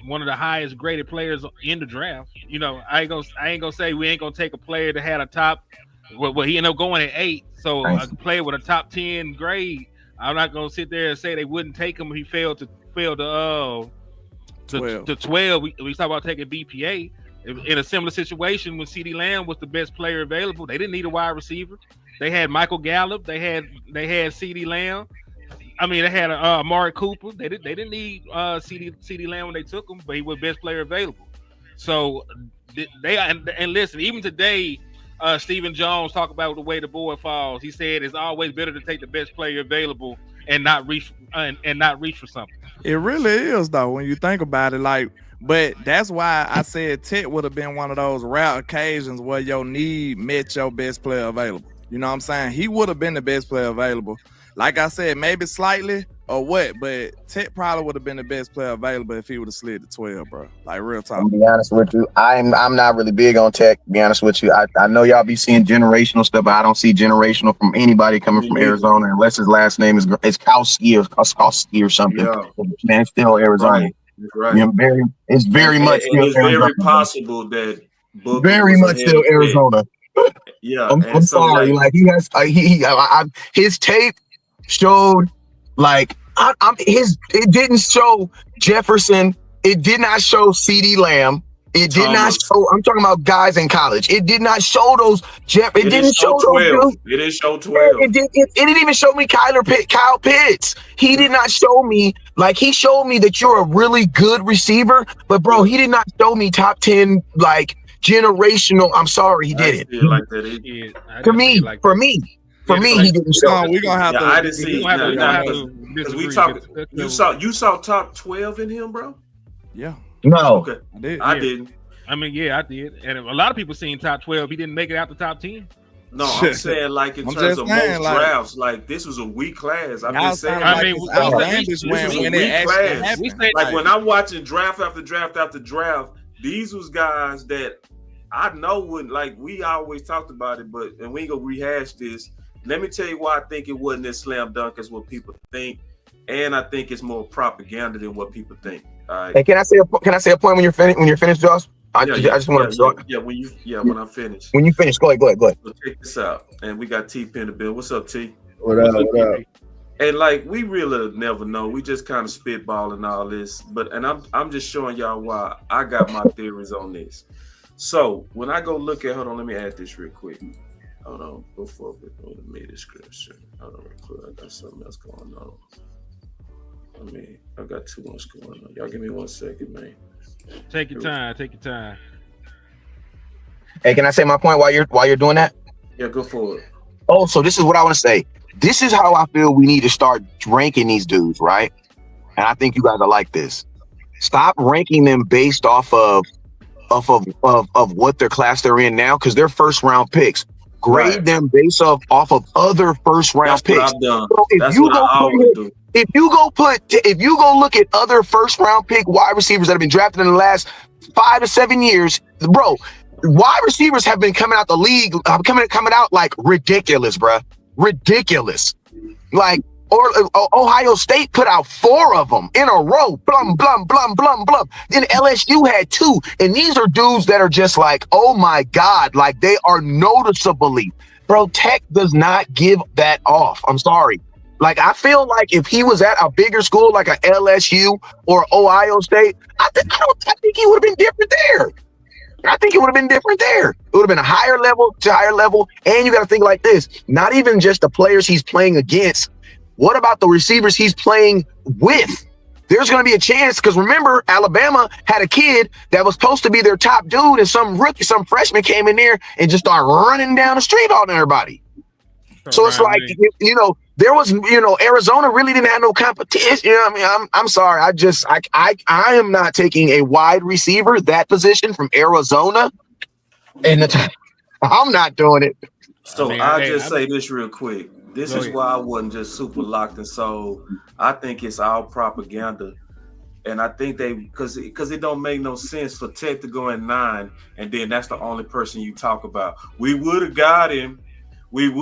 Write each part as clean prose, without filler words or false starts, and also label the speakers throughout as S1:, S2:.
S1: one of the highest graded players in the draft. You know, I ain't gonna say we ain't gonna take a player that had a top. Well, he ended up going at 8. So a
S2: Thanks.
S1: player with a top 10 grade, I'm not gonna sit there and say they wouldn't take him. He failed to
S3: 12.
S1: 12. We talk about taking BPA in a similar situation when CeeDee Lamb was the best player available. They didn't need a wide receiver. They had Michael Gallup. They had CeeDee Lamb. I mean, they had Amari Cooper. They didn't need CeeDee Lamb when they took him, but he was best player available. So and listen, even today, Stephen Jones talked about the way the board falls. He said it's always better to take the best player available and not reach and not reach for something.
S3: It really is though when you think about it. Like, but that's why I said Tech would have been one of those rare occasions where your need met your best player available. You know what I'm saying? He would have been the best player available. Like I said, maybe slightly or what, but Tech probably would have been the best player available if he would have slid to 12, bro. Like real talk.
S2: I'm gonna be honest with you. I'm not really big on Tech. To be honest with you, I know y'all be seeing generational stuff, but I don't see generational from anybody coming from Arizona unless his last name is Kowski or something.
S4: Yeah.
S2: Man, it's still Arizona.
S4: Right.
S2: You know, it's very much
S4: and
S2: still
S4: it's
S2: Arizona.
S4: very possible that Booker
S2: Very
S4: was
S2: much
S4: ahead
S2: still
S4: of Pitt.
S2: Arizona.
S4: Yeah,
S2: I'm
S4: so,
S2: sorry. Like he has, his tape showed like it didn't show Jefferson. It did not show CeeDee Lamb. It did not show. I'm talking about guys in college. It did not show those. It didn't show
S4: 12.
S2: those.
S4: It didn't show 12.
S2: It didn't even show me Kyle Pitts. He did not show me, like, he showed me that you're a really good receiver, but bro, he did not show me top 10 like generational. I'm sorry, he didn't.
S4: Like that.
S2: For me, he didn't show.
S3: We're gonna have to.
S4: I didn't see. You saw top 12 in him, bro.
S3: Yeah.
S2: No.
S4: Okay.
S1: I
S4: didn't.
S1: I mean, yeah, I did, and a lot of people seen top 12. He didn't make it out the top 10.
S4: No, I'm saying like in terms of most drafts, like this was a weak class. I'm just saying.
S1: I mean,
S3: when it actually happened.
S4: Like when I'm watching draft after draft after draft, these was guys that I know wouldn't, like, we always talked about it, and we ain't gonna rehash this. Let me tell you why I think it wasn't as slam dunk as what people think, and I think it's more propaganda than what people think. All right.
S2: Hey, can I say a point when you're finished, Josh? I just want to.
S4: When I'm finished.
S2: When you finish, go ahead.
S4: So check this out, and we got T Pen in the bill. What's up, T?
S5: What up?
S4: And like, we really never know. We just kind of spitballing all this, and I'm just showing y'all why I got my theories on this. So when I go look at, hold on, let me add this real quick. Hold on, before we go to media description. Hold on, real quick. I got something else going on. I got too much going on. Y'all give me 1 second, man.
S1: Take your time.
S2: Hey, can I say my point while you're doing that?
S4: Yeah, go for it.
S2: Oh, so this is what I want to say. This is how I feel we need to start ranking these dudes, right? And I think you guys are like this. Stop ranking them based off of what their class they're in now, because they're first round picks. Grade them based off of other first round picks.
S4: What I've done.
S2: So
S4: That's what I always do.
S2: If you go look at other first round pick wide receivers that have been drafted in the last 5 to 7 years, bro, wide receivers have been coming out the league, coming out like ridiculous, bro. Ridiculous. Like, Ohio State put out 4 of them in a row. Blum, blum, blum, blum, blum. Then LSU had 2. And these are dudes that are just like, oh my God, like they are noticeably. Bro, Tech does not give that off. I'm sorry. Like, I feel like if he was at a bigger school like a LSU or Ohio State, I think he would have been different there. It would have been a higher level, and you got to think like this: not even just the players he's playing against. What about the receivers he's playing with? There's going to be a chance, because remember, Alabama had a kid that was supposed to be their top dude, and some freshman came in there and just started running down the street on everybody. So it's like, there was, Arizona really didn't have no competition. I'm sorry. I am not taking a wide receiver, that position, from Arizona. And I'm not doing it.
S4: So I'll just say this real quick. This is why I wasn't just super locked and sold. I think it's all propaganda. And I think because it don't make no sense for Tech to go in 9, and then that's the only person you talk about. We would have got him. It's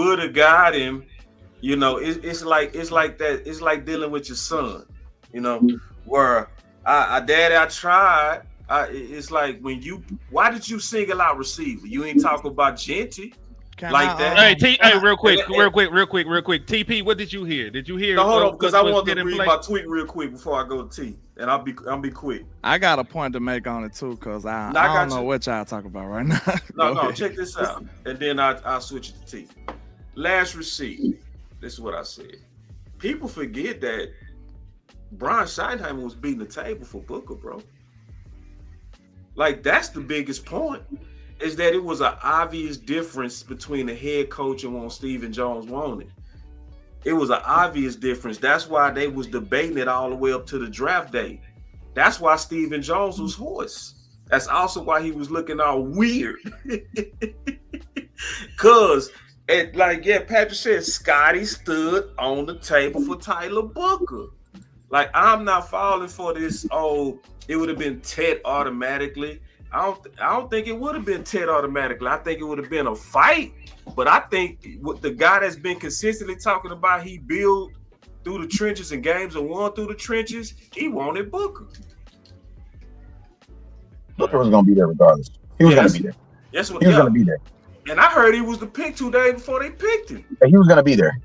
S4: like that. It's like dealing with your son, where Daddy, I tried. It's like why did you single out receiver? You ain't talking about Genty that.
S1: Hey, real quick. TP, what did you hear? Did you hear?
S4: No, hold on, because I want to read my tweet real quick before I go to T, and I'll be quick.
S3: I got a point to make on it too, because I don't know what y'all talking about right now.
S4: No, check this out, and then I'll switch it to T. Last receiver. This is what I said. People forget that Brian Schottenheimer was beating the table for Booker, bro. Like, that's the biggest point, is that it was an obvious difference between the head coach and what Stephen Jones wanted. It was an obvious difference. That's why they was debating it all the way up to the draft day. That's why Stephen Jones was hoarse. That's also why he was looking all weird. Because, Patrick said, Scotty stood on the table for Tyler Booker. Like, I'm not falling for this, it would have been Tet automatically. I don't think it would have been Tet automatically. I think it would have been a fight. But I think with the guy that's been consistently talking about he built through the trenches and games and won through the trenches, he wanted Booker.
S2: Booker was going to be there regardless. He was going to be there.
S4: Yes,
S2: he was going to be there.
S4: And I heard he was the pick 2 days before they picked him.
S2: And he was going to be there.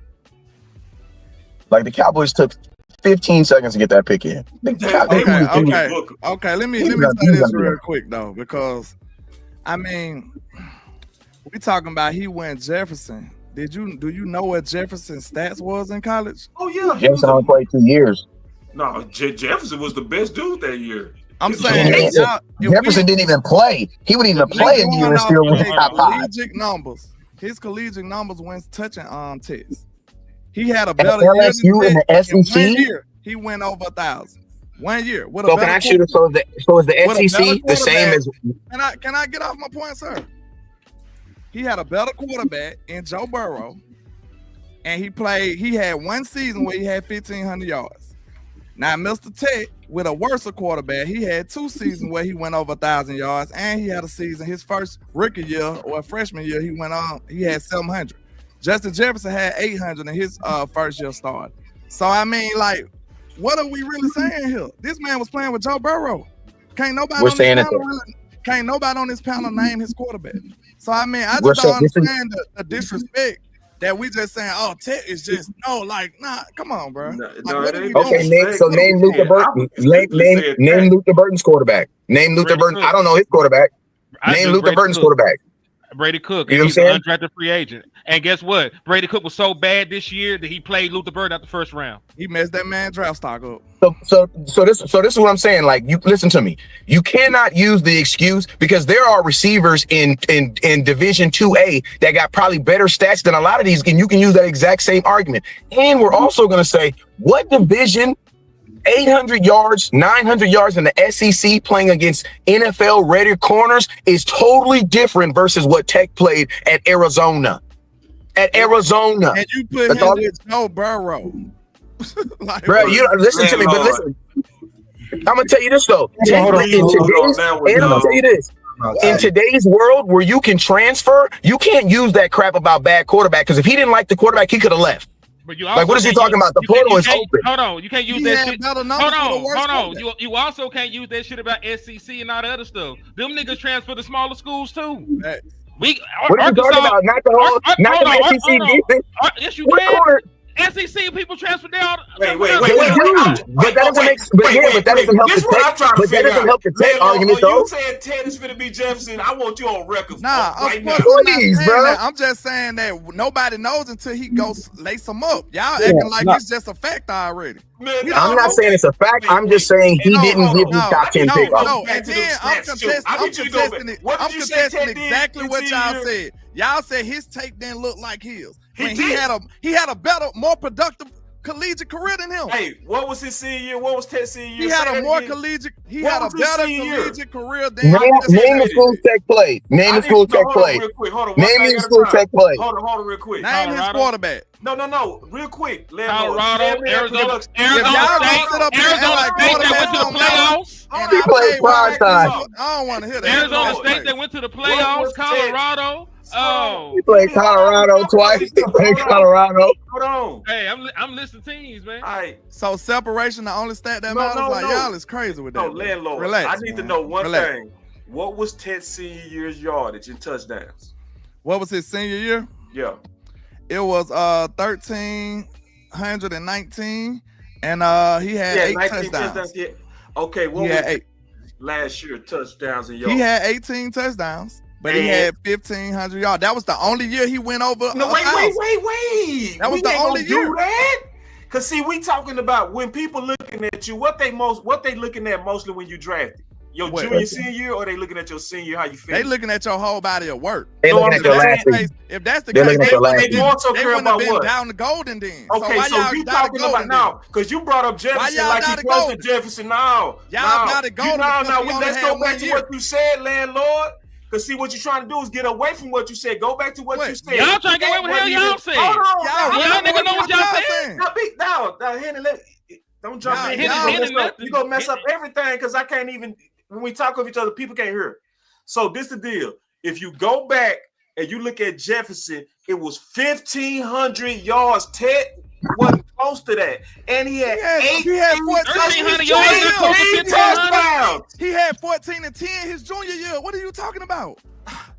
S2: Like, the Cowboys took 15 seconds to get that pick in.
S3: Okay. Let me say this real quick though, because I mean, we talking about he went Jefferson. Do you know what Jefferson's stats was in college?
S4: Oh yeah,
S2: Jefferson only played 2 years.
S4: No, Jefferson was the best dude that year.
S3: I'm saying
S2: Jefferson didn't even play. He wouldn't even play in the year and still was top 5.
S3: His collegiate numbers when touching tests. He had a better
S2: LSU in the SEC.
S3: 1 year, he went over 1,000. 1 year.
S2: So can I shoot it? So is the SEC the same as?
S3: Can I get off my point, sir? He had a better quarterback in Joe Burrow, and he had 1 season where he had 1,500 yards. Now, Mr. Tet, with a worse quarterback, he had 2 seasons where he went over 1,000 yards, and he had a season, his first rookie year or freshman year, he had 700. Justin Jefferson had 800 in his first year start. So, I mean, like, what are we really saying here? This man was playing with Joe Burrow. Can't nobody on this panel name his quarterback. So, I mean, I just don't understand the disrespect that we just saying, Tet is just, come on, bro.
S2: Name Luther Burton. Name Luther Burton's quarterback. Name Luther Burton. I don't know his quarterback. Name Luther Burton's quarterback.
S1: Brady Cook.
S2: You know
S1: he's an undrafted free agent. And guess what? Brady Cook was so bad this year that he played Luther Burton at the first round.
S3: He messed that man draft stock up.
S2: So this is what I'm saying. Like, you listen to me. You cannot use the excuse, because there are receivers in Division 2A that got probably better stats than a lot of these, and you can use that exact same argument. And we're also going to say, what division 800 yards, 900 yards in the SEC playing against NFL ready corners is totally different versus what Tech played at Arizona. And
S3: you put him with Joe Burrow.
S2: Bro, you listen to me, but listen. I'm gonna tell you this though. In today's world where you can transfer, you can't use that crap about bad quarterback, because if he didn't like the quarterback, he could have left.
S1: But you
S2: what is he talking about? The portal is open.
S1: Hold on, you can't use that shit. Hold on. You also can't use that shit about SEC and all the other stuff. Them niggas transfer to smaller schools too.
S2: What are you talking about? Not the SEC defense.
S1: Yes, you can. SEC people transfer down.
S2: Wait. But that doesn't help the Tet argument, though.
S4: You saying Tet is gonna be Jefferson? I want you on record.
S2: Please, bro.
S3: I'm just saying that nobody knows until he goes lace them up. Y'all acting like it's just a fact already.
S2: Man, I'm not saying it's a fact. I'm just saying he didn't give you top 10 pick.
S3: No, and then I'm contesting exactly what y'all said. Y'all said his tape didn't look like his. He had a better, more productive collegiate career than him.
S4: Hey, what was his senior year? What was Ted's senior year?
S3: He had a more collegiate. He had a better collegiate career than.
S2: Name the school Tech played. Name the school Tech played. Name the school Tech played.
S4: Hold on, real quick.
S3: Name his quarterback.
S4: No, real quick.
S1: Colorado, Arizona State. They went to the playoffs.
S2: He played prime time.
S3: I don't want to hear that.
S1: Arizona State, they went to the playoffs. Colorado. Oh,
S2: He played Colorado twice. He played Colorado.
S4: Hold on.
S1: hey, I'm listing teams, man.
S4: All right.
S3: So separation, the only stat that matters. Y'all is crazy with that.
S4: No, landlord.
S3: Relax,
S4: I need to
S3: man.
S4: know one
S3: Relax.
S4: thing. What was Ted's senior year's yardage in touchdowns?
S3: What was his senior year?
S4: Yeah.
S3: It was 1,319, and he had 8 touchdowns.
S4: Yeah. Okay, what
S3: He
S4: was
S3: had 8.
S4: last year touchdowns and yards?
S3: He had 18 touchdowns, but he had 1,500 yards. That was the only year he went over.
S4: No, wait.
S3: That was
S4: We
S3: the
S4: ain't
S3: only
S4: gonna
S3: year.
S4: do that. Cause see, we talking about when people looking at you, what they looking at mostly when you drafted? Your
S3: What?
S4: junior, senior year, or they looking at your senior year, how you feel?
S3: They looking at your whole body of work.
S2: They
S4: No,
S2: looking
S4: I'm
S2: at your last
S4: saying,
S2: season.
S3: If that's the
S2: They're
S3: case,
S2: looking at your last
S4: They
S2: season.
S4: more so
S3: they
S4: care
S3: wouldn't have
S4: about
S3: been
S4: what?
S3: down the golden then.
S4: Okay,
S3: why
S4: so
S3: y'all
S4: you
S3: down the
S4: talking about
S3: golden
S4: now,
S3: then?
S4: because you brought up Jefferson
S3: y'all
S4: like
S3: down
S4: you
S3: the
S4: close to
S3: golden?
S4: Jefferson now.
S3: Y'all down the golden because we only
S4: Let's
S3: had
S4: go
S3: 1
S4: back to
S3: year.
S4: what you said, landlord. Because see, what you're trying to do is get away from what you said. Go back to what you said.
S1: Y'all trying to get away with what the hell y'all said.
S4: Hold on.
S3: Y'all
S1: niggas know what y'all
S3: saying.
S4: Now, Henry, don't jump
S3: Y'all-
S4: in.
S3: y'all-
S4: You gonna mess up everything because I can't even, when we talk of each other, people can't hear. So this the deal. If you go back and you look at Jefferson, it was 1,500 yards. Ted wasn't close to that. And he had
S1: 1,300 yards, not close to 1,500.
S4: touchdowns.
S3: He had 14 and 10 his junior year. What are you talking about?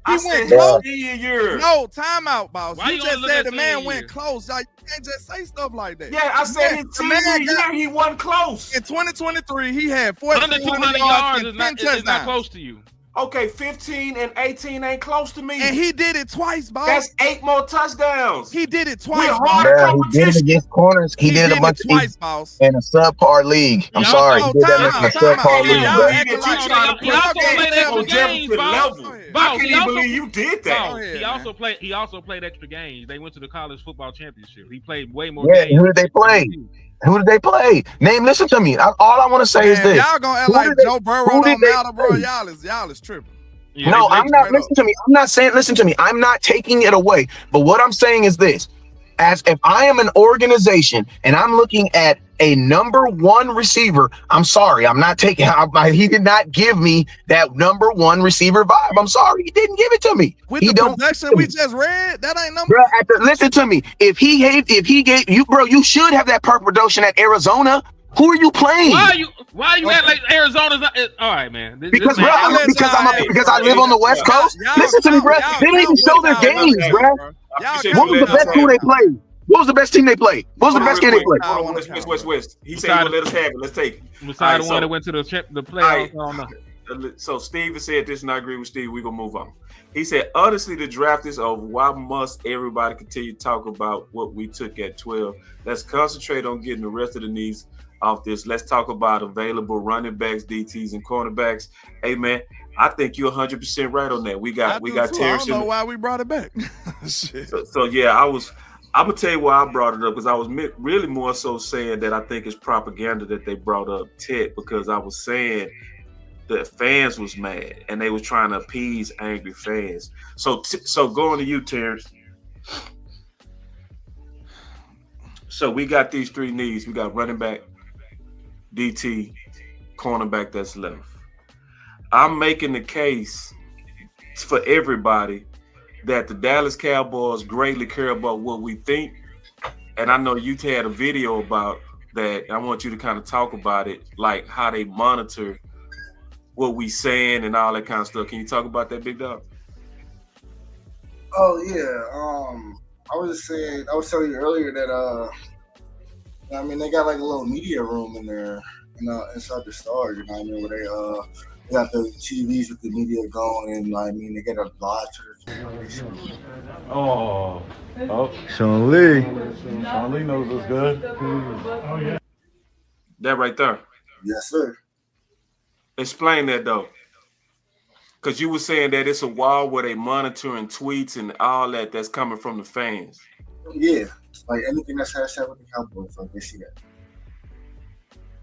S4: I
S3: He
S4: said
S3: went
S4: his
S3: close.
S4: senior year.
S3: No, timeout, boss.
S1: Why
S3: You
S1: you
S3: just
S1: only look
S3: said
S1: at
S3: the man
S1: senior
S3: went
S1: year?
S3: close. Y'all, you can't just say stuff like that.
S4: Yeah, I said his
S3: The man
S4: senior
S3: got-
S4: year, he wasn't close.
S3: In 2023, he had
S1: Under
S3: 1,400
S1: 200
S3: yards
S1: yards
S3: and
S1: is
S3: 10
S1: not
S3: touchdowns.
S1: close to you.
S4: Okay, 15 and 18 ain't close to me.
S3: And he did it twice, boss.
S4: That's 8 more touchdowns.
S3: He did it twice,
S4: With
S3: boss.
S4: hard
S2: Bruh, he did it
S4: competition.
S2: against corners. He did a bunch
S3: it twice, boss.
S2: in a subpar league. I'm
S1: Y'all-
S2: sorry. He did that
S3: time
S2: in a
S3: out.
S2: subpar league.
S3: Y'all
S2: bro.
S3: acting like
S4: you trying to
S1: he also
S4: put
S1: played
S4: that
S1: extra
S4: on
S1: games,
S4: Jefferson
S1: boss.
S4: level.
S3: Go ahead.
S4: I
S1: Boss,
S4: can't
S1: he
S4: even
S1: also-
S4: believe you did that.
S1: No,
S3: Go ahead,
S1: he also played extra games. They went to the college football championship. He played way more
S2: Yeah,
S1: games.
S2: who did they play? Who did they play? Listen to me. All I want to say is
S3: Man,
S2: this.
S3: y'all gonna act
S2: Who
S3: like
S2: did they-
S3: Joe Burrow
S2: who did
S3: don't
S2: they
S3: matter, bro.
S2: play?
S3: Y'all is tripping.
S1: Yeah,
S2: No,
S3: they
S2: I'm not.
S3: straight
S2: Listen
S3: up.
S2: to me. I'm not saying. Listen to me. I'm not taking it away. But what I'm saying is this: as if I am an organization and I'm looking at a number one receiver, I'm sorry, I'm not taking. He did not give me that number one receiver vibe. I'm sorry, he didn't give it to me.
S3: With
S2: He
S3: the
S2: don't.
S3: production we just read, that ain't number.
S2: Bro, listen to me. If he gave you, bro, you should have that perfect production at Arizona. Who are you playing?
S1: Why are you at like Arizona's not, all right, man.
S2: Because, bro,
S3: I'll let
S2: because
S3: y'all
S2: because I live on the West Coast. Listen to me, bro. They didn't even show their games, bro. What was the best team they played? What was the best team they played? What was the best game they played?
S4: Hold on, West. He said he would let us have it. Let's take it.
S1: Besides the
S4: All
S1: one
S4: right,
S1: that went to the playoffs, I don't know.
S4: So Steve said this, and I agree with Steve. We're gonna move on. He said, honestly, the draft is over. Why must everybody continue to talk about what we took at 12? Let's concentrate on getting the rest of the needs off this. Let's talk about available running backs, DTs, and cornerbacks. Hey man, I think you're 100% right on that. We got Terrence.
S3: I don't know why we brought it back. Shit.
S4: So yeah, I'm gonna tell you why I brought it up, because I was really more so saying that I think it's propaganda that they brought up Ted, because I was saying the fans was mad and they was trying to appease angry fans. So going to you, Terrence. So we got these 3 needs. We got running back, DT, cornerback that's left. I'm making the case for everybody that the Dallas Cowboys greatly care about what we think. And I know you had a video about that. I want you to kind of talk about it, like how they monitor what we saying and all that kind of stuff. Can you talk about that, big dog?
S5: Oh yeah. I was telling you earlier that I mean, they got like a little media room in there, inside the Star, you know what I mean, where they got the TVs with the media going, and I mean, they get a lot to
S6: Sean Lee. Sean Lee knows what's good. Oh, yeah.
S4: That right there.
S5: Yes, sir.
S4: Explain that though. Because you were saying that it's a wall where they monitoring tweets and all that's coming from the fans.
S5: Yeah, like anything that's hashtag with the Cowboys, like they see that.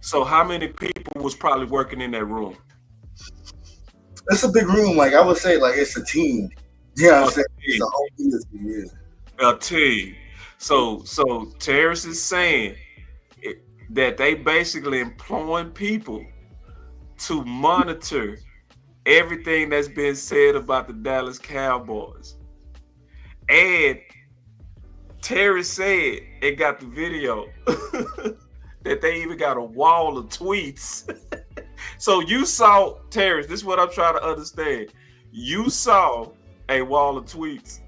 S4: So how many people was probably working in that room?
S5: It's a big room. Like I would say, like it's a team. Yeah, I'm saying it's a whole team. Yeah.
S4: A team. So Terrence is saying that they basically employing people to monitor everything that's been said about the Dallas Cowboys. And Terry said it got the video that they even got a wall of tweets. So you saw, Terry, this is what I'm trying to understand. You saw a wall of tweets.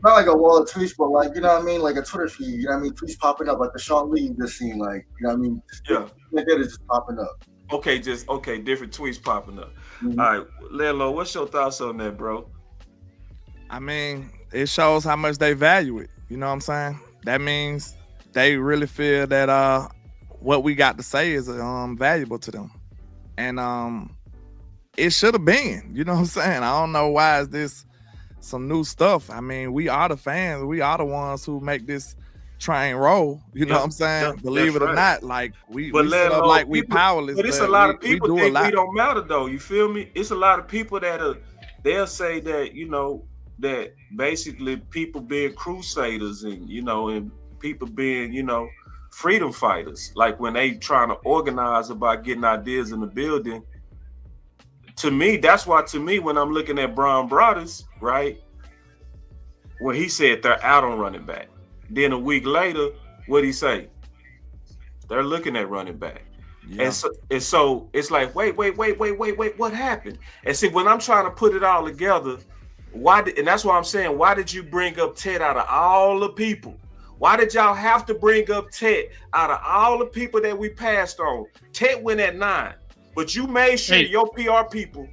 S5: Not like a wall of tweets, but like, you know what I mean? Like a Twitter feed, you know what I mean? Tweets popping up, like the Sean Lee you just seen, like, you know what I mean?
S4: Yeah.
S5: Like that is just popping up.
S4: Okay, different tweets popping up.
S5: Mm-hmm.
S4: All right, Lelo, what's your thoughts on that, bro?
S3: I mean, it shows how much they value it. You know what I'm saying? That means they really feel that what we got to say is valuable to them. And it should have been. You know what I'm saying? I don't know why is this some new stuff. I mean, we are the fans. We are the ones who make this train roll. You know what I'm saying? Believe it or not, like we set up like we powerless.
S4: But it's a lot of people think we don't matter though. You feel me? It's a lot of people they'll say that, you know, that basically people being crusaders and, you know, and people being, you know, freedom fighters. Like when they trying to organize about getting ideas in the building. To me, that's why to me, when I'm looking at Brown Brothers, right, when he said they're out on running back. Then a week later, what'd he say? They're looking at running back. Yeah. And so it's like, wait, what happened? And see, when I'm trying to put it all together, and that's why I'm saying, why did you bring up Ted out of all the people? Why did y'all have to bring up Ted out of all the people that we passed on? Ted went at 9, but you made sure your PR people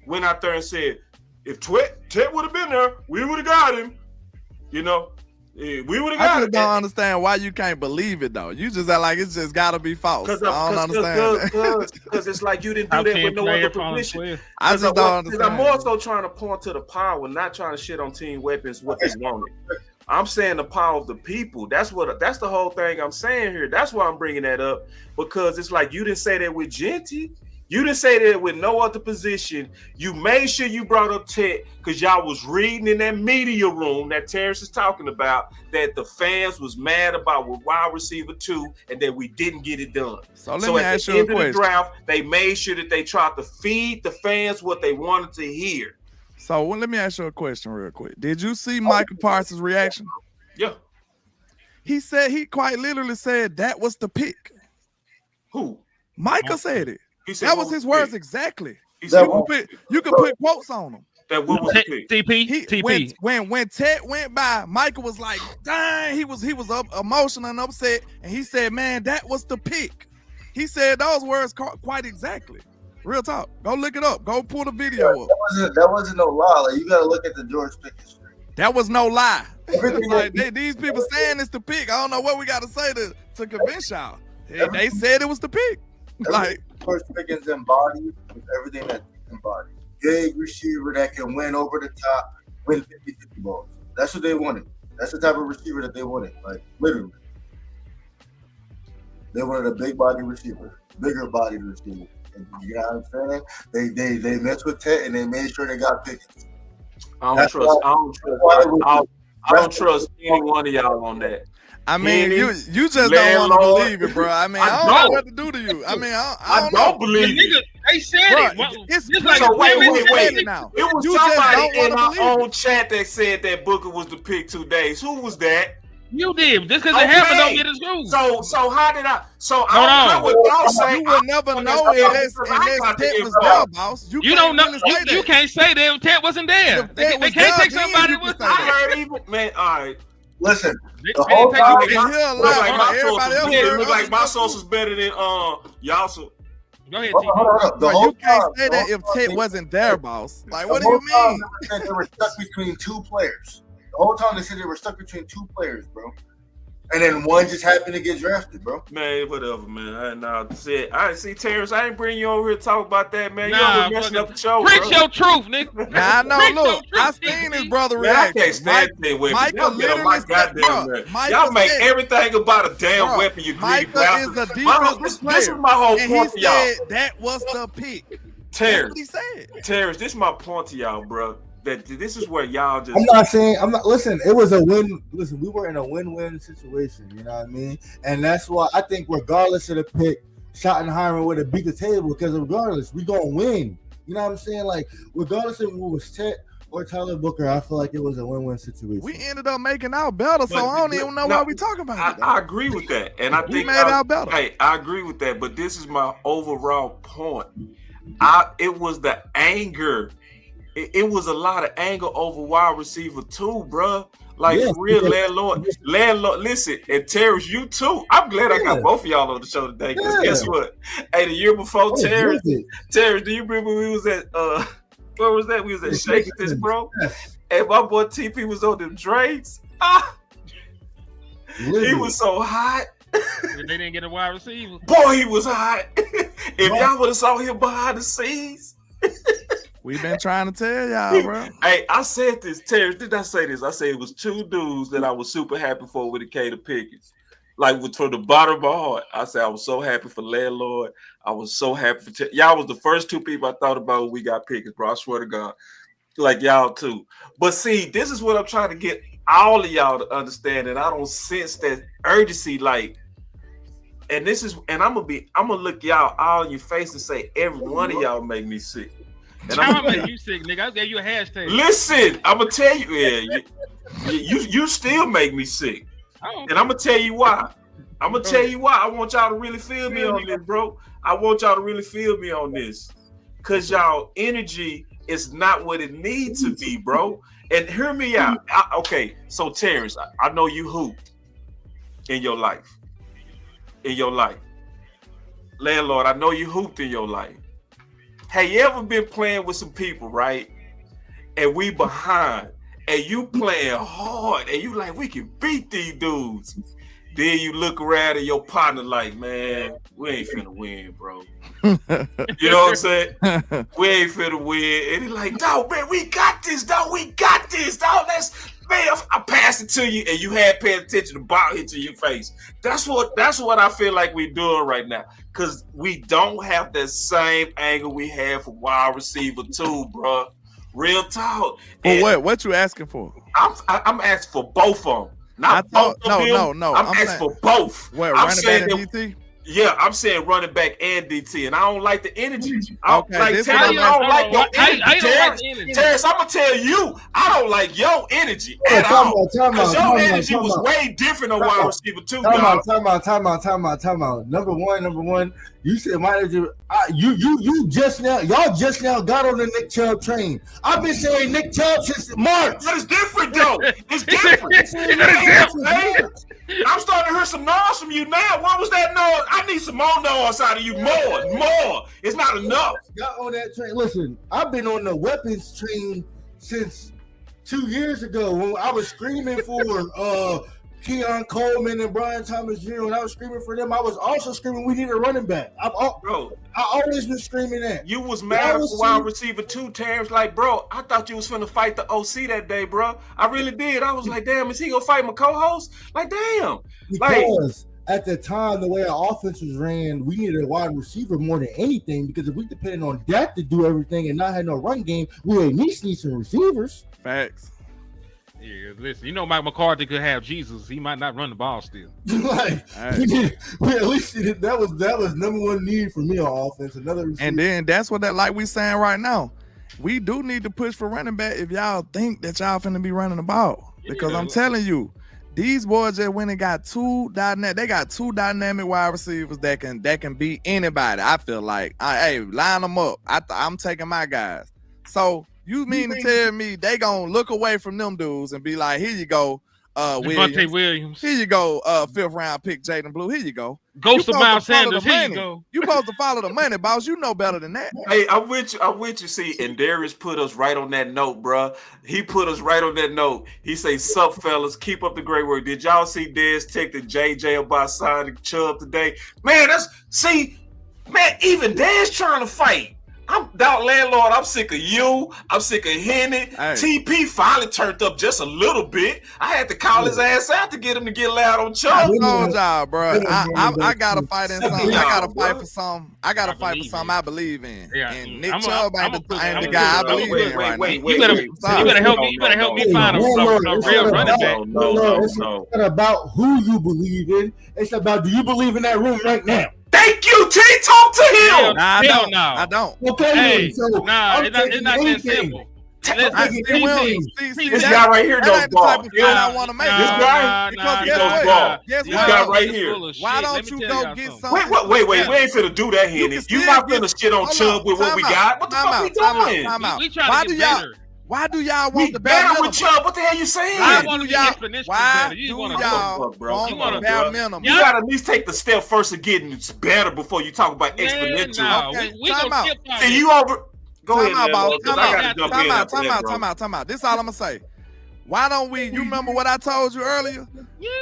S4: went out there and said, if Ted would have been there, we would have got him. You know, we would have got him.
S3: I just don't understand why you can't believe it though. You just act like it's just got to be false. I don't understand.
S4: Because it's like you didn't do that with no other position.
S3: I just don't understand.
S4: I'm also trying to point to the power, not trying to shit on Team Weapons what they wanted. I'm saying the power of the people. That's the whole thing I'm saying here. That's why I'm bringing that up, because it's like you didn't say that with Genty. You didn't say that with no other position. You made sure you brought up Ted because y'all was reading in that media room that Terrence is talking about that the fans was mad about with wide receiver 2 and that we didn't get it done.
S3: So let me ask you a question.
S4: At the end of the draft, they made sure that they tried to feed the fans what they wanted to hear.
S3: So let me ask you a question real quick. Did you see Michael Parsons' reaction?
S4: Yeah.
S3: He quite literally said that was the pick.
S4: Who?
S3: Micah said it.
S4: That
S3: was his words exactly. You can put quotes on them.
S4: That what was the pick?
S1: TP.
S3: When Ted went by, Michael was like, dang, he was up emotional and upset, and he said, man, that was the pick. He said those words quite exactly. Real talk. Go look it up. Go pull the video up.
S5: That wasn't no lie. Like, you gotta look at the George Pickens.
S3: That was no lie. Like, these people saying it's the pick. I don't know what we got to say to convince y'all. They said it was the pick. Like
S5: George Pickens embodied everything that embodied. Big receiver that can win over the top, win 50-50 balls. That's what they wanted. That's the type of receiver that they wanted. Like literally, they wanted a big body receiver, bigger body receiver. You know what I'm saying? They messed with Ted and they made sure they got Pickens.
S4: I don't trust any one of y'all on that.
S3: I mean, you just don't want to believe it, bro. I mean, I don't know what to do to you. I mean, I don't
S4: believe it.
S1: They said it.
S3: It's
S1: like
S4: so wait.
S3: Now.
S4: It was somebody in our own chat that said that Booker was the pick 2 days. Who was that?
S1: You did. Just because it happened don't get his rules.
S4: So how did I? So I don't know what y'all say.
S3: You will never know unless Ted was there, boss.
S1: You don't know. You can't say that Ted wasn't there. They can't take somebody with.
S4: I heard even man. All right.
S5: Listen, the whole time
S4: look like my source is better than y'all. So
S1: go ahead,
S3: you can't say that if Ted wasn't there, boss. Like, what do you mean?
S5: They were stuck between 2 players. The whole time they said they were stuck between 2 players, bro. And then one just happened to get drafted, bro.
S4: Man, whatever, man. I see, Terrence. I ain't bring you over here to talk about that, man.
S1: Nah,
S4: you messing up the show,
S1: preach
S4: bro.
S1: your truth, nigga.
S3: Nah, I know. Look, I seen his brother react.
S4: I can't stand that weapon.
S3: Michael literally
S4: said, y'all make everything about a damn weapon, you greedy
S3: bastard. Is a defensive player.
S4: This is my whole
S3: and
S4: point
S3: he
S4: to y'all.
S3: said that was the pick.
S4: Terrence,
S3: he said.
S4: Terrence, this is my point to y'all, bro. That this is where y'all just.
S7: Listen, it was a win. Listen, we were in a win-win situation. You know what I mean? And that's why I think, regardless of the pick, Schottenheimer would have beat the table because regardless, we gonna win. You know what I'm saying? Like, regardless if it was Ted or Tyler Booker, I feel like it was a win-win situation.
S3: We ended up making out better, so
S4: But-
S3: I don't even know
S4: no,
S3: why we talking about it.
S4: I agree with that, and I
S3: We
S4: think
S3: made out better.
S4: Hey, I agree with that, but this is my overall point. It was the anger. It was a lot of anger over wide receiver too, bruh. Like
S7: Yes,
S4: for real,
S7: because-
S4: landlord. Listen, and Terrence, you too. I'm glad I got
S7: Yeah.
S4: both of y'all on the show today. Because
S7: Yeah.
S4: guess what? Hey, the year before,
S7: Oh,
S4: Terrence,
S7: vivid.
S4: Terrence, do you remember we was at where was that? We was at Shaking This, bro.
S7: Yes.
S4: And my boy TP was on them drinks. Ah, he
S7: Vivid.
S4: was so hot.
S1: They didn't get a wide receiver.
S4: Boy, he was hot. If y'all would have saw him behind the scenes.
S3: We've been trying to tell y'all, bro.
S4: Hey, I said this, Terrence. Did I say this? I said it was two dudes that I was super happy for with the Cater Pickens. Like from the bottom of my heart, I said I was so happy for Landlord. I was so happy for y'all. Was the first two people I thought about when we got Pickens, bro. I swear to God, like y'all too. But see, this is what I'm trying to get all of y'all to understand, and I don't sense that urgency. Like, and this is, and I'm gonna look y'all all in your face and say every one of y'all make me sick. And
S1: How
S4: I'm
S1: I make you sick, nigga? I gave you a hashtag.
S4: listen, I'm gonna tell you, you still make me sick. And I'm gonna tell you why. I'm gonna tell you why. I want y'all to really feel me on this, bro. I want y'all to really feel me on this. Cause y'all energy is not what it needs to be, bro. And hear me out. Okay, so Terrence, I know you hooped in your life. In your life. Landlord, I know you hooped in your life. Have you ever been playing with some people, right? And we behind, and you playing hard, and you like, we can beat these dudes. Then you look around and your partner like, man, we ain't finna win, bro. You know what I'm saying? We ain't finna win. And he's like, dog, man, we got this, dog. We got this, dog. Man, I passed it to you, and you had paid attention. The ball hit you in your face. That's what I feel like we're doing right now. Because we don't have that same angle we had for wide receiver too, bro. Real talk.
S3: For what you asking for?
S4: I'm asking for both of them. Not
S3: I thought,
S4: both of them.
S3: no.
S4: I'm asking for both.
S3: What,
S4: I'm
S3: running
S4: saying
S3: back and DT?
S4: Yeah, I'm saying running back and DT, and I don't like the energy. I don't
S3: Okay,
S4: like
S3: this
S4: Terrence,
S3: is
S4: I don't like your
S1: I
S4: energy.
S1: don't like the energy.
S4: Terrence, I'm gonna tell you, I don't like your energy at all. Because your energy was way different on wide receiver too, dog.
S7: Time out. Number one. You said my energy. Y'all just now got on the Nick Chubb train. I've been saying Nick Chubb since March.
S4: But it's different though. It's different. I'm starting to hear some noise from you now. What was that noise? I need some more noise out of you. More. It's not enough.
S7: Got on that train. Listen, I've been on the weapons train since 2 years ago when I was screaming for Keon Coleman and Brian Thomas Jr. When I was screaming for them, I was also screaming we need a running back.
S4: Bro,
S7: I always been screaming that.
S4: you was mad for wide receiver too, Terrence. Like, bro, I thought you was finna fight the OC that day, bro. I really did. I was like, damn, is he gonna fight my co-host? Like, damn.
S7: Because at the time, the way our offense was ran, we needed a wide receiver more than anything. Because if we depended on that to do everything and not had no run game, we at least need some receivers.
S3: Facts.
S1: Yeah, listen, you know Mike McCarthy could have Jesus. He might not run the ball still.
S7: Like we at least that was number one need for me on offense. Another receiver.
S3: And then that's what like we saying right now. We do need to push for running back if y'all think that y'all finna be running the ball. Because I'm telling you, these boys that went and got two dynamic wide receivers that can beat anybody. I feel like, hey, line them up. I'm taking my guys. So you mean to tell me they gonna look away from them dudes and be like, here you go,
S1: Williams.
S3: Here you go, 5th round pick Jaden Blue. Here you go.
S1: Ghost of Miles Sanders. Here you go.
S3: You supposed to follow the money, boss. You know better than that.
S4: Hey, I'm with you. See, and Darius put us right on that note, bro. He put us right on that note. He say, "Sup, fellas, keep up the great work." Did y'all see Dez texting JJ about signing Chubb today? Man, even Dez trying to fight. I'm doubt landlord. I'm sick of you. I'm sick of Henny.
S3: Hey.
S4: TP finally turned up just a little bit. I had to call his ass out to get him to get loud on Chubb.
S3: I told y'all, bro. I gotta fight in something. I gotta fight for something. I gotta fight for something I believe in.
S1: Yeah.
S3: And Nick Chubb ain't the guy I believe in right now.
S1: You better help me. You better help me find a real running back.
S7: It's not about who you believe in. It's about, do you believe in that room right now?
S4: Thank you, T. Talk to him.
S3: Nah, I don't.
S1: No.
S3: I don't.
S7: Okay,
S1: Hey,
S7: so
S1: nah,
S7: I'm
S1: it's not
S7: taking
S1: that
S7: anything.
S1: simple.
S4: This guy right here knows ball.
S3: I want to make.
S4: This guy,
S3: because
S4: he knows ball.
S3: Guess
S4: This
S3: what?
S4: guy right here.
S3: Why don't you go get something?
S4: Wait. We ain't finna do that, Henny. You not finna shit on Chubb with what we got. What the fuck we doing?
S1: We trying to get better.
S3: Why do y'all want
S4: We
S3: the bare
S4: better
S3: minimum?
S4: with Chubb. What the hell you saying?
S1: I want to be
S3: Why
S1: exponentially
S3: do
S1: better. You want
S3: y'all want the bare minimum?
S4: You gotta at least take the step first of getting better before you talk about exponential.
S1: No,
S3: Okay,
S1: we
S3: time
S1: gonna
S3: out.
S1: skip on
S4: See,
S1: this.
S4: you over. Go ahead, man.
S3: Time out. This is all I'm gonna say. Why don't we? You remember what I told you earlier?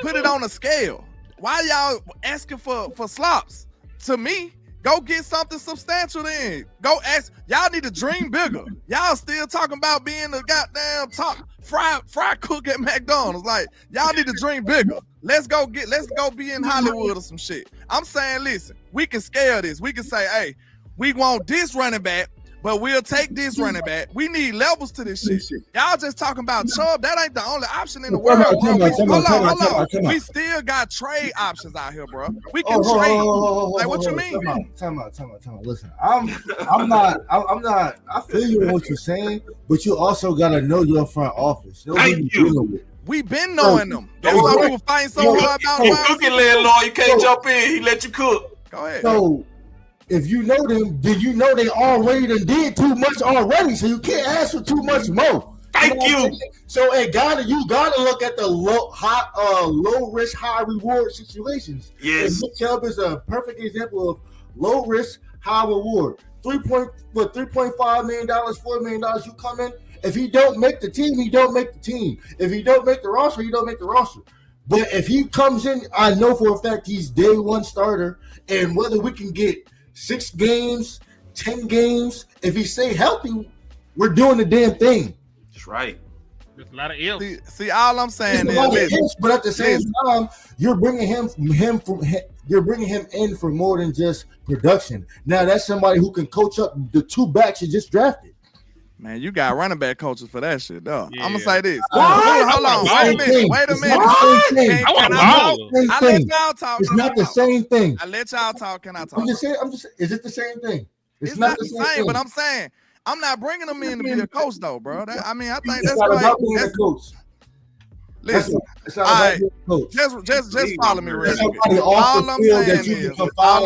S3: Put it on a scale. Why y'all asking for slops? To me, go get something substantial then. Go ask. Y'all need to dream bigger. Y'all still talking about being the goddamn top fry cook at McDonald's. Like, y'all need to dream bigger. Let's go be in Hollywood or some shit. I'm saying, listen, we can scale this. We can say, hey, we want this running back, but we'll take this running back. We need levels to this shit. Y'all just talking about Chubb. That ain't the only option in the world, bro. Hold on. We still got trade options out here, bro. We can trade. Like, what you mean?
S7: Time out. Listen, I'm not. I feel you on what you're saying, but you also gotta know your front office.
S4: Thank you.
S3: We been knowing them. That's why we were fighting so hard about
S4: Hey, cooking landlord, you can't jump in. He let you cook.
S3: Go ahead.
S7: So if you know them, then you know they already done did too much already. So you can't ask for too much more.
S4: Thank you.
S7: So you gotta look at the low risk, high reward situations.
S4: Yes.
S7: And Nick Chubb is a perfect example of low risk, high reward. $3.5 million, $4 million. You come in. If he don't make the team, he don't make the team. If he don't make the roster, he don't make the roster. But if he comes in, I know for a fact he's day one starter. And whether we can get 6 games, 10 games, if he stay healthy, we're doing the damn thing.
S4: That's right.
S1: There's a lot of ifs.
S3: See, all I'm saying
S7: is, but at the same time, you're bringing him in for more than just production. Now that's somebody who can coach up the 2 backs you just drafted.
S3: Man, you got running back coaches for that shit, though.
S1: Yeah.
S3: I'm gonna say this.
S7: What?
S3: Hold on. Wait a minute.
S1: I want a baller.
S3: I let y'all talk.
S7: It's not the same thing.
S3: I let y'all talk. Can I talk?
S7: I'm just saying. Is it the same thing?
S3: It's not the same, but I'm saying I'm not bringing them in to be a coach, though, bro. I think
S7: It's
S3: that's
S7: not
S3: why.
S7: about being a coach.
S3: Listen,
S7: It's not about being a coach.
S3: just follow me real quick.
S7: Somebody off
S3: All
S7: the
S3: I'm
S7: field
S3: saying
S7: that you
S3: is,
S7: can confide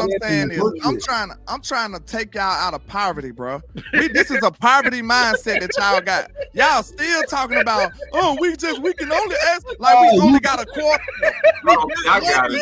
S3: I'm trying to take y'all out of poverty, bro. This is a poverty mindset that y'all got. Y'all still talking about, we can only ask like we only got a quarter.
S4: I got him.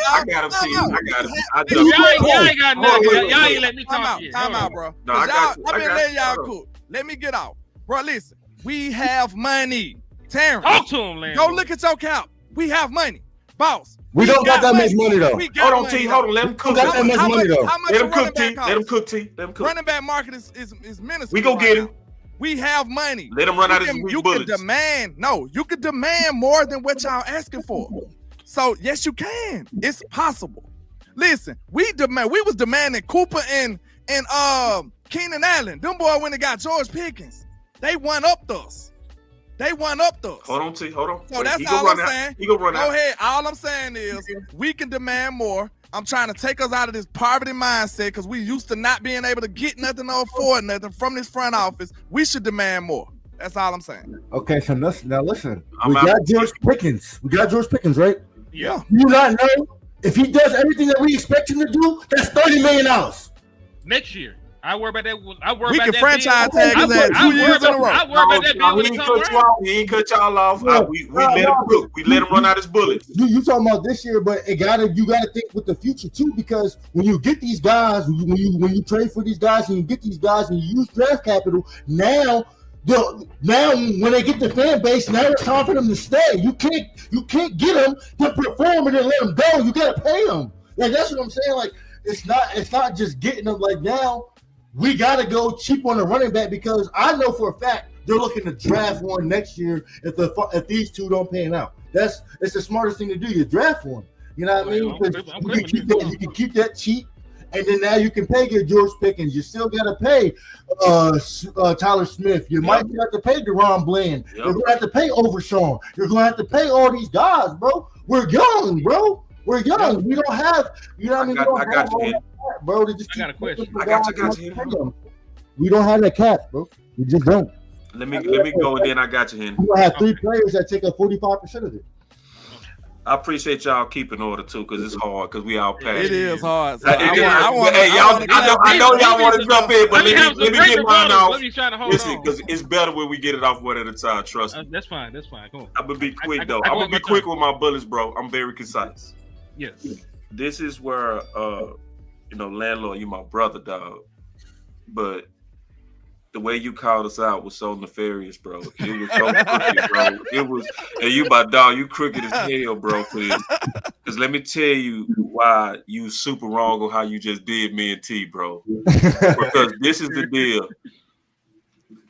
S1: Y'all ain't got nothing. Y'all ain't let me talk yet.
S3: Time out, bro.
S4: No, I got you.
S3: I've been letting y'all cook. Let me get out, bro. Listen, we have money. Terrence,
S1: Talk to him, Landon.
S3: go look at your cap. We have money, boss.
S7: We don't got that much money though.
S4: Hold on, T. Hold on. Let him cook.
S7: Got that much money though.
S3: How much
S4: Let him
S3: a running
S4: cook, T.
S3: back cost?
S4: Let him cook, T. Let him cook.
S3: Running back market is minuscule.
S4: We go get him.
S3: now. We have money.
S4: Let him run out his
S3: You
S4: weak
S3: can
S4: bullets.
S3: demand more than what y'all asking for. So yes, you can. It's possible. Listen, we was demanding Cooper and Keenan Allen. Them boy when they got George Pickens, they won up us.
S4: Hold on, T. Hold on.
S3: So that's
S4: He
S3: all
S4: gonna
S3: I'm
S4: run out.
S3: saying.
S4: He gonna run
S3: Go
S4: out.
S3: ahead. All I'm saying is we can demand more. I'm trying to take us out of this poverty mindset because we used to not being able to get nothing or afford nothing from this front office. We should demand more. That's all I'm saying.
S7: Okay, so listen.
S4: I'm
S7: We
S4: out.
S7: got George Pickens, right?
S3: Yeah.
S7: You not know if he does everything that we expect him to do, that's $30 million.
S1: Next year. I worry about that.
S3: We can franchise tag his ass 2 years in a row.
S1: I worry about that bill when
S4: He
S1: it
S4: ain't
S1: come
S4: cut you
S1: around.
S4: off. He ain't cut y'all off. We let him cook. We let him run out his bullets.
S7: You talking about this year, but you gotta think with the future too, because when you get these guys, when you trade for these guys and you get these guys and you use draft capital, now when they get the fan base, now it's time for them to stay. You can't get them to perform and then let them go. You gotta pay them. Like that's what I'm saying. Like it's not just getting them. Like now we gotta go cheap on the running back because I know for a fact they're looking to draft one next year if these two don't pan out. It's the smartest thing to do. You draft one. You know what I mean? You can keep that cheap. And then now you can pay your George Pickens. You still got to pay Tyler Smith. You might have to pay DeRon Bland. You're going to have to pay Overshawn. You're going to have to pay all these guys, bro. We're young, bro. We're young. We don't have, you know what I mean?
S4: I got you, man.
S7: Bro,
S1: I got a question.
S4: I got you.
S7: We don't have that cap, bro. We just don't.
S4: Let me go, and then I got you, Henry.
S7: You gonna have 3 players that take up 45% of it.
S4: I appreciate y'all keeping order too, because it's hard, because we all passionate.
S3: It is hard. So
S4: Hey, I know y'all want to jump in, but let me get mine off. Listen, because it's better when we get it off one at a time. Trust me.
S1: That's fine. That's fine. Go on.
S4: I'm gonna be quick though. I'm gonna be quick with my bullets, bro. I'm very concise.
S1: Yes.
S4: This is where, landlord, you my brother, dog. But the way you called us out was so nefarious, bro. It was so crooked, bro. It was, and you, my dog, you crooked as hell, bro. Because let me tell you why you super wrong on how you just did me and T, bro. Because this is the deal.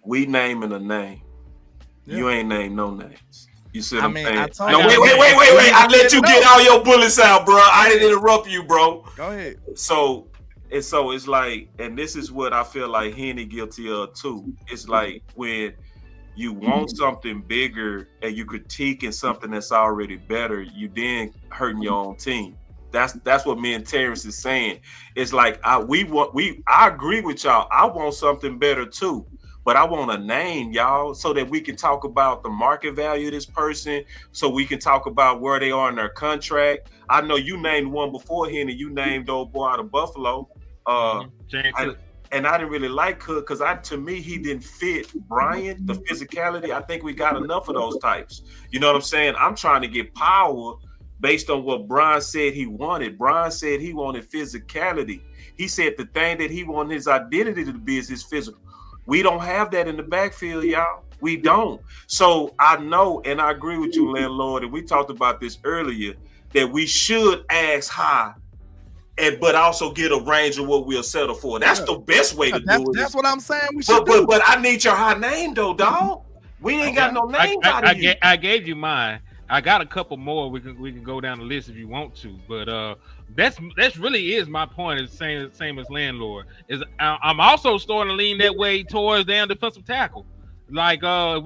S4: We naming a name. Yeah. You ain't named no names. You see what I'm saying? No, wait. I let you get all your bullets out, bro. I didn't interrupt you, bro.
S3: Go ahead.
S4: So it's like, and this is what I feel like Henny guilty of too. It's like when you want something bigger and you critiquing something that's already better, you then hurting your own team. That's what me and Terrence is saying. It's like I agree with y'all. I want something better too. But I want a name, y'all, so that we can talk about the market value of this person, so we can talk about where they are in their contract. I know you named one before, Henny. You named old boy out of Buffalo. And I didn't really like Cook because to me, he didn't fit Bryant, the physicality. I think we got enough of those types. You know what I'm saying? I'm trying to get power based on what Brian said he wanted. Brian said he wanted physicality. He said the thing that he wanted his identity to be is his physical. We don't have that in the backfield, y'all. We don't. So I know, and I agree with you, landlord, and we talked about this earlier, that we should ask high, but also get a range of what we'll settle for. That's the best way to do it.
S3: That's what I'm saying. We should
S4: but I need your high name though, dog. We ain't got no names out here.
S1: I gave you mine. I got a couple more. We can go down the list if you want to, but that's really is my point. Is same as landlord. Is I'm also starting to lean that way towards damn defensive tackle. Like I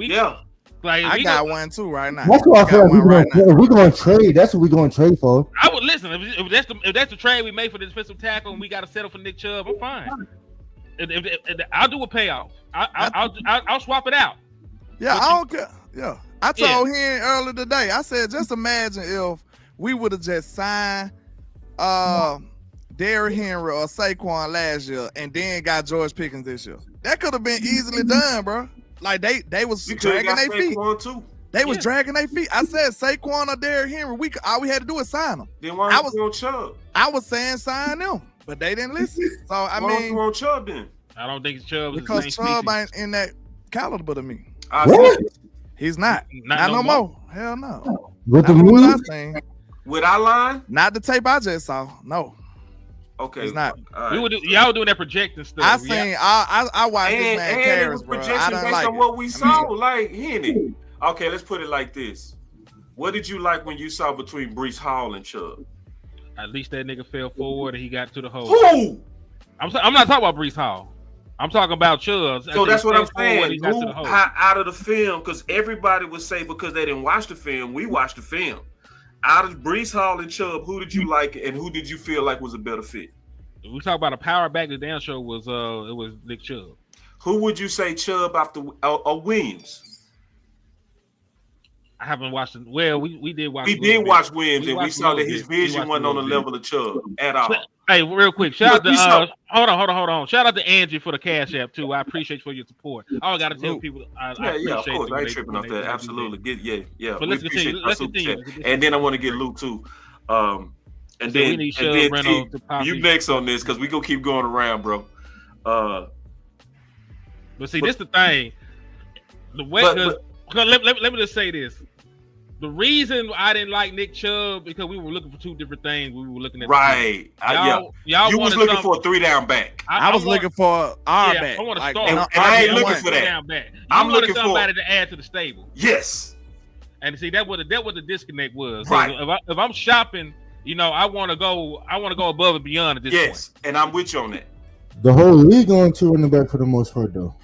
S3: got one too right now.
S7: That's what I feel like we're going to trade. That's what we're going to trade for.
S1: I would listen if that's the trade we made for the defensive tackle and we got to settle for Nick Chubb. I'm fine. If I'll do a payoff. I'll swap it out.
S3: Yeah, I don't care. Yeah, I told him earlier today. I said, just imagine if we would have just signed Derrick Henry or Saquon last year and then got George Pickens this year. That could have been easily done, bro. Like they was dragging their feet. They was dragging their feet. I said Saquon or Derrick Henry. All we had to do is sign them.
S4: Then why was on Chubb?
S3: I was saying sign them, but they didn't listen. So I mean,
S4: on Chubb then?
S1: I don't think Chubb is
S3: because Chubb ain't in that caliber to me. He's not no more. Hell no.
S7: With the move,
S4: with our line,
S3: not the tape I just saw. No.
S4: Okay,
S3: it's not.
S1: Right. Y'all doing that projecting stuff.
S3: I seen. I watched this man Karras, bro.
S4: I don't based on what we saw. Like Henny. Okay, let's put it like this. What did you like when you saw between Breece Hall and Chubb?
S1: At least that nigga fell forward and he got to the hole.
S4: Who?
S1: I'm not talking about Breece Hall. I'm talking about Chubb.
S4: So that's what I'm saying. Who out of the film? Because everybody would say because they didn't watch the film, we watched the film. Out of Breece Hall and Chubb, who did you like and who did you feel like was a better fit?
S1: If we talk about a power back, the damn show was it was Nick Chubb.
S4: Who would you say Chubb after Williams?
S1: I haven't watched it. Well, we did watch.
S4: We did watch Williams, and we saw that his vision wasn't on the level of Chubb at all.
S1: Hey, real quick, shout out to hold on. Shout out to Angie for the Cash App too. I appreciate you for your support. I gotta tell people. I appreciate
S4: of course. I ain't tripping off that. Absolutely, yeah.
S1: But let's continue.
S4: And then I want to get Luke too. And then you next on this because we gonna keep going around, bro.
S1: But see, this the thing. The way let me just say this. The reason I didn't like Nick Chubb because we were looking for two different things. We were looking at
S4: right. Y'all you was looking for a 3-down back.
S3: I was looking for our back.
S1: I want to
S4: start. And I ain't looking for that. I'm looking for
S1: somebody to add to the stable.
S4: Yes.
S1: And see that what the disconnect was.
S4: Right.
S1: So if I'm shopping, I want to go above and beyond at this point.
S4: Yes, and I'm with you on that.
S7: The whole league going to running back for the most part though.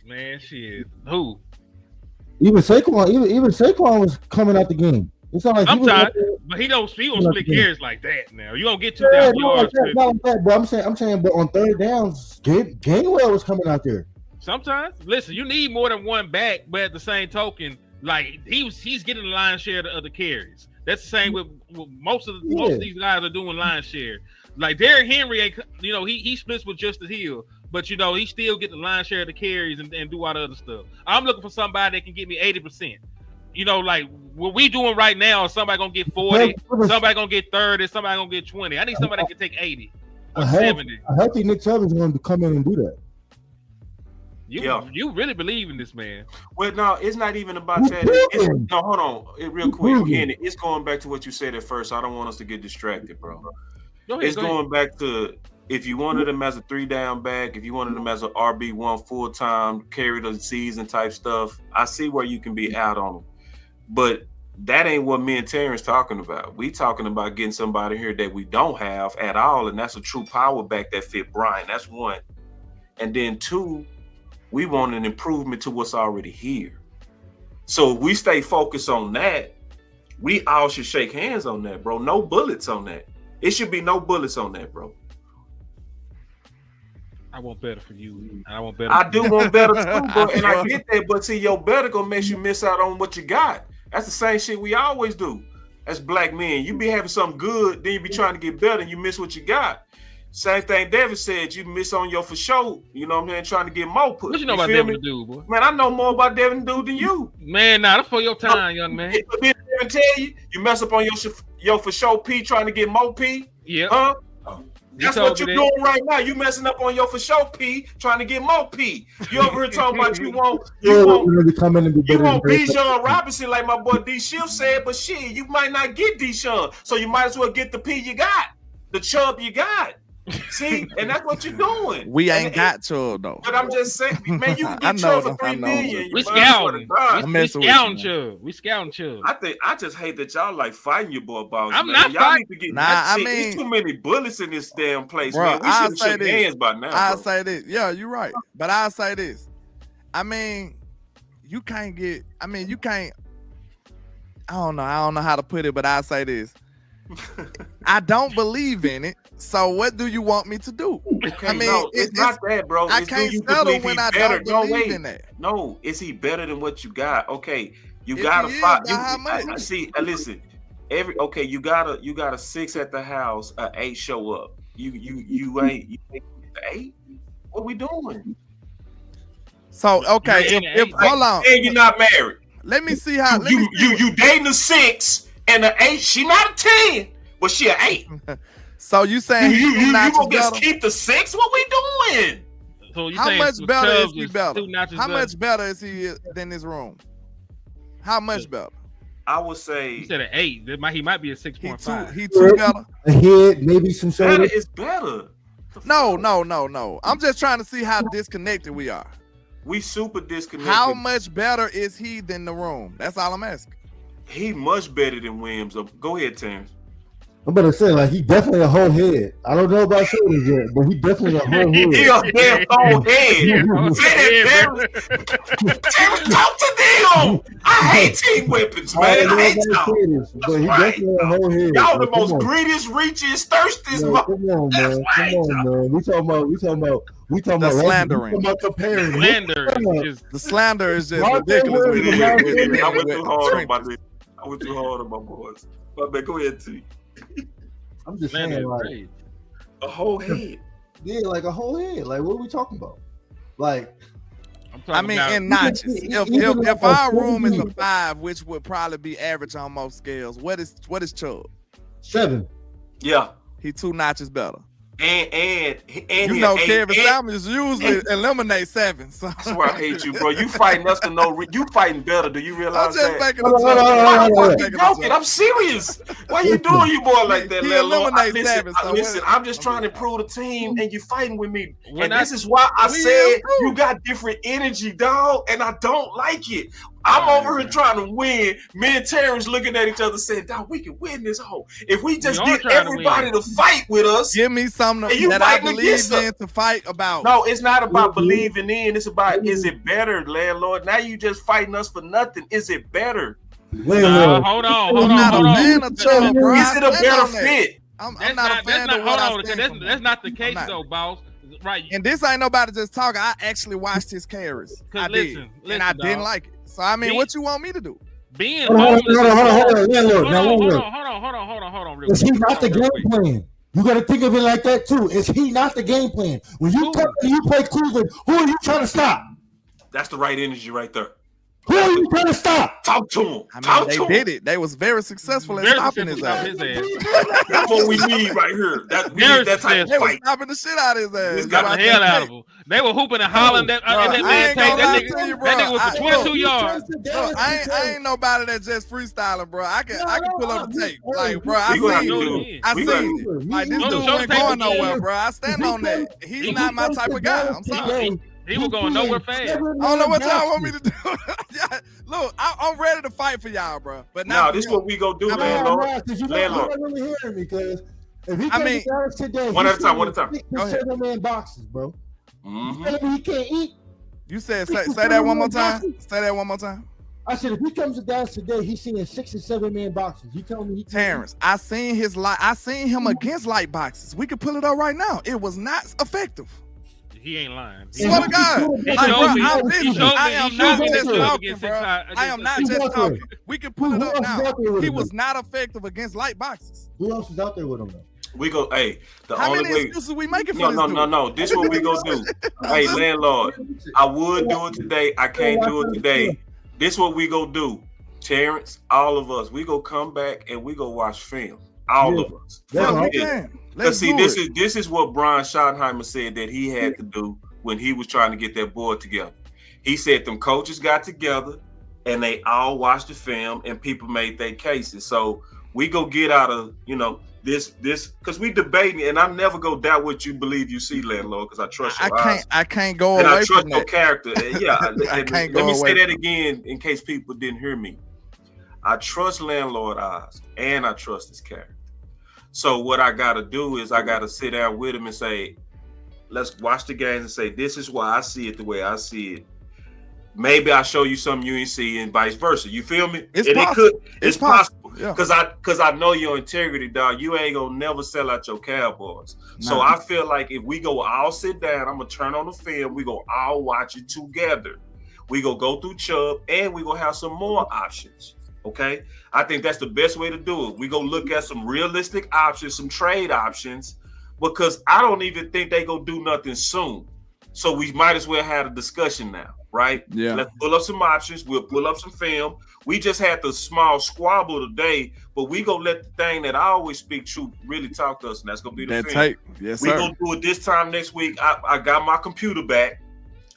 S1: Man, shit. Who?
S7: Even Saquon was coming out the game. It's not like
S1: sometimes, but he don't split gears like that. Now you don't get 2,000 yards.
S7: But I'm saying, but on third downs, Gainwell was coming out there.
S1: Sometimes, listen, you need more than one back, but at the same token, like he's getting the lion's share of the carries. That's the same with most of these guys are doing lion's share. Like Derrick Henry ain't, he splits with Justice Hill, but he still get the lion's share of the carries and do all the other stuff. I'm looking for somebody that can give me 80%. Like what we doing right now, is somebody gonna get 40, somebody gonna get 30, somebody gonna get 20. I need somebody that can take 80 or 70.
S7: A healthy Nick Chubb is going to come in and do that.
S1: You really believe in this man?
S4: Well, no, it's not even about that. No, hold on, real quick. It's going back to what you said at first. I don't want us to get distracted, bro. It's going back to if you wanted him as a 3-down back, if you wanted him as an RB1 full time, carry the season type stuff. I see where you can be out on him, but that ain't what me and Terrence talking about. We talking about getting somebody here that we don't have at all, and that's a true power back that fit Brian. That's one, and then two. We want an improvement to what's already here. So if we stay focused on that, we all should shake hands on that, bro. No bullets on that. It should be no bullets on that, bro.
S1: I want better for you. I want better.
S4: I do want better too, bro. And I get that, but see, your better gonna make you miss out on what you got. That's the same shit we always do. As black men, you be having something good, then you be trying to get better, and you miss what you got. Same thing Devin said, you miss on your for sure, trying to get more push.
S1: What you know about Devin Dude, boy?
S4: Man, I know more about Devin Dude than you.
S1: Man, that's for your time, young man.
S4: Did Devin tell you mess up on your for sure P trying to get more P?
S1: Yeah.
S4: Huh? That's what you're doing right now. You messing up on your for sure P, trying to get more P. You over here talking about you want Bijan Robinson, like my boy D Shift said, but shit, you might not get Deshaun, so you might as well get the P you got, the Chubb you got. See, and that's what you're doing.
S3: We ain't got Chubb though.
S4: But I'm just saying, man, you can get Chubb for $3 million.
S1: We scouting. We scouting Chubb.
S4: I just hate that y'all like fighting your boy balls.
S1: I'm
S4: man.
S1: not
S4: y'all
S1: fighting.
S4: Need to get.
S3: There's
S4: too many bullets in this damn place,
S3: bro,
S4: man. We should have shook hands by now.
S3: I'll say this. Yeah, you're right. But I'll say this. I mean, you can't get. I mean, you can't. I don't know how to put it, but I'll say this. I don't believe in it. So what do you want me to do?
S4: Okay,
S3: I mean,
S4: no, it's not that, bro.
S3: I can't settle when I don't believe in that.
S4: No, is he better than what you got? Okay, you gotta fight. See, listen. You got a 6 at the house, 8 show up. You ain't the 8. What we doing?
S3: So okay, if hold on,
S4: and you're not married.
S3: Let me see how
S4: you dating a 6 and an 8. She not a 10, but she an 8.
S3: So you saying
S4: you gonna just keep the 6? What we doing?
S1: So
S3: how much better is he better? How much better is he than this room? How much better?
S4: I would say
S1: you said an 8. He might be a 6.5.
S3: He too better.
S7: A head, maybe some shoulder.
S4: Is better.
S3: No. I'm just trying to see how disconnected we are.
S4: We super disconnected.
S3: How much better is he than the room? That's all I'm asking.
S4: He much better than Williams. Go ahead, Terrence.
S7: I'm about to say, like, he definitely a whole head. I don't know about shoulders yet, but he definitely a whole head.
S4: He a damn whole head. Terrence, talk to them. I hate team weapons, man. I hate y'all.
S7: But he definitely a whole head.
S4: Y'all the most greediest, reachest, thirstiest.
S7: Come on, man. Come on, man. We talking about
S3: slandering.
S7: We talking about comparing.
S3: The slander is just ridiculous.
S4: I went too hard on my boys. But man, go ahead, T.
S7: I'm just saying, like
S4: a whole head.
S7: Yeah, like a whole head. Like, what are we talking about? Like,
S3: I mean, in notches. If our room is a 5, which would probably be average on most scales, what is Chubb?
S7: 7.
S4: Yeah,
S3: he 2 notches better.
S4: And
S3: you know, Kevin Samuels usually eliminate 7. So.
S4: That's why I hate you, bro. You fighting us to know you fighting better. Do you realize
S3: that?
S4: I'm serious. Why you doing you boy like that?
S3: He eliminates 7.
S4: Listen, I'm just trying to improve the team, and you fighting with me. And this is why I said you got different energy, dog, and I don't like it. I'm over here trying to win. Me and Terrence looking at each other saying, dog, we can win this whole. If we just get everybody to fight with us.
S3: Give me something that I believe in to fight about.
S4: No, it's not about believing in. It's about, is it better, landlord? Now you just fighting us for nothing. Is it better?
S1: Hold on.
S3: Is
S4: it a better fit?
S3: I'm not a fan of what I stand for.
S1: That's not the case, though, boss. right.
S3: And this ain't nobody just talking. I actually watched his carries. I did, and I didn't like it. So I mean, what you want me to do?
S1: Being
S7: Hold on,
S1: homeless.
S7: landlord.
S1: Hold on.
S7: Is he not the game plan? You got to think of it like that too. Is he not the game plan? When you play Cleveland, who are you trying to stop?
S4: That's the right energy right there.
S7: Who are you trying to stop?
S4: Talk to him.
S3: I mean, they did it. They was very successful at stopping his ass.
S4: That's what we need right here. That type of
S3: They was
S4: fight.
S3: stopping the shit out of his ass.
S1: Got the hell out of him. They were hooping and hollering that man take that nigga was for 22 yards.
S3: Bro, I ain't nobody that just freestyling, bro. I can pull up the tape. Like, bro, I seen it. Like, this dude ain't going nowhere, bro. I stand on that. He's not my type of guy. I'm sorry.
S1: He was going nowhere fast.
S3: I don't know what y'all want me to do. Look, I'm ready to fight for y'all, bro. But now
S4: this is what we go do, landlord.
S7: You're not really hearing me, because if he comes to Dallas today,
S4: one at a time.
S7: 7-man boxes, bro.
S4: Mm-hmm.
S7: He can't eat.
S3: You said say that one more time. Say that one more time.
S7: I said if he comes to Dallas today, he's seeing 6 and 7 man boxes. You telling me he can't
S3: Terrence, I seen him against light boxes. We could pull it up right now. It was not effective.
S1: He ain't lying.
S3: Swear to God. I'm listening. I am not just talking, bro. I am not just talking. We can pull it up now. He was not effective against light boxes.
S7: Who else is out there with him though?
S4: We go, hey,
S3: how many excuses we making for this?
S4: No. This is what we gonna do. Hey, landlord, I would do it today. I can't do it today. This is what we gonna do. Terrence, all of us, we go come back and we go watch film. All of us. Because see, this is what Brian Schottenheimer said that he had to do when he was trying to get that board together. He said them coaches got together and they all watched the film and people made their cases. So we go get out of, this because we debating, and I never go doubt what you believe you see, landlord, because I trust your eyes.
S3: I can't go
S4: and
S3: away
S4: I trust
S3: from
S4: your
S3: that.
S4: character. Yeah,
S3: I can't go
S4: let me
S3: away
S4: say that again in case people didn't hear me. I trust landlord eyes and I trust his character. So what I got to do is I got to sit down with him and say, let's watch the games and say, this is why I see it the way I see it. Maybe I show you something you ain't see and vice versa. You feel me? It's possible.
S3: Yeah.
S4: Cause I know your integrity, dog. You ain't gonna never sell out your Cowboys. No. So I feel like if we go all sit down, I'm gonna turn on the film, we go all watch it together. We go through Chubb and we gonna have some more options. Okay. I think that's the best way to do it. We go look at some realistic options, some trade options, because I don't even think they gonna do nothing soon. So we might as well have a discussion now, right?
S3: Yeah.
S4: Let's pull up some options. We'll pull up some film. We just had the small squabble today, but we gonna let the thing that I always speak truth really talk to us, and that's gonna be the film.
S3: Tape. Yes,
S4: we
S3: sir.
S4: gonna do it this time next week. I got my computer back,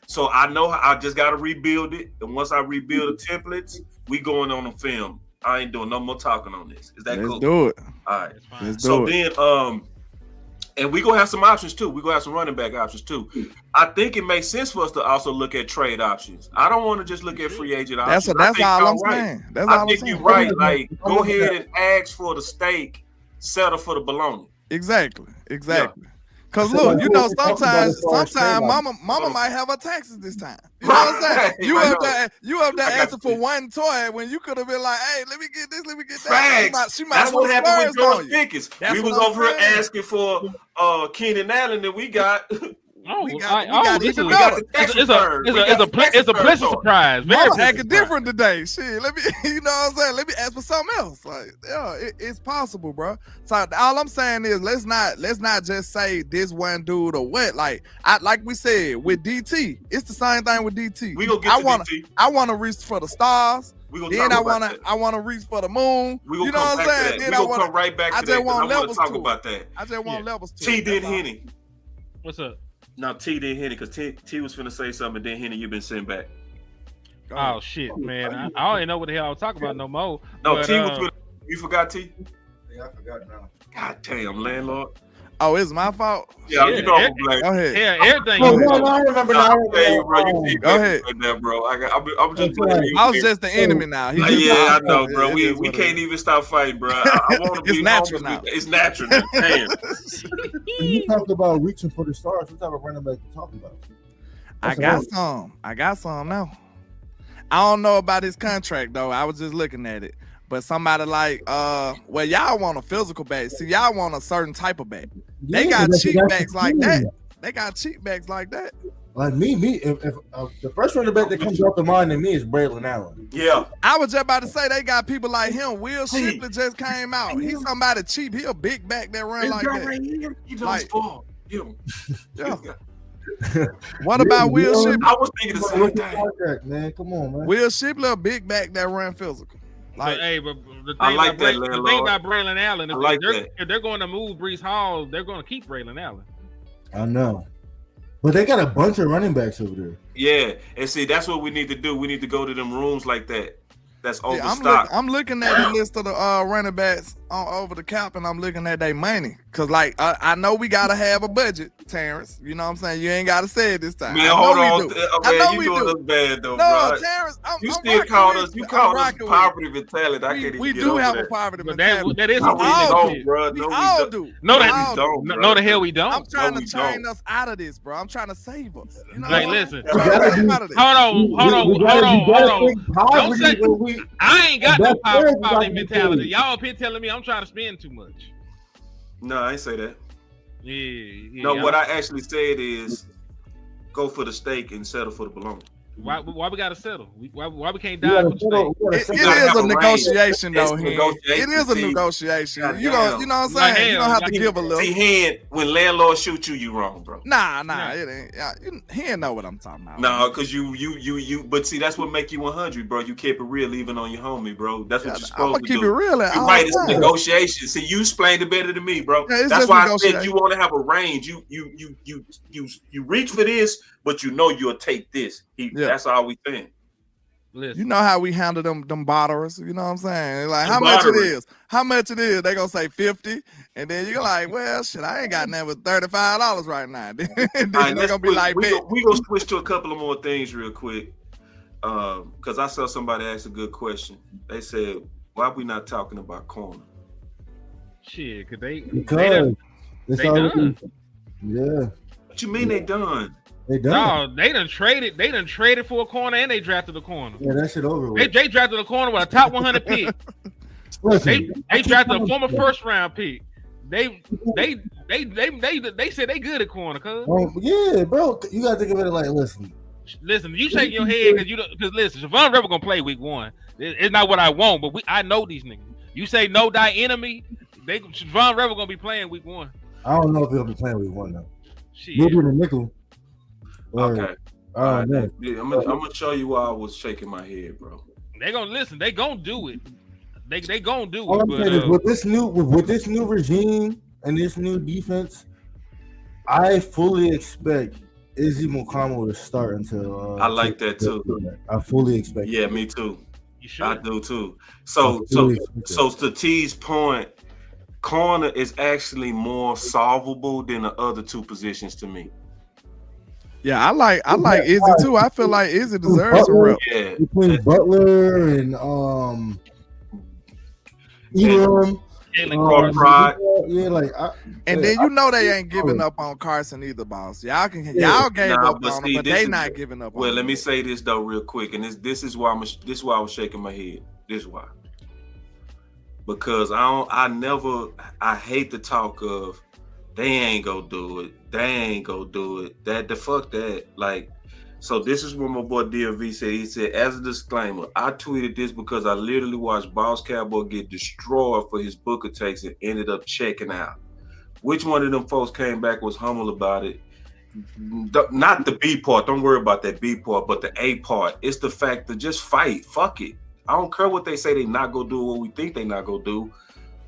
S4: so I know I just gotta rebuild it. And once I rebuild the templates, we going on the film. I ain't doing no more talking on this. Is that cool?
S3: Let's do it.
S4: All right.
S3: Let's
S4: so
S3: do it.
S4: Then and we gonna have some options too. We gonna have some running back options too. I think it makes sense for us to also look at trade options. I don't want to just look at free agent options.
S3: That's all I'm saying.
S4: I think you're right. Like, go ahead and ask for the steak, settle for the bologna.
S3: Exactly. Yeah. Cause look, sometimes mama might have her taxes this time. You know what I'm saying? You up there asking for one toy when you could have been like, hey, let me get this, let me get that.
S4: She might That's what happened with George Pickens. We was over here asking for Keenan Allen that we got.
S1: It's a pleasant surprise.
S3: Mama's acting different today. Shit, let me, you know what I'm saying? Let me ask for something else. Like, it's possible, bro. So all I'm saying is let's not just say this one dude or what. Like we said with DT, it's the same thing with DT.
S4: We gonna get DT.
S3: I want to reach for the stars. Then I want to reach for the moon.
S4: You know what I'm saying? Then I want to come right back to that. I want to talk about that.
S3: I just want levels to
S4: T did Henny.
S1: What's up?
S4: No, T didn't hit it because T was finna say something, and then Henny, you've been sent back.
S1: Oh shit, man! I don't even know what the hell I was talking about no more.
S4: No, but, T was finna. You forgot
S5: T? Yeah, I forgot now.
S4: God damn, landlord.
S3: Oh, it's my fault.
S4: Yeah, you know I'm black.
S3: Go ahead.
S1: Yeah, everything.
S7: I remember now.
S4: Go ahead. Bro. I'm just playing.
S3: I was just the enemy now.
S4: I know, bro. We can't even stop fighting, bro. I want to be
S3: natural now.
S4: It's natural now. Damn.
S7: When you talk about reaching for the stars, what type of running back you talking about?
S3: I got some now. I don't know about his contract though. I was just looking at it. But somebody like, y'all want a physical back. See, y'all want a certain type of back. They got cheap backs like that. They got cheap backs like that.
S7: Like me, if the first running back that comes off the mind to me is Braylon Allen.
S4: Yeah.
S3: I was just about to say they got people like him. Will Shipley just came out. He's somebody cheap. He a big back that run like that.
S4: You don't
S3: Like-
S4: spoil. You.
S3: Yeah. What about Will Shipley?
S4: I was thinking the same thing.
S7: Contract, man. Come on, man.
S3: Will Shipley a big back that run physical.
S1: Like,
S3: Like,
S1: hey, but the thing
S4: I like
S1: about
S4: that,
S1: the
S4: landlord.
S1: thing about Braylon Allen,
S4: I like
S1: if they're going to move Breece Hall, they're going to keep Braylon Allen.
S7: I know, but they got a bunch of running backs over there.
S4: Yeah, and see, that's what we need to do. We need to go to them rooms like that. That's
S3: yeah,
S4: overstocked.
S3: I'm looking at the list of the running backs on over the cap, and I'm looking at their money. Cause like I know we gotta have a budget, Terrence. You know what I'm saying? You ain't gotta say it this time.
S4: Man,
S3: I
S4: hold
S3: know
S4: on.
S3: we do.
S4: Okay,
S3: I know
S4: you
S3: we
S4: doing
S3: do.
S4: us bad though,
S3: No,
S4: bro.
S3: Terrence, I'm
S4: still
S3: rocking
S4: called
S3: with
S4: us. You
S3: I'm
S4: called us
S3: rocking with
S4: poverty mentality. I can't
S3: you.
S4: even
S3: We
S4: get
S3: do
S4: over
S3: have a
S4: that.
S3: poverty
S1: But
S3: mentality.
S1: that is
S4: No,
S1: some
S4: we
S3: all
S1: bullshit.
S4: don't,
S3: do.
S4: bro.
S3: We
S4: No, we
S3: all
S4: don't.
S3: do.
S1: No,
S3: We
S1: that
S3: all do.
S4: don't,
S1: No,
S4: bro.
S1: no, the hell we don't.
S3: I'm trying
S4: we
S3: to train
S4: don't.
S3: us out of this, bro. I'm trying to save us. You know
S1: Like,
S3: what I'm
S1: listen,
S3: saying? I'm trying to save out of this.
S1: hold on. Don't say
S7: We,
S1: I ain't got no
S7: That's
S1: poverty
S7: everybody
S1: mentality.
S7: do.
S1: Y'all up here telling me I'm trying to spend too much.
S4: No, I ain't say that.
S1: Yeah.
S4: No, what I actually said is go for the steak and settle for the bologna.
S1: Why we gotta settle? Why we can't
S7: we
S1: die
S7: gotta
S1: for the
S7: settle-
S1: steak?
S7: we gotta
S3: It
S7: settle-
S4: gotta
S3: is
S4: have
S3: a
S4: a range.
S3: negotiation,
S4: It's
S3: though,
S4: a
S3: Hen.
S4: negotiation.
S3: It is a
S4: See,
S3: negotiation.
S4: goddamn.
S3: You know what I'm
S1: Like
S3: saying? You
S1: hell,
S3: don't have to
S1: like-
S3: give a little.
S4: See, Hen, when landlord shoot you, you wrong, bro.
S3: Nah,
S1: Yeah.
S3: it ain't. He ain't know what I'm talking about.
S4: No, because you. But see, that's what make you 100, bro. You keep it real, even on your homie, bro. That's what you're
S3: I'm
S4: supposed
S3: gonna
S4: to
S3: keep
S4: do.
S3: it real.
S4: You're right. It's a negotiation. See, you explained it better than me, bro.
S3: Yeah, it's
S4: That's
S3: just
S4: why I said
S3: negotiation.
S4: you want to have a range. You reach for this, but you know you'll take this.
S3: Yeah.
S4: That's all we think.
S3: You know how we handle them bottlers. You know what I'm saying? Like,
S4: The
S3: how much it
S4: bottlers.
S3: is? How much it is? They gonna say 50, and then you're like, well, shit, I ain't got nothing but $35 right now. And then
S4: All right,
S3: they're gonna be like,
S4: we
S3: bet.
S4: gonna switch to a couple of more things real quick. Because I saw somebody ask a good question. They said, "Why we not talking about corner?"
S1: Shit, cause they
S7: Because
S1: done.
S7: it's
S1: They
S7: already-
S1: done.
S7: Yeah,
S4: What you mean they done?
S7: they done.
S1: No, they done traded for a corner and they drafted a corner.
S7: Yeah, that shit over
S1: They
S7: with.
S1: drafted a corner with a top 100 pick.
S7: Listen,
S1: They drafted a former first round pick. They said they good at corner, cuz.
S7: yeah, bro, you gotta think of it like, listen,
S1: Listen, you shaking your head because listen, Javon Rebel gonna play week 1. It's not what I want, but I know these niggas. You say no thy enemy, Javon Rebel gonna be playing week 1.
S7: I don't know if he'll be playing with one though.
S1: Shit.
S7: He'll be in the nickel. Or,
S4: Okay.
S7: I don't know.
S4: I'm gonna show you why I was shaking my head, bro.
S1: They gonna listen. They gonna do it. They gonna do
S7: All
S1: it.
S7: I'm
S1: But
S7: saying is with this new regime and this new defense, I fully expect Izzy Muhammad to start until.
S4: I like that too.
S7: I fully expect.
S4: Yeah, me too.
S1: you should.
S4: I do too. So to T's point, corner is actually more solvable than the other two positions to me.
S3: Yeah, I like Izzy too. I feel like Izzy deserves a rep.
S4: Yeah,
S7: between Butler and Elam.
S1: Jalen
S4: Pride.
S7: Yeah, like
S3: And then you know they ain't giving up on Carson either, boss. Y'all gave
S4: Nah,
S3: up
S4: but
S3: on
S4: see,
S3: him, but
S4: this
S3: they
S4: is-
S3: not giving up on
S4: Well,
S3: him.
S4: let me say this though, real quick, and this is why I was shaking my head. This is why, because I hate the talk of they ain't gonna do it, they ain't gonna do it. That the fuck that like. So this is what my boy DLV said. He said, as a disclaimer, I tweeted this because I literally watched Boss Cowboy get destroyed for his Booker takes and ended up checking out. Which one of them folks came back was humble about it? Not the B part. Don't worry about that B part, but the A part. It's the fact that just fight. Fuck it. I don't care what they say they not gonna do, what we think they not gonna do.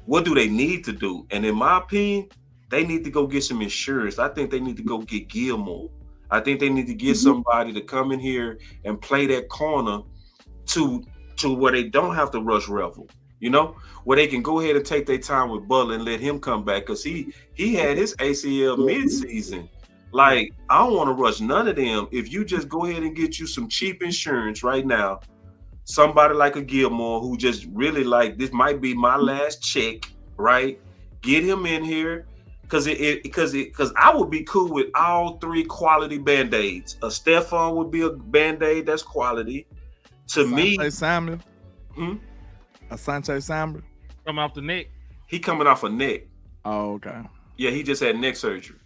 S4: What do they need to do? And in my opinion, they need to go get some insurance. I think they need to go get Gilmore. I think they need to get somebody to come in here and play that corner to where they don't have to rush Revel, you know, where they can go ahead and take their time with Butler and let him come back because he had his ACL mid-season. Like, I don't want to rush none of them. If you just go ahead and get you some cheap insurance right now, somebody like a Gilmore who just really like, this might be my last check, right? Get him in here. Because I would be cool with all three quality band-aids. A Stephon would be a band-aid that's quality. To me,
S3: Samuel.
S4: Hmm?
S3: Asante Samuel.
S1: Come off the neck.
S4: he coming off a neck.
S3: Oh, okay.
S4: Yeah, he just had neck surgery.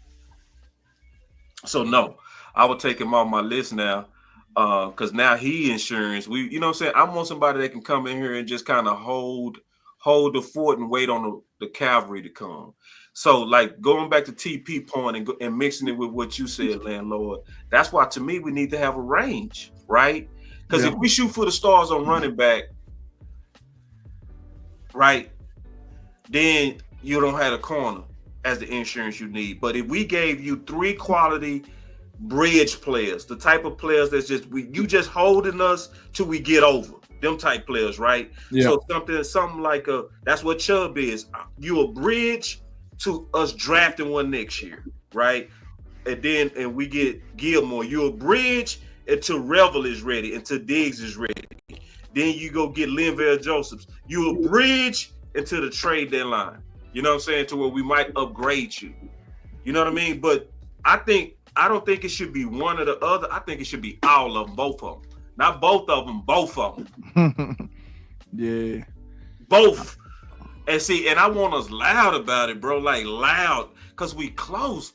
S4: So no, I would take him off my list now. Because now he insurance. You know what I'm saying? I want somebody that can come in here and just kind of hold the fort and wait on the cavalry to come. So, like going back to TP point and mixing it with what you said, landlord. That's why to me we need to have a range, right? Because if we shoot for the stars on running back, right, then you don't have a corner as the insurance you need. But if we gave you 3 quality bridge players, the type of players that's you just holding us till we get over them type players, right? So something like that's what Chubb is. You a bridge to us drafting one next year, right? And we get Gilmore. You a bridge until Revel is ready, until Diggs is ready. Then you go get Linval Josephs. You a bridge until the trade deadline. You know what I'm saying? To where we might upgrade you. You know what I mean? But I don't think it should be one or the other. I think it should be all of them, both of them. Not both of them, both of them.
S3: Yeah.
S4: Both. And see, and I want us loud about it, bro. Like loud. Because we close.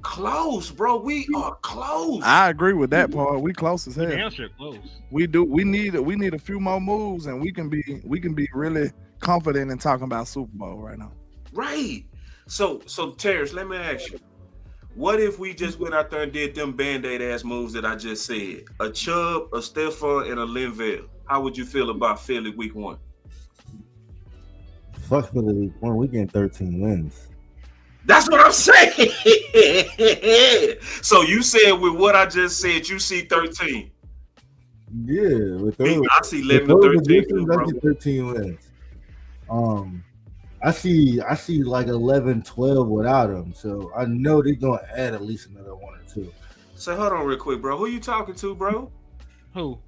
S4: Close, bro. We are close.
S3: I agree with that part. We close as hell.
S1: Damn sure close.
S3: We do. We need a few more moves, and we can be really confident in talking about Super Bowl right now.
S4: Right. So Terrence, let me ask you. What if we just went out there and did them Band-Aid ass moves that I just said? A Chubb, a Stephon, and a Linval. How would you feel about Philly week 1?
S7: Fuck Philly week 1. We getting 13 wins.
S4: That's what I'm saying. So you said with what I just said, you see 13.
S7: Yeah, with those,
S4: I see 11 to 13.
S7: I get 13 wins. I see like 11, 12 without him. So I know they're gonna add at least another 1 or 2.
S4: So hold on real quick, bro. Who you talking to, bro?
S1: Who?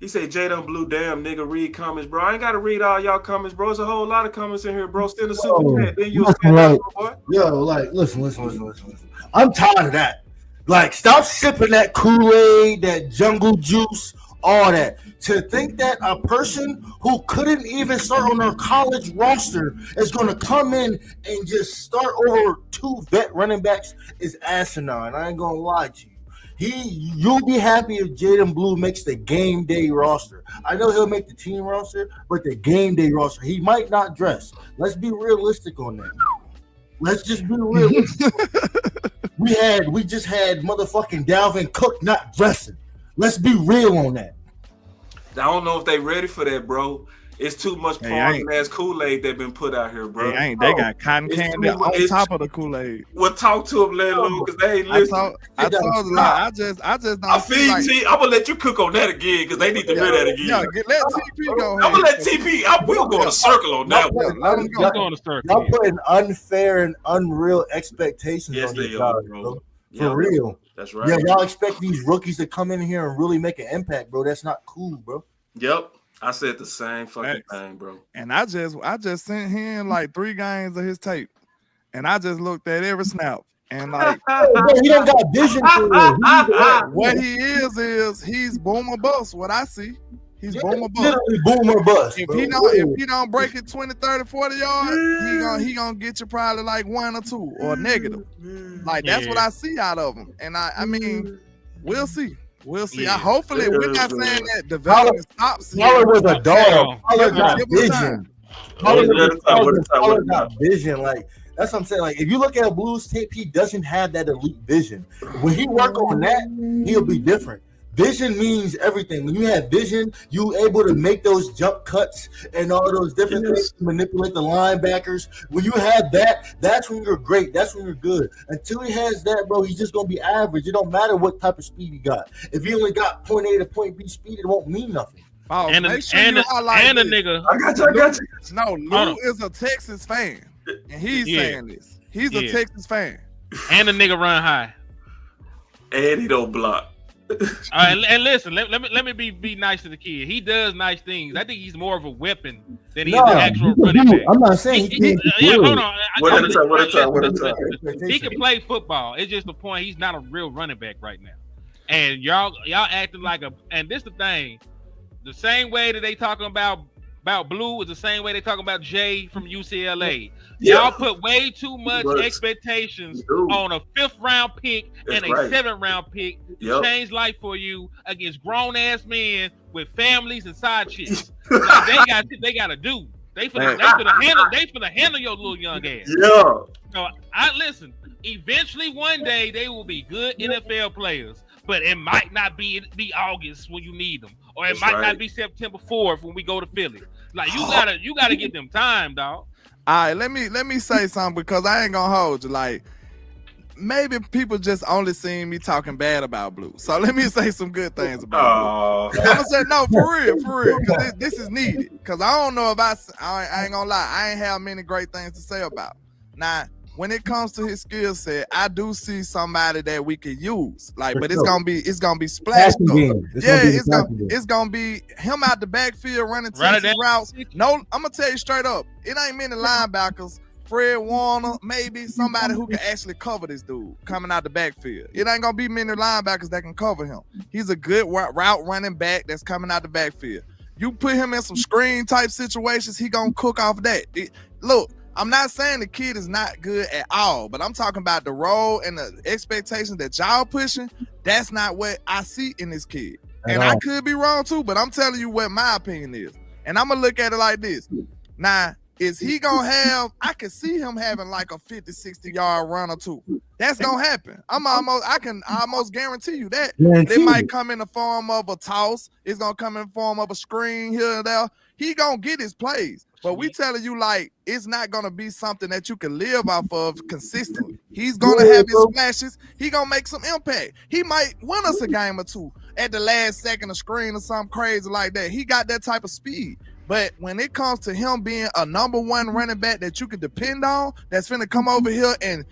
S4: He said J Done Blue, damn nigga, read comments, bro. I ain't gotta read all y'all comments, bro. There's a whole lot of comments in here, bro. Send a super chat. Then you'll spend
S7: like,
S4: boy.
S7: yo, like listen. I'm tired of that. Like, stop sipping that Kool-Aid, that jungle juice, all that. To think that a person who couldn't even start on their college roster is going to come in and just start over 2 vet running backs is asinine. I ain't going to lie to you. You'll be happy if Jaden Blue makes the game day roster. I know he'll make the team roster, but the game day roster, he might not dress. Let's be realistic on that. Let's just be realistic. we just had motherfucking Dalvin Cook not dressing. Let's be real on that.
S4: I don't know if they ready for that, bro. It's too much poison ass Kool-Aid that been put out here, bro.
S3: They got cotton candy on top of the Kool-Aid.
S4: Well, talk to them, landlord, because they ain't listening.
S3: I just don't.
S4: I feel T. I'm gonna let you cook on that again because they need to hear that again.
S3: Yeah, let TP go.
S4: I'm gonna let TP. We'll go in a circle on that one.
S3: Let him go.
S1: Go in a circle.
S7: Y'all putting unfair and unreal expectations on these guys, bro. For real.
S4: That's right.
S7: Yeah, y'all expect these rookies to come in here and really make an impact, bro. That's not cool, bro.
S4: Yep. I said the same fucking thing, bro.
S3: And I just sent him like 3 games of his tape, and I just looked at every snap, and like
S7: he don't got vision for it.
S3: What he is he's boom or bust. What I see, he's boom or bust.
S7: Literally boom or bust.
S3: If he don't break it 20, 30, 40 yards, he gonna get you probably like 1 or 2 or negative. Like that's what I see out of him, and I mean, we'll see. We'll see.
S4: Yeah.
S3: Hopefully, we're not saying that development stops.
S7: Pollard was a dog. Pollard got vision. Pollard got vision. Like that's what I'm saying. Like if you look at Blues tape, he doesn't have that elite vision. When he work on that, he'll be different. Vision means everything. When you have vision, you able to make those jump cuts and all those different things to manipulate the linebackers. When you have that, that's when you're great. That's when you're good. Until he has that, bro, he's just gonna be average. It don't matter what type of speed he got. If he only got point A to point B speed, it won't mean nothing.
S3: Oh,
S1: And a nigga.
S4: I got you.
S3: No, Lou is a Texas fan, and he's saying this. He's a Texas fan.
S1: And the nigga run high.
S4: And he don't block.
S1: All right, and listen, let me be nice to the kid. He does nice things. I think he's more of a weapon than he is an actual running back.
S7: I'm not saying
S1: hold on.
S4: What at a time.
S1: He can play football. It's just the point he's not a real running back right now. And y'all acting like and this the thing. The same way that they talking about about Blue is the same way they talk about Jay from UCLA.
S4: Yeah.
S1: Y'all put way too much
S4: But-
S1: expectations
S4: Dude.
S1: on a 5th round pick
S4: That's
S1: and a
S4: right.
S1: 7th round pick to
S4: Yep.
S1: change life for you against grown ass men with families and side chicks. Like, they got to do. They finna handle your little young ass.
S4: Yeah.
S1: So I listen. Eventually, one day they will be good NFL players, but it might not be August when you need them, or it
S4: That's
S1: might
S4: right.
S1: not be September 4th when we go to Philly. Like you gotta give them time, dog.
S3: All right, let me say something because I ain't gonna hold you. Like, maybe people just only seen me talking bad about Blue. So let me say some good things about Blue.
S4: Oh,
S3: I'm gonna say no for real, because this is needed. Because I don't know if I ain't gonna lie, I ain't have many great things to say about. Now, when it comes to his skill set, I do see somebody that we could use. Like,
S7: For
S3: but
S7: sure.
S3: it's gonna be splashed
S7: Passing
S3: up.
S7: game.
S3: Yeah,
S7: be the passing game.
S3: it's gonna be him out the backfield running
S1: Running
S3: Texas routes. No, I'm gonna tell you straight up, it ain't many linebackers. Fred Warner, maybe somebody who can actually cover this dude coming out the backfield. It ain't gonna be many linebackers that can cover him. He's a good route running back that's coming out the backfield. You put him in some screen type situations, he gonna cook off that. Look, I'm not saying the kid is not good at all, but I'm talking about the role and the expectations that y'all pushing. That's not what I see in this kid. And I could be wrong too, but I'm telling you what my opinion is. And I'm gonna look at it like this. Now, is he gonna have, I can see him having like a 50, 60-yard run or two. That's gonna happen. I can almost guarantee you that. It might come in the form of a toss. It's gonna come in the form of a screen here and there. He gonna get his plays. But we telling you, like, it's not gonna be something that you can live off of consistently. He's gonna have his splashes. He gonna make some impact. He might win us a game or two at the last second of screen or something crazy like that. He got that type of speed. But when it comes to him being a number one running back that you can depend on, that's finna come over here and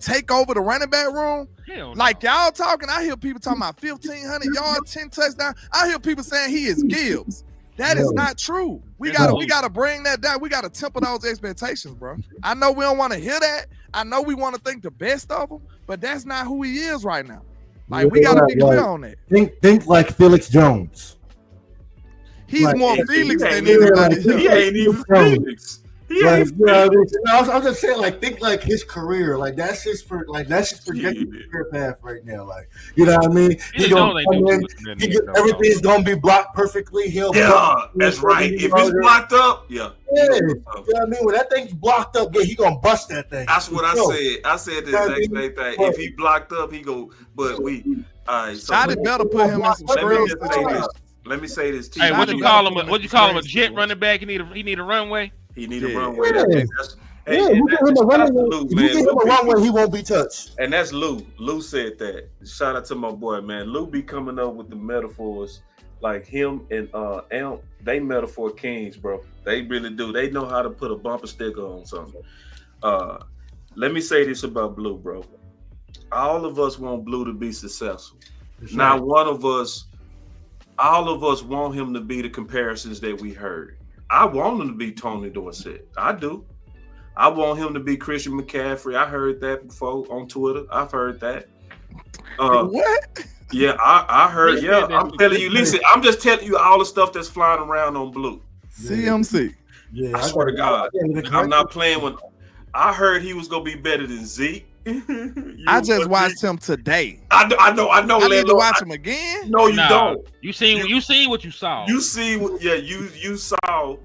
S3: take over the running back room, like y'all talking, I hear people talking about 1,500 yards, 10 touchdowns. I hear people saying he is Gibbs. That is not true. We gotta bring that down. We gotta temper those expectations, bro. I know we don't want to hear that. I know we want to think the best of him, but that's not who he is right now. Like, we gotta be clear on that.
S7: Think like Felix Jones.
S3: He's
S7: Like,
S3: more
S4: he
S3: Felix than
S4: ain't
S3: anybody
S4: even- he
S3: else.
S4: ain't even Felix. He
S7: Like,
S4: ain't
S7: you know what I mean?
S4: Felix.
S7: No, I'm just saying, like, think like his career. Like, that's his projected
S4: Yeah.
S7: career path right now. Like, you know what I mean? He
S1: Jones
S7: gonna
S1: ain't
S7: come
S1: doing
S7: in,
S1: too much in the NFL,
S7: everything's gonna be blocked perfectly. He'll
S4: Yeah, that's right. If it's blocked up, yeah.
S7: Yeah, you know what I mean? When that thing's blocked up, yeah, he gonna bust that thing.
S4: That's what I
S7: Yo,
S4: said. I said the exact same thing. If he blocked up, he go. But we. All right. So
S3: Shotty better put him in some
S4: let me
S3: screen
S4: just say this.
S3: situations.
S4: Let me say this.
S1: Hey, what you
S3: Shotty
S1: call
S3: better
S1: him?
S3: put
S1: What
S3: him
S1: you
S3: in
S1: call him? A
S3: screen
S1: jet
S3: situations.
S1: running back? He need a runway.
S4: He need a
S3: Yeah.
S4: runway.
S7: Yeah.
S4: That's,
S7: Yeah,
S4: and
S7: you
S4: that's
S7: give him a
S4: shout out to
S7: runway.
S4: Lou,
S7: If you
S4: man.
S7: give him
S4: Lou
S7: a
S4: be-
S7: runway, he won't be touched.
S4: And that's Lou. Lou said that. Shout out to my boy, man. Lou be coming up with the metaphors. Like him and Amp, they metaphor kings, bro. They really do. They know how to put a bumper sticker on something. Let me say this about Blue, bro. All of us want Blue to be successful. Not one of us, all of us want him to be the comparisons that we heard. I want him to be Tony Dorsett. I do. I want him to be Christian McCaffrey. I heard that before on Twitter. I've heard that.
S3: What?
S4: Yeah, I heard. Yeah, I'm telling you. Listen, I'm just telling you all the stuff that's flying around on Blue.
S3: CMC.
S7: Yeah,
S4: I swear to God, I'm not playing with. I heard he was gonna be better than Zeke.
S3: I just watched him today.
S4: I know.
S3: I need to
S4: Lelo.
S3: watch him again.
S4: No, you
S1: Nah,
S4: don't.
S1: You seen what you saw.
S4: You see, yeah, you saw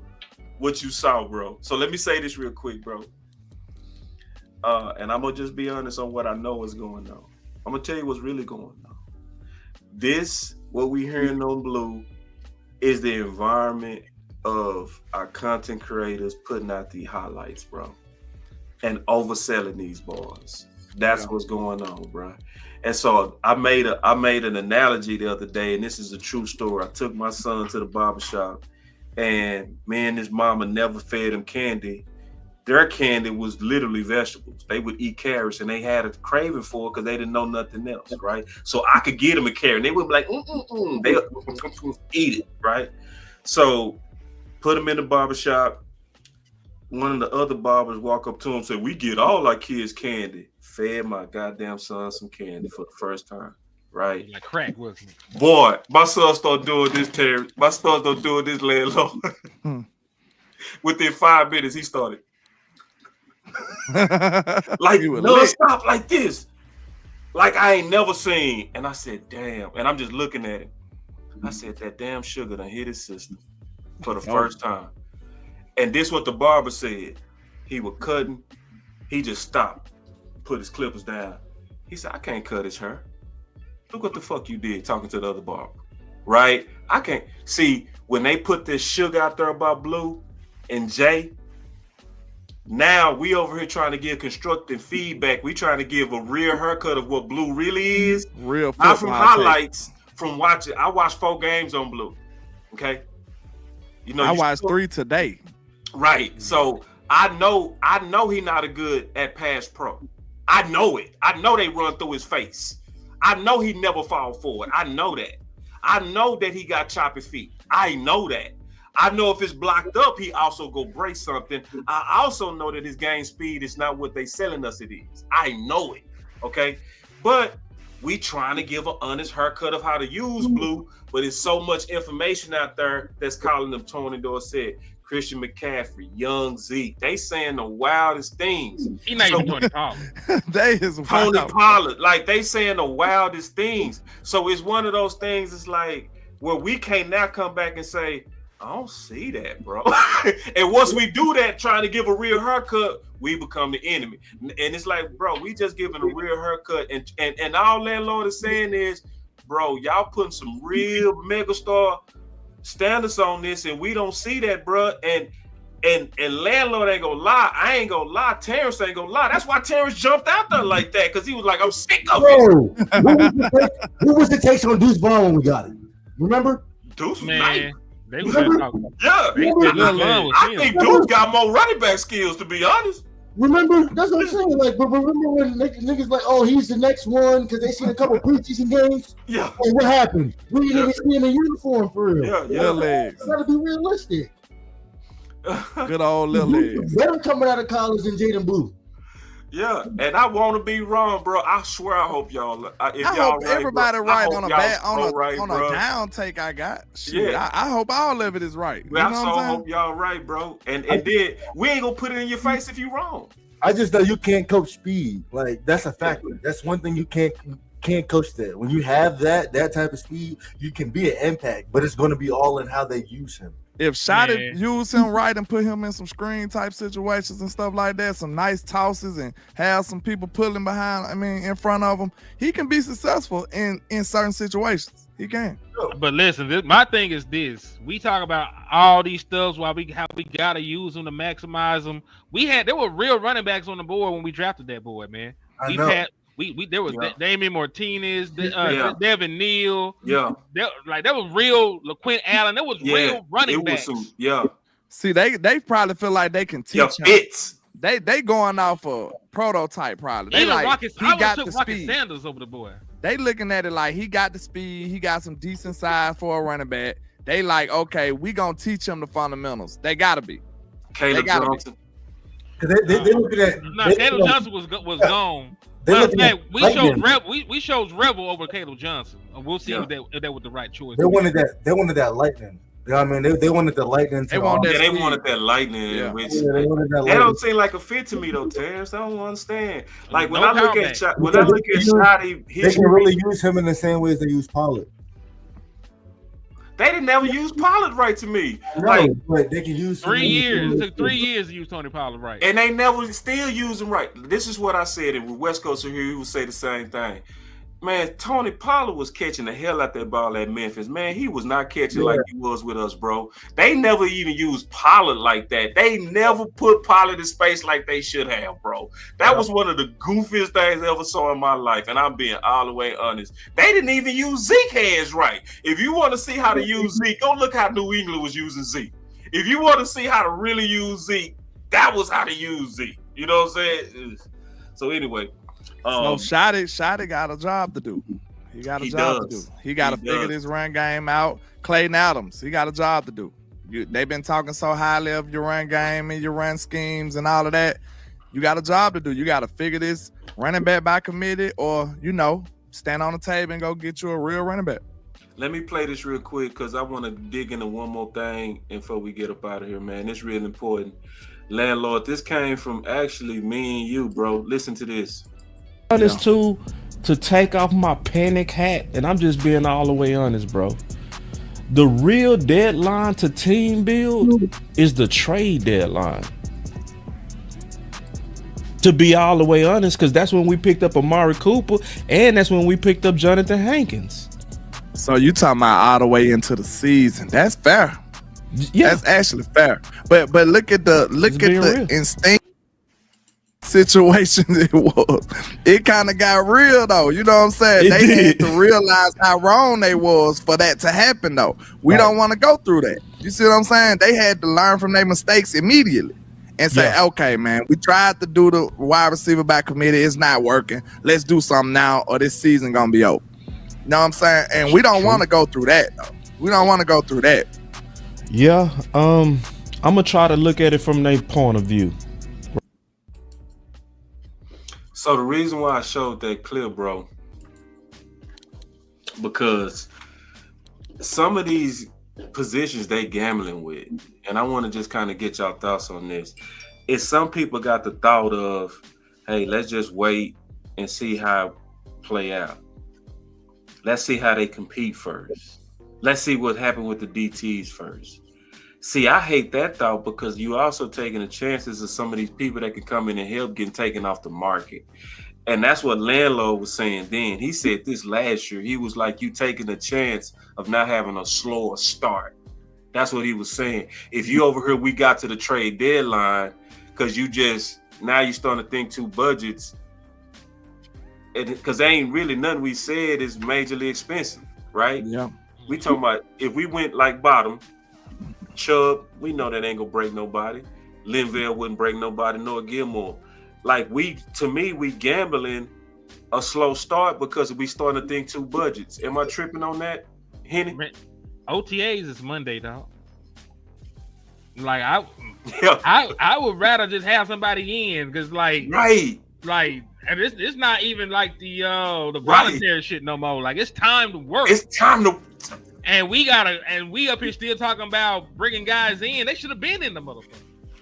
S4: what you saw, bro. So let me say this real quick, bro. And I'm gonna just be honest on what I know is going on. I'm gonna tell you what's really going on. This, what we hearing on Blue, is the environment of our content creators putting out the highlights, bro, and overselling these boys. That's what's going on, bro. And so I made an analogy the other day, and this is a true story. I took my son to the barbershop, and me and his mama never fed him candy. Their candy was literally vegetables. They would eat carrots, and they had a craving for it because they didn't know nothing else, right? So I could get them a carrot, and they would be like, they would eat it, right? So put them in the barbershop. One of the other barbers walk up to him and say, "We get all our kids candy." Fed my goddamn son some candy for the first time, right?
S1: Like crack, wasn't it?
S4: Boy, my son started doing this, Terry. My son started doing this, landlord. Within 5 minutes, he started like
S3: You were
S4: no
S3: lit.
S4: stop like this, like I ain't never seen. And I said, "Damn!" And I'm just looking at him. I said, "That damn sugar done hit his system for the first time." And this what the barber said. He was cutting. He just stopped, put his clippers down. He said, "I can't cut his hair. Look what the fuck you did talking to the other barber, right? I can't see when they put this sugar out there about Blue and Jay. Now we over here trying to give constructive feedback. We trying to give a real haircut of what Blue really is.
S3: Real
S4: Not from
S3: football
S4: highlights, from watching. I watched 4 games on Blue. Okay, you know
S3: I
S4: you
S3: watched
S4: still-
S3: 3 today.
S4: Right. So I know he not a good at pass pro. I know it. I know they run through his face. I know he never fall forward. I know that. I know that he got choppy feet. I know that. I know if it's blocked up, he also go break something. I also know that his game speed is not what they selling us it is. I know it. Okay. But we trying to give an honest haircut of how to use Blue, but it's so much information out there that's calling them Tony Dorsett, Christian McCaffrey, Young Zeke. They saying the wildest things.
S1: He not even Tony Pollard.
S3: They is
S4: Tony
S3: wild.
S4: Pollard, like they saying the wildest things. So it's one of those things. It's like where we can't now come back and say, "I don't see that, bro." And once we do that, trying to give a real haircut, we become the enemy. And it's like, bro, we just giving a real haircut, and all landlord is saying is, bro, y'all putting some real megastar standards on this, and we don't see that, bro. And landlord ain't gonna lie. I ain't gonna lie. Terrence ain't gonna lie. That's why Terrence jumped out there like that, because he was like, "I'm sick of it."
S7: Bro, who was the takes on Deuce Vaughn when we got it? Remember?
S4: Deuce was nice.
S1: Man, they was just talking.
S4: Yeah.
S1: They
S7: Remember?
S1: said Lil Jon was
S4: I
S1: him.
S4: think Deuce got more running back skills, to be honest.
S7: Remember? That's what I'm saying. Like, but remember when niggas like, "Oh, he's the next one," because they seen a couple preseason games.
S4: Yeah.
S7: And what happened? We didn't even see him in uniform for real.
S4: Yeah,
S3: Little legs.
S7: Gotta be realistic.
S3: Good old little legs.
S7: Better coming out of college than Jaden Blue.
S4: Yeah, and I want to be wrong, bro. I swear, I hope y'all. If
S3: I
S4: y'all
S3: hope
S4: right,
S3: everybody
S4: bro, I
S3: right
S4: hope
S3: on a
S4: y'all
S3: bad
S4: so right,
S3: on
S4: bro.
S3: a down take I got. Shit,
S4: Yeah.
S3: I hope all of it is right. You
S4: I
S3: know
S4: so
S3: what I'm saying?
S4: hope y'all right, bro. And then we ain't gonna put it in your face if you wrong.
S7: I just know you can't coach speed. Like, that's a factor. That's one thing you can't coach that. When you have that type of speed, you can be an impact, but it's going to be all in how they use him.
S3: If Shotty
S1: Man.
S3: use him right and put him in some screen type situations and stuff like that, some nice tosses and have some people pulling behind, in front of him, he can be successful in certain situations. He can.
S1: But listen, my thing is this: we talk about all these stuffs how we gotta use them to maximize them. There were real running backs on the board when we drafted that boy, man.
S5: I know.
S1: There was
S4: Yeah.
S1: Damian Martinez,
S4: Yeah.
S1: Devin Neal.
S4: Yeah,
S1: That was real. LaQuint Allen. That was
S4: yeah.
S1: real running
S4: It
S1: backs.
S4: was some, yeah,
S3: See, they probably feel like they can teach
S4: yeah,
S3: him.
S4: fits.
S3: They going off a prototype probably. They
S1: Even
S3: like
S1: Rocket,
S3: he
S1: I would
S3: got
S1: took
S3: the
S1: Rocket
S3: speed.
S1: Sanders over the boy.
S3: They looking at it like he got the speed, he got some decent size for a running back. They like, okay, we gonna teach him the fundamentals. They gotta be.
S4: Caleb
S3: gotta be.
S4: Johnson.
S7: Because they looking at.
S1: No, Caleb Johnson was gone.
S7: They
S1: Matter of
S7: looking at
S1: fact, we chose
S7: lightning.
S1: we chose Rebel over Caleb Johnson. We'll see
S4: Yeah.
S1: if that was the right choice.
S7: They wanted that lightning. You know what I mean? They wanted the lightning.
S3: They want
S4: Yeah,
S3: that
S4: they
S3: speed.
S4: wanted that lightning,
S3: Yeah.
S4: which
S7: Yeah, they wanted that
S4: that
S7: lightning.
S4: don't seem like a fit to me though, Terrence. I don't understand. Like when
S1: No
S4: I look
S1: comment.
S4: at Shotty,
S7: They can really use him in the same way as they use Pollard.
S4: they didn't never use Pollard right to me.
S7: No,
S4: Like,
S7: but they can use him
S1: 3
S7: in the
S1: years.
S7: same
S1: It
S7: way.
S1: took 3 years to use Tony Pollard right.
S4: and they never still use him right. This is what I said, and with West Coast here, he would say the same thing. Man, Tony Pollard was catching the hell out that ball at Memphis. Man, he was not catching like he was with us, bro. They never even used Pollard like that. They never put Pollard in space like they should have, bro. That was one of the goofiest things I ever saw in my life, and I'm being all the way honest. They didn't even use Zeke hands right. If you want to see how to use Zeke, go look how New England was using Zeke. If you want to see how to really use Zeke, that was how to use Zeke. You know what I'm saying? So anyway.
S3: So Shotty got a job to do. He got a
S4: He
S3: job
S4: does.
S3: to do. He got to
S4: He
S3: figure
S4: does.
S3: this run game out. Clayton Adams, he got a job to do. They've been talking so highly of your run game and your run schemes and all of that. You got a job to do. You got to figure this running back by committee, or stand on the table and go get you a real running back.
S4: Let me play this real quick because I want to dig into one more thing before we get up out of here, man. It's really important. Landlord, this came from actually me and you, bro. Listen to this.
S8: Honest to take off my panic hat, and I'm just being all the way honest, bro. The real deadline to team build is the trade deadline. To be all the way honest, because that's when we picked up Amari Cooper, and that's when we picked up Jonathan Hankins.
S3: So you talking about all the way into the season? That's fair.
S8: Yeah,
S3: that's actually fair. But look at the instinct situation it was. It kind of got real though. You know what I'm saying? They had to realize how wrong they was for that to happen though. We don't want to go through that. You see what I'm saying? They had to learn from their mistakes immediately and say, okay, man, we tried to do the wide receiver by committee. It's not working. Let's do something now or this season gonna be over. You know what I'm saying? And we don't want to go through that though. We don't want to go through that.
S8: Yeah, I'm gonna try to look at it from their point of view.
S4: So the reason why I showed that clip, bro, because some of these positions they gambling with, and I want to just kind of get y'all thoughts on this. Is some people got the thought of, hey, let's just wait and see how it play out. Let's see how they compete first. Let's see what happened with the DTs first. See, I hate that thought because you also taking the chances of some of these people that can come in and help getting taken off the market. And that's what Landlord was saying then. He said this last year. He was like, you taking the chance of not having a slower start. That's what he was saying. If you over here, we got to the trade deadline because now you starting to think two budgets. Because there ain't really nothing we said is majorly expensive, right?
S3: Yeah.
S4: We talking about if we went like bottom, Chubb, we know that ain't gonna break nobody. Linville wouldn't break nobody, nor Gilmore. Like we gambling a slow start because we starting to think two budgets. Am I tripping on that, Henny?
S1: OTAs is Monday, dog. Like I would rather just have somebody in because and it's not even like the voluntary shit no more. Like it's time to work.
S4: It's time to.
S1: And we up here still talking about bringing guys in. They should have been in the motherfucker.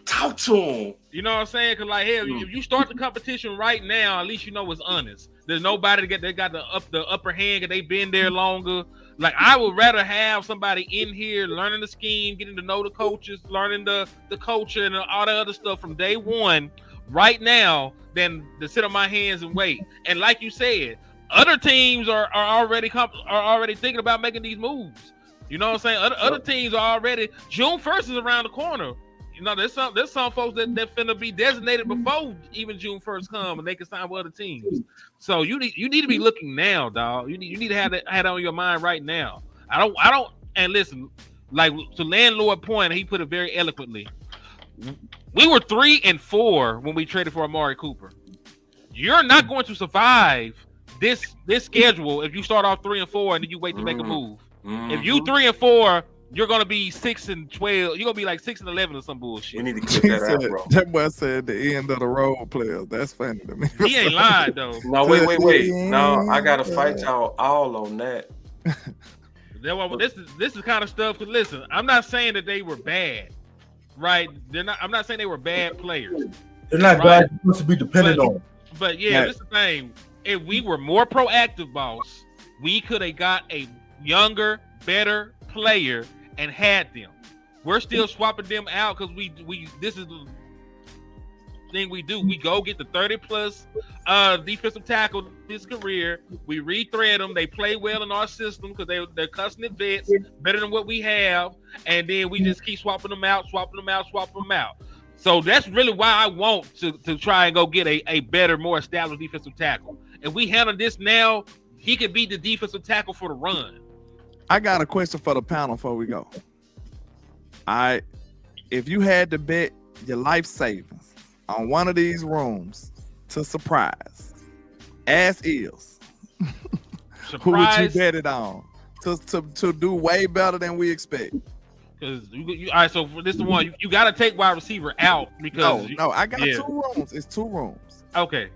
S4: Talk to them.
S1: You know what I'm saying? Because like, hell, if you start the competition right now, at least you know it's honest. There's nobody that got the upper hand because they've been there longer. Like I would rather have somebody in here learning the scheme, getting to know the coaches, learning the culture and all the other stuff from day one right now than to sit on my hands and wait. And like you said, other teams are already thinking about making these moves. You know what I'm saying? Other teams are already. June 1st is around the corner. You know, there's some folks that finna be designated before even June 1st come, and they can sign with other teams. So you need to be looking now, dog. You need to have that on your mind right now. I don't. And listen, like to Landlord point, he put it very eloquently. We were 3-4 when we traded for Amari Cooper. You're not going to survive this schedule if you start off 3-4 and then you wait to make a move. If you 3-4, you're gonna be 6-12. You're gonna be like 6-11 or some bullshit.
S4: We need to get that out, bro.
S3: That boy said the end of the role players. That's funny to me.
S1: He ain't lying though.
S4: No, wait. No, I gotta fight y'all all on that.
S1: This is kind of stuff to listen. I'm not saying that they were bad, right? I'm not saying they were bad players.
S7: They're not bad. You're supposed to be dependent on.
S1: But yeah, this is the thing. If we were more proactive, boss, we could have got a younger, better player and had them. We're still swapping them out because we this is the thing we do. We go get the 30+ defensive tackle his career. We rethread them. They play well in our system because they're custom vets, better than what we have. And then we just keep swapping them out. So that's really why I want to try and go get a better, more established defensive tackle. If we handle this now, he could be the defensive tackle for the run.
S3: I got a question for the panel before we go. All right. If you had to bet your life savings on one of these rooms to surprise, as is, who would you bet it on to do way better than we expect?
S1: Because all right, so for this one, you got to take wide receiver out because
S3: no, I got 2 rooms. It's 2 rooms.
S1: Okay,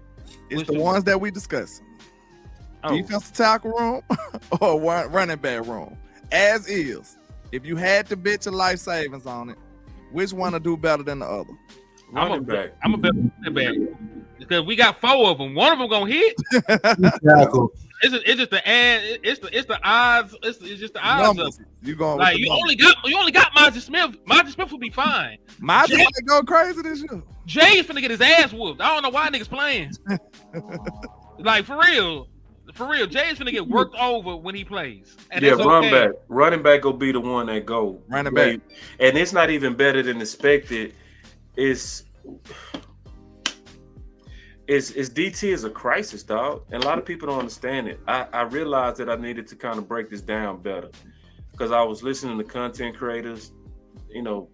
S3: it's the ones that we discussed.
S1: Oh,
S3: defensive tackle room or running back room? As is, if you had to bet your life savings on it, which one will do better than the other?
S4: Running back.
S1: I'm a bet running back because we got 4 of them. One of them gonna hit.
S7: Tackle.
S1: It's just the odds. It's just the odds of
S3: Numbers.
S1: it.
S3: You going
S1: Like
S3: with the
S1: you only got Monty Smith. Monty Smith will be fine.
S3: Monty might go crazy this year.
S1: Jay's finna get his ass whooped. I don't know why niggas playing. Like for real, Jay's finna get worked over when he plays. And
S4: Yeah,
S1: that's
S4: run back. Running back will be the one that go.
S3: Running back.
S4: And it's not even better than expected. It's DT is a crisis, dog. And a lot of people don't understand it. I realized that I needed to kind of break this down better because I was listening to content creators. You know,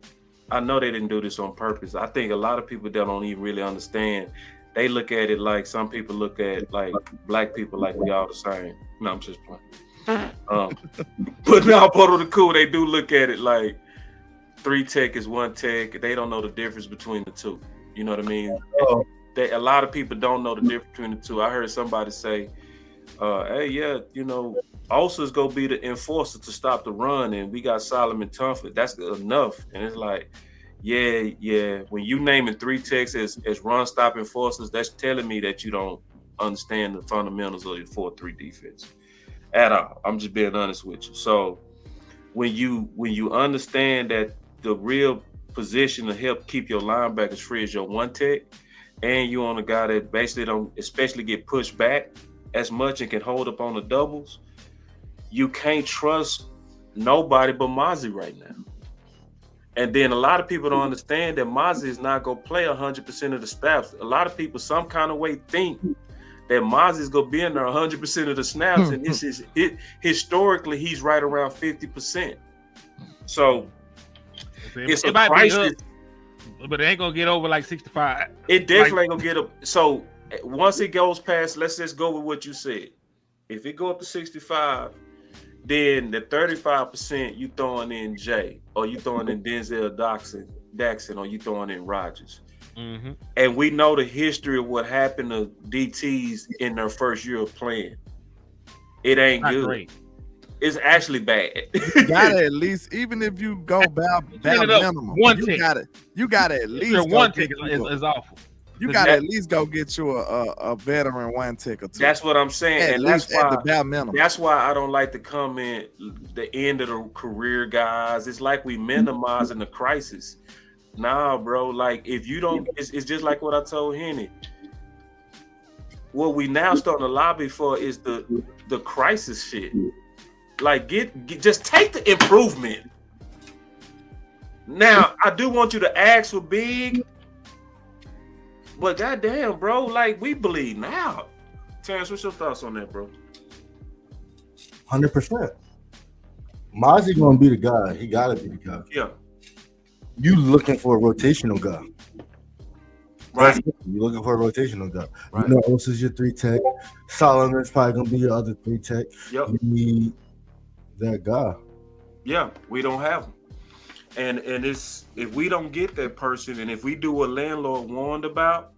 S4: I know they didn't do this on purpose. I think a lot of people that don't even really understand. They look at it like some people look at like black people like we all the same. No, I'm just playing. But now part of the cool, they do look at it like 3 tech is 1 tech. They don't know the difference between the two. You know what I mean? A lot of people don't know the difference between the two. I heard somebody say, hey, yeah, you know, Osa's gonna be the enforcer to stop the run, and we got Solomon Tufflet. That's enough. And it's like, yeah. When you naming 3 techs as run stop enforcers, that's telling me that you don't understand the fundamentals of your 4-3 defense at all. I'm just being honest with you. So when you understand that the real position to help keep your linebackers free is your 1 tech, and you on a guy that basically don't especially get pushed back as much and can hold up on the doubles, you can't trust nobody but Mozzie right now. And then a lot of people don't understand that Mozzie is not going to play 100% of the snaps. A lot of people some kind of way think that Mozzie is going to be in there 100% of the snaps, and this is it. Historically, he's right around 50%. So it's a crisis.
S1: But it ain't gonna get over like 65.
S4: It definitely ain't gonna get up. So once it goes past, let's just go with what you said. If it go up to 65, then the 35% you throwing in Jay, or you throwing in Denzel Daxon, or you throwing in Rodgers.
S1: Mm-hmm.
S4: And we know the history of what happened to DTs in their first year of playing. It ain't
S1: Not
S4: good.
S1: great.
S4: It's actually bad.
S3: You gotta at least, even if you go bare minimum, you gotta at least
S1: your 1 tick is awful.
S3: You gotta at least go get you a veteran 1 tick or 2.
S4: That's what I'm saying,
S3: at
S4: and
S3: least
S4: that's why
S3: at the bare minimum.
S4: That's why I don't like to comment the end of the career guys. It's like we minimizing the crisis. Nah, bro. Like if you don't, it's just like what I told Henny. What we now starting to lobby for is the crisis shit. Like just take the improvement. Now I do want you to ask for big, but goddamn, bro, like we believe now. Terrence, what's your thoughts on that, bro?
S7: 100%. Mozzie gonna be the guy. He gotta be the guy.
S4: Yeah.
S7: You looking for a rotational guy.
S4: Right.
S7: You're looking for a rotational guy.
S4: Right.
S7: You know, Osa's your 3 tech. Solomon's probably gonna be your other 3 tech.
S4: Yep.
S7: You need that guy.
S4: Yeah, we don't have them. And it's if we don't get that person, and if we do what landlord warned about,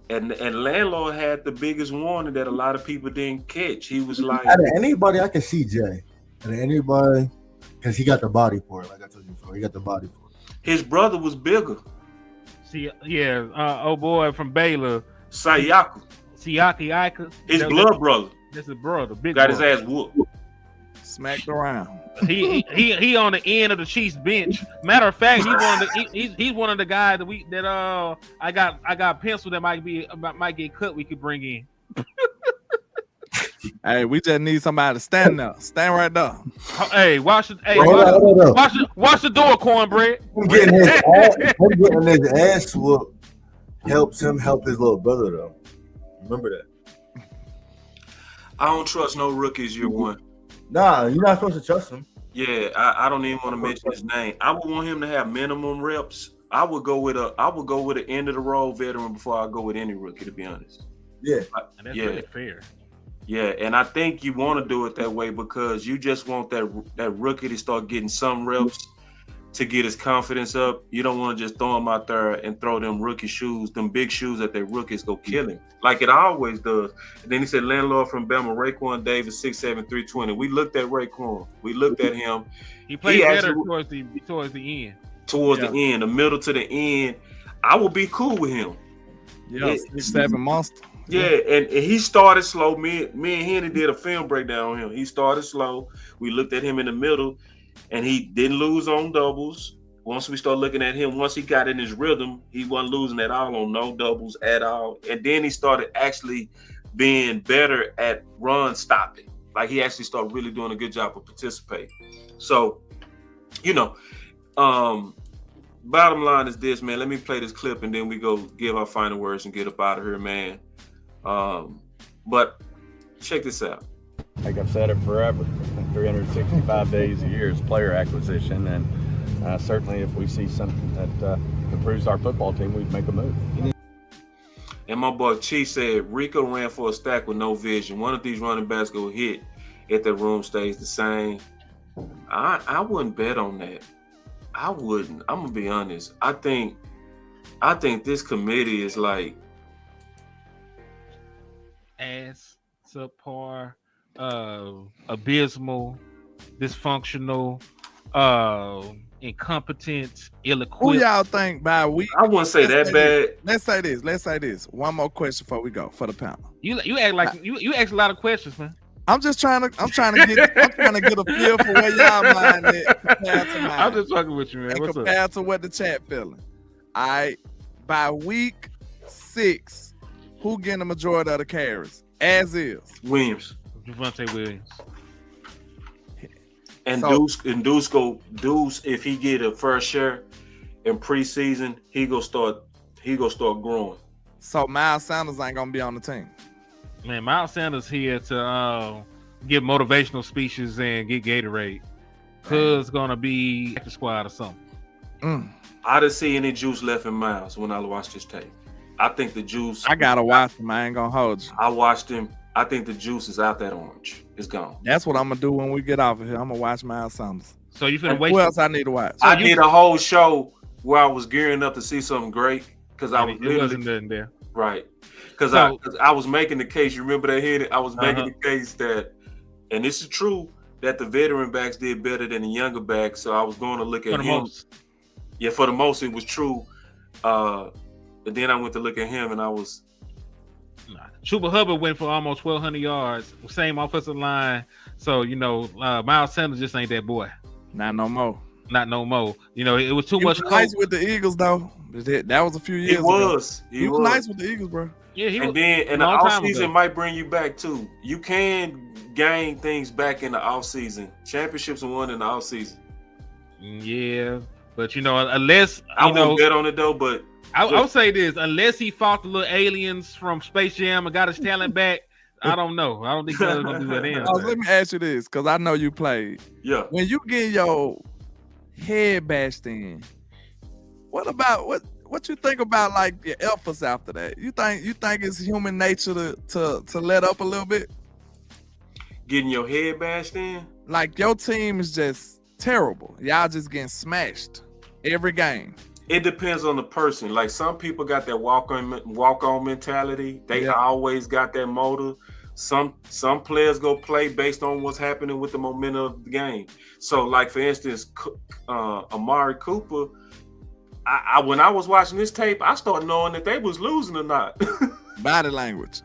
S4: and landlord had the biggest warning that a lot of people didn't catch. He was like,
S7: out of anybody, I can see Jay. Out of anybody, because he got the body for it. Like I told you before, he got the body for it.
S4: his brother was bigger.
S1: See, yeah, oh boy from Baylor,
S4: Siaki
S1: Ika.
S4: His blood brother.
S1: That's his brother. Big
S4: got
S1: brother.
S4: his ass whooped.
S3: Smacked around.
S1: He on the end of the Chiefs bench. Matter of fact, he's one of the guys that I got penciled that might get cut. We could bring in.
S3: Hey, we just need somebody to stand there. Stand right there.
S1: Hey, watch the door, cornbread.
S7: I'm getting his ass whooped. Helps him help his little brother though. Remember that.
S4: I don't trust no rookies year one.
S7: Nah, you're not supposed to trust him.
S4: Yeah, I don't even want to mention his name. I would want him to have minimum reps. I would go with an end of the road veteran before I go with any rookie, to be honest.
S7: Yeah.
S1: And that's really fair.
S4: Yeah, and I think you want to do it that way because you just want that rookie to start getting some reps to get his confidence up. You don't want to just throw him out there and throw them rookie shoes, them big shoes that they rookies go kill him, like it always does. And then he said, landlord from Bama, Raekwon Davis, 6'7", 320. We looked at Raekwon. We looked at him.
S1: He played better
S4: actually,
S1: towards the end.
S4: The end, the middle to the end. I would be cool with him.
S3: Yeah, 6'7" monster.
S4: Yeah, and he started slow. Me and Henny did a film breakdown on him. He started slow. We looked at him in the middle, and he didn't lose on doubles. Once we started looking at him, once he got in his rhythm, he wasn't losing at all on no doubles at all. And then he started actually being better at run stopping. Like he actually started really doing a good job of participating. So, bottom line is this, man. Let me play this clip and then we go give our final words and get up out of here, man. But check this out.
S6: Like I've said it forever, 365 days a year is player acquisition, and certainly if we see something that improves our football team, we'd make a move.
S4: And my boy Chief said Rico ran for a stack with no vision. One of these running backs go hit if the room stays the same. I wouldn't bet on that. I wouldn't. I'm gonna be honest. I think this committee is like
S1: ass, subpar, abysmal, dysfunctional, incompetent, ill-equipped.
S3: Who y'all think by week?
S4: I wouldn't say that bad.
S3: Let's say this. One more question before we go for the panel.
S1: You act like you ask a lot of questions, man.
S3: I'm trying to get a feel for where y'all mind at compared to mine.
S1: I'm just talking with you, man.
S3: And
S1: What's
S3: compared
S1: up?
S3: to what the chat feeling. All right, by week 6, who getting the majority of the carries? As is
S4: Williams.
S1: Javonte Williams.
S4: And
S3: So-
S4: Deuce, if he get a first share in preseason, he go start growing.
S3: So Miles Sanders ain't gonna be on the team.
S1: Man, Miles Sanders here to give motivational speeches and get Gatorade. Cuz gonna be at the squad or something.
S4: I didn't see any juice left in Miles when I watched this tape. I think the juice.
S3: I gotta watch him. I ain't gonna hold you.
S4: I watched him. I think the juice is out that orange. It's gone.
S3: That's what I'm gonna do when we get off of here. I'm gonna watch Miles Sanders.
S1: So you finna
S3: And
S1: wait.
S3: who else I need to watch?
S4: I did a whole show where I was gearing up to see something great because I was
S1: It wasn't nothing there.
S4: right. Because
S1: So-
S4: I was making the case. You remember that hit? I was making the case that, and this is true, that the veteran backs did better than the younger backs. So I was going to look
S1: For
S4: at
S1: the
S4: him.
S1: most.
S4: Yeah, for the most, it was true. But then I went to look at him, and I was.
S1: Nah. Chuba Hubbard went for almost 1,200 yards. Same offensive line. So Miles Sanders just ain't that boy.
S3: Not no more.
S1: Not no more. It was too
S3: He
S1: much.
S3: was nice with the Eagles though. That was a few years
S4: He
S3: ago.
S4: was.
S3: He was nice with the Eagles, bro.
S1: Yeah, he
S4: And
S1: was.
S4: then the
S1: long time
S4: offseason
S1: ago.
S4: might bring you back too. You can gain things back in the offseason. Championships are won in the offseason.
S1: Yeah, but unless
S4: I won't bet on it though, but
S1: I would say this: unless he fought the little aliens from Space Jam and got his talent back, I don't know. I don't think he's gonna do that.
S3: Let me ask you this, because I know you played.
S4: yeah.
S3: When you get your head bashed in, what you think about like your efforts after that? You think it's human nature to let up a little bit?
S4: Getting your head bashed in.
S3: Like your team is just terrible. Y'all just getting smashed every game.
S4: It depends on the person. Like some people got that walk on mentality. They always got that motor. Some players go play based on what's happening with the momentum of the game. So, like for instance, Amari Cooper. I when I was watching this tape, I started knowing that they was losing or not.
S3: Body language.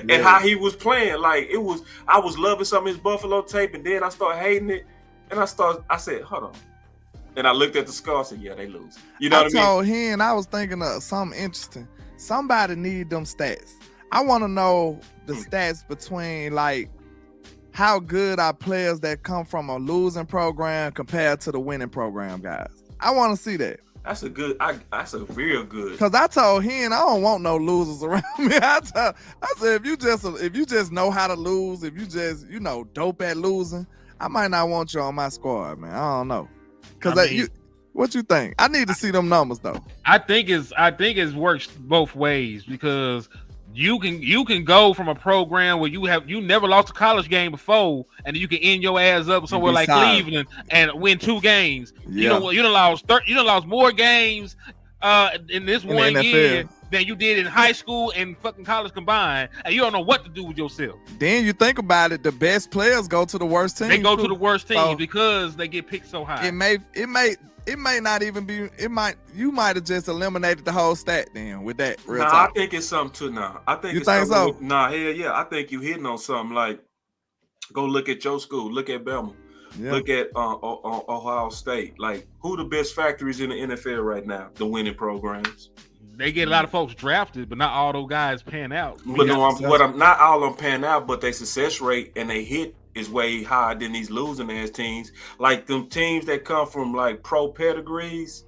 S4: And how he was playing. Like I was loving some of his Buffalo tape, and then I started hating it. And I said, hold on. And I looked at the score and said, yeah, they lose. You know what I mean?
S3: I told him, I was thinking of something interesting. Somebody need them stats. I want to know the stats between like how good are players that come from a losing program compared to the winning program guys. I want to see that.
S4: That's a real good.
S3: Cause I told him I don't want no losers around me. I said if you just know how to lose, if you just dope at losing, I might not want you on my squad, man. I don't know. Cause what you think? I need to see them numbers though.
S1: I think it's works both ways because You can go from a program where you never lost a college game before, and you can end your ass up somewhere like
S3: solid.
S1: Cleveland and win 2 games.
S3: Yeah.
S1: You done lost more games in this
S3: In the
S1: one
S3: NFL.
S1: year than you did in high school and fucking college combined, and you don't know what to do with yourself.
S3: Then you think about it, the best players go to the worst teams.
S1: They go
S3: too.
S1: to the worst teams
S3: So,
S1: because they get picked so high.
S3: It may not even be. You might have just eliminated the whole stat then with that. Real
S4: Nah,
S3: talk.
S4: I think it's something too now. I think
S3: You
S4: it's
S3: think
S4: something
S3: so?
S4: Nah, hell yeah. I think you hitting on something. Like, go look at your school. Look at Belmont.
S3: Yeah.
S4: Look at Ohio State. Like, who the best factories in the NFL right now? The winning programs.
S1: They get a lot of folks drafted, but not all those guys pan out.
S4: But no, I'm not all of them pan out, but their success rate and they hit is way higher than these losing ass teams. Like them teams that come from like pro pedigrees,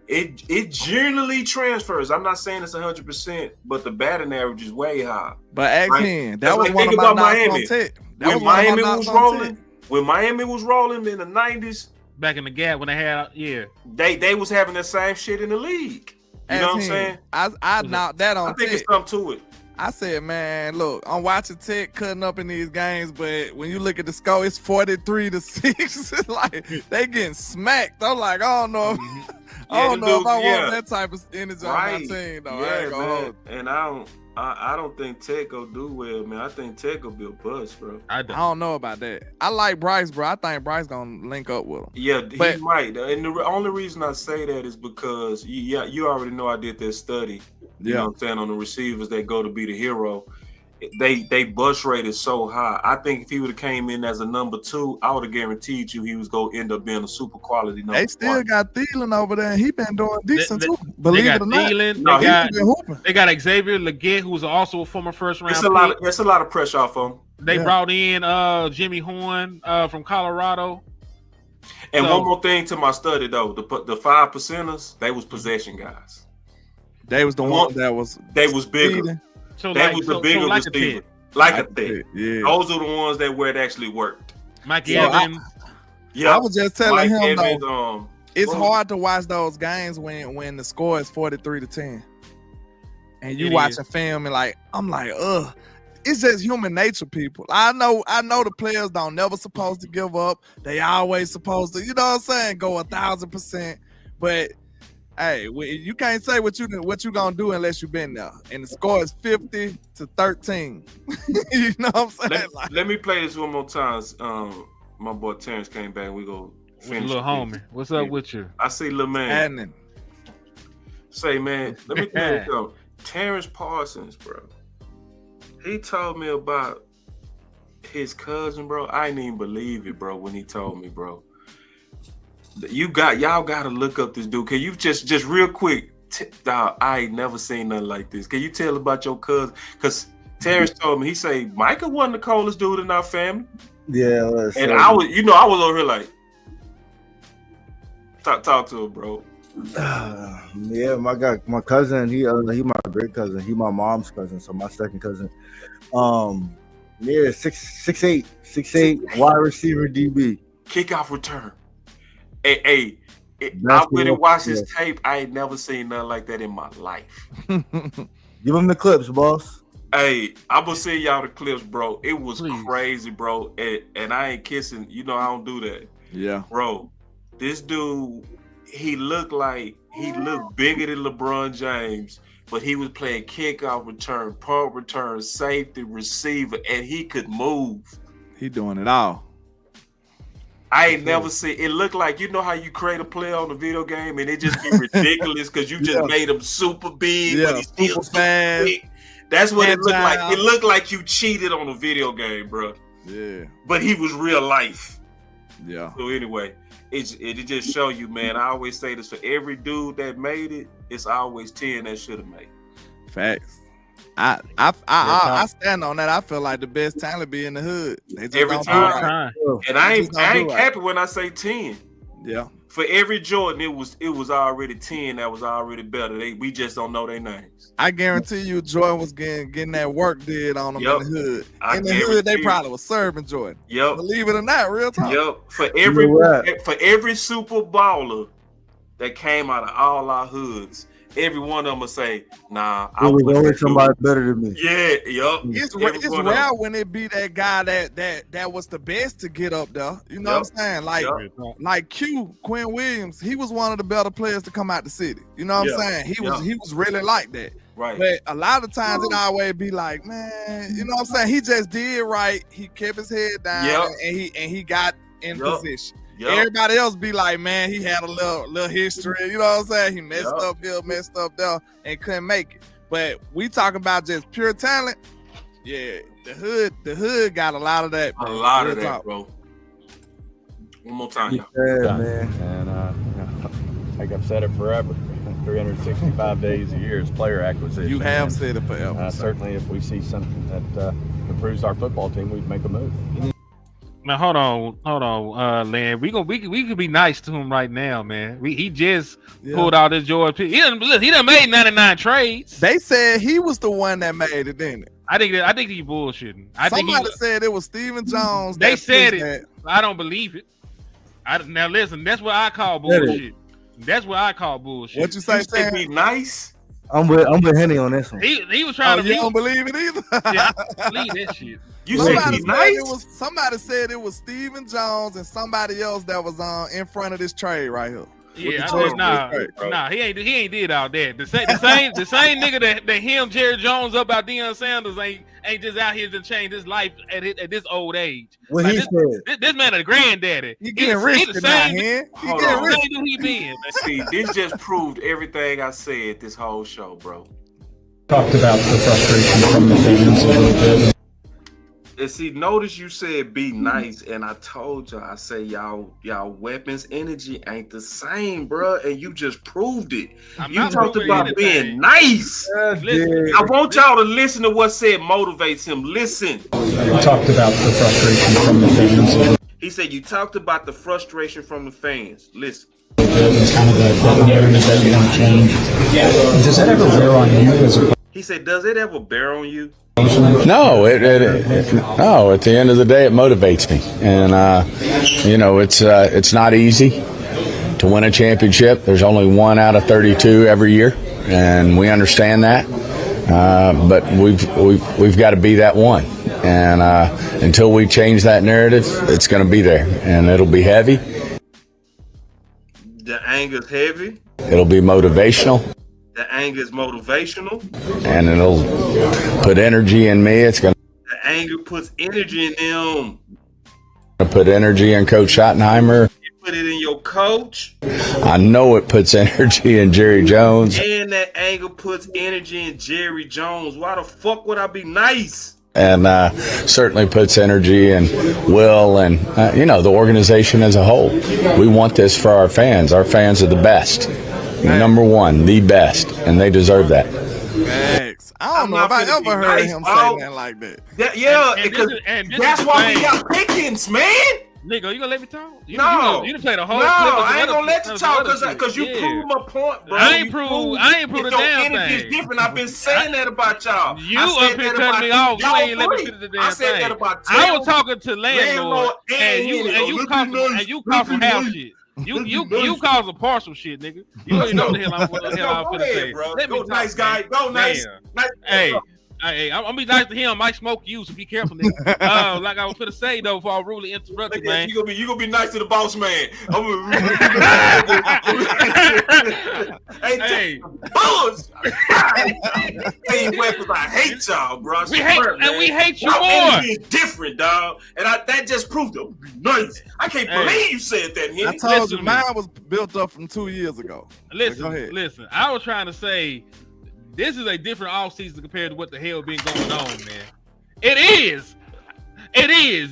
S4: it generally transfers. I'm not saying it's 100%, but the batting average is way high.
S3: But ask
S4: Right?
S3: him.
S4: That's
S3: That was
S4: like,
S3: one of
S4: think
S3: my
S4: about
S3: knocks
S4: Miami.
S3: on Tech. That
S4: When
S3: was one of my
S4: Miami
S3: knocks
S4: was
S3: on
S4: rolling,
S3: Tech.
S4: when Miami was rolling in the 90s,
S1: Back in the gap when they had
S4: they was having the same shit in the league. You know what I'm
S3: Ask
S4: saying?
S3: him. I knocked that
S4: I
S3: on
S4: think
S3: Tech.
S4: it's something to it.
S3: I said, man, look, I'm watching Tech cutting up in these games, but when you look at the score, it's 43-6. It's like they getting smacked. I'm like, I don't know. I don't know if I want that type of energy on my team, though. I ain't gonna hold.
S4: And I don't think Tech will do well, man. I think Tech will be a bust, bro.
S3: I don't know about that. I like Bryce, bro. I think Bryce gonna link up with him.
S4: Yeah,
S3: But-
S4: he might. And the only reason I say that is because you already know I did that study. You know what I'm saying, on the receivers that go to be the hero. They bust rate is so high. I think if he would have came in as a number 2, I would have guaranteed you he was gonna end up being a super quality number
S3: They still
S4: 1.
S3: got Thielen over there, and he been doing decent too.
S1: They
S3: Believe
S1: got
S3: it or not.
S1: Thielen,
S4: No,
S1: they got Xavier Legette, who's also a former first round.
S4: There's a lot of pressure off him.
S1: They brought in Jimmy Horn from Colorado.
S4: And
S1: So-
S4: one more thing to my study though, the 5%ers, they was possession guys.
S3: They was the one that was.
S4: They was bigger.
S3: speeding.
S1: So
S4: They
S1: like,
S4: was the
S1: so
S4: bigger
S1: like a
S4: receiver.
S1: Pitt.
S4: Like a
S3: Like
S4: thick.
S3: yeah.
S4: Those are the ones that where it actually worked.
S1: Mike
S3: So I-
S1: Evans.
S4: Yeah.
S3: I was just telling
S4: Mike
S3: him
S4: Evans,
S3: though, it's
S4: what was
S3: hard to watch those games when the score is 43-10, and you
S1: It
S3: watching film and like I'm like, ugh. It's just human nature, people. I know the players don't never supposed to give up. They always supposed to, you know what I'm saying, go 1,000%. But hey, you can't say what you gonna do unless you've been there. And the score is 50-13. You know what I'm saying?
S4: let me play this one more time. My boy Terrence came back. We go finish.
S1: Little homie. What's up with you?
S4: I see Lil Man.
S3: And
S4: Say, man, let me tell you something. Terrence Parsons, bro. He told me about his cousin, bro. I didn't even believe it, bro, when he told me, bro. Y'all gotta look up this dude. Can you just real quick? Dog, I ain't never seen nothing like this. Can you tell about your cousin? Because Terrence told me, he say Michael wasn't the coldest dude in our family.
S5: Yeah,
S4: And I was over here like, talk to him, bro.
S5: Yeah, my cousin, he my great cousin. He my mom's cousin, so my second cousin. Yeah, 6'8", wide receiver DB.
S4: Kickoff return. Hey, I
S5: That's
S4: really
S5: what-
S4: watched his tape. I ain't never seen nothing like that in my life.
S5: Give him the clips, boss.
S4: Hey, I'm gonna send y'all the clips, bro. It was crazy, bro. And I ain't kissing. You know I don't do that.
S3: yeah.
S4: Bro, this dude, he looked bigger than LeBron James, but he was playing kickoff return, punt return, safety, receiver, and he could move.
S3: He doing it all.
S4: I ain't never seen it. Look like, you know how you create a play on the video game and it just be ridiculous because you just made him super big, but he's still super
S3: fast.
S4: quick. That's what it looked like.
S3: Agile.
S4: It looked like you cheated on a video game, bro.
S3: Yeah.
S4: But he was real life.
S3: Yeah.
S4: So anyway, it just show you, man. I always say this, for every dude that made it, it's always 10 that should have made it.
S3: Facts. I stand on that. I feel like the best talent be in the hood. They just
S4: Every
S3: don't do
S4: time.
S3: right.
S4: And I
S3: They just don't do
S4: ain't
S3: right.
S4: capping when I say 10.
S3: Yeah.
S4: For every Jordan, it was already 10 that was already better. We just don't know their names.
S3: I guarantee you, Jordan was getting that work did on them
S4: Yep.
S3: in the hood.
S4: I
S3: In the hood, they
S4: guarantee
S3: probably was serving Jordan.
S4: Yep.
S3: Believe it or not, real talk.
S4: Yep. For every super baller that came out of all our hoods, every one of them will say, "Nah,
S7: There was always somebody better than me.
S4: Yeah, yup.
S3: It's
S4: Every one of
S3: rare
S4: them.
S3: when it be that guy that was the best to get up there. You know what I'm saying? Like Quinn Williams, he was one of the better players to come out the city. You know what I'm saying? He was really like that.
S4: Right.
S3: But a lot of times it always be like, man, you know what I'm saying? He just did right. He kept his head down and he got in position. Everybody else be like, man, he had a little history. You know what I'm saying? He messed up here, messed up there, and couldn't make it. But we talking about just pure talent. Yeah, the hood got a lot of that. Bro.
S4: A lot of that, bro. One more time, y'all.
S7: Yeah, man.
S6: And like I've said it forever, 365 days a year is player acquisition.
S3: You have said it forever.
S6: Certainly, if we see something that improves our football team, we'd make a move.
S1: Now hold on, Len. We could be nice to him right now, man. He just pulled out his George Pickens. He done made 99 trades.
S3: They said he was the one that made it, didn't it?
S1: I think he bullshitting.
S3: Somebody said it was Stephen Jones.
S1: They said it. I don't believe it. Now listen, that's what I call bullshit. That's what I call bullshit.
S3: What you say?
S4: You be nice.
S7: I'm with Henny on this one.
S1: He was trying to.
S3: You don't believe it either.
S1: Yeah, I believe that shit.
S4: You said be nice.
S3: Somebody said it was Stephen Jones and somebody else that was in front of this trade right here.
S1: Yeah, nah, he ain't did all that. The same nigga that him Jerry Jones up about Deion Sanders ain't just out here to change his life at this old age.
S7: What he said.
S1: This man a granddaddy.
S3: He getting rich now, man. He getting rich.
S1: He been.
S4: See, this just proved everything I said this whole show, bro.
S9: Talked about the frustration from the fans a little bit.
S4: And see, notice you said be nice, and I told y'all, I say y'all weapons energy ain't the same, bro, and you just proved it. You talked about being nice. Listen, I want y'all to listen to what said motivates him. Listen.
S9: You talked about the frustration from the fans.
S4: He said you talked about the frustration from the fans. Listen.
S9: It's kind of the narrative that you want to change. Does that ever wear on you as a?
S4: He said, does it ever bear on you?
S10: No, no. At the end of the day, it motivates me, and it's not easy to win a championship. There's only 1 out of 32 every year, and we understand that. But we've got to be that one, and until we change that narrative, it's going to be there, and it'll be heavy.
S4: The anger's heavy.
S10: It'll be motivational.
S4: The anger is motivational.
S10: And it'll put energy in me.
S4: The anger puts energy in them.
S10: To put energy in Coach Schottenheimer.
S4: You put it in your coach.
S10: I know it puts energy in Jerry Jones.
S4: And that anger puts energy in Jerry Jones. Why the fuck would I be nice?
S10: And certainly puts energy in Will and, the organization as a whole. We want this for our fans. Our fans are the best. Number one, the best, and they deserve that.
S3: Thanks. I don't know if I ever heard him say that like that.
S4: That's why we got Pickens, man.
S1: Nigga, you gonna let me talk? You done played a whole
S4: clip.
S1: No,
S4: I ain't gonna let you talk because you proved my point, bro.
S1: I ain't proved a damn
S4: thing. Your different. I've been saying that about y'all.
S1: You up here cutting me off. You ain't let me finish the damn thing.
S4: I said that about
S1: I was talking to landlord and you caught some half shit. You cause a partial shit, nigga. You don't know what the hell I'm finna say.
S4: Bro. Go nice guy. Go nice.
S1: Hey, I'm gonna be nice to him. I might smoke you, so be careful, nigga. Like I was finna say though, before I rudely interrupted, man.
S4: You gonna be nice to the boss man. Hey, boss. Hey, weapons. I hate y'all, bro.
S1: We hate you more.
S4: Energy is different, dog. And that just proved it. Nice. I can't believe you said that.
S3: I told you, mine was built up from 2 years ago.
S1: Listen. I was trying to say. This is a different offseason compared to what the hell been going on, man. It is.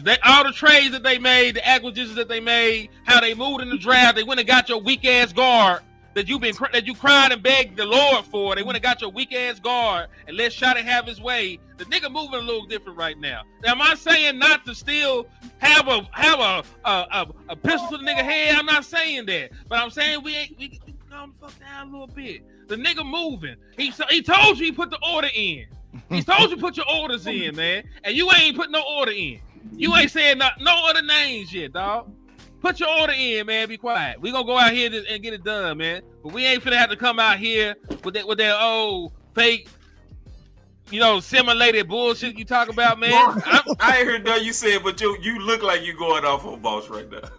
S1: That all the trades that they made, the acquisitions that they made, how they moved in the draft, they went and got your weak ass guard that you cried and begged the Lord for. They went and got your weak ass guard and let Shotty have his way. The nigga moving a little different right now. Now, am I saying not to still have a pistol to the nigga head? I'm not saying that, but I'm saying we calm the fuck down a little bit. The nigga moving. He told you he put the order in. He told you put your orders in, man. And you ain't put no order in. You ain't saying no other names yet, dog. Put your order in, man. Be quiet. We gonna go out here and get it done, man. But we ain't finna have to come out here with that old fake, simulated bullshit you talk about, man.
S4: I ain't heard nothing you said, but you look like you going off on Boss right now.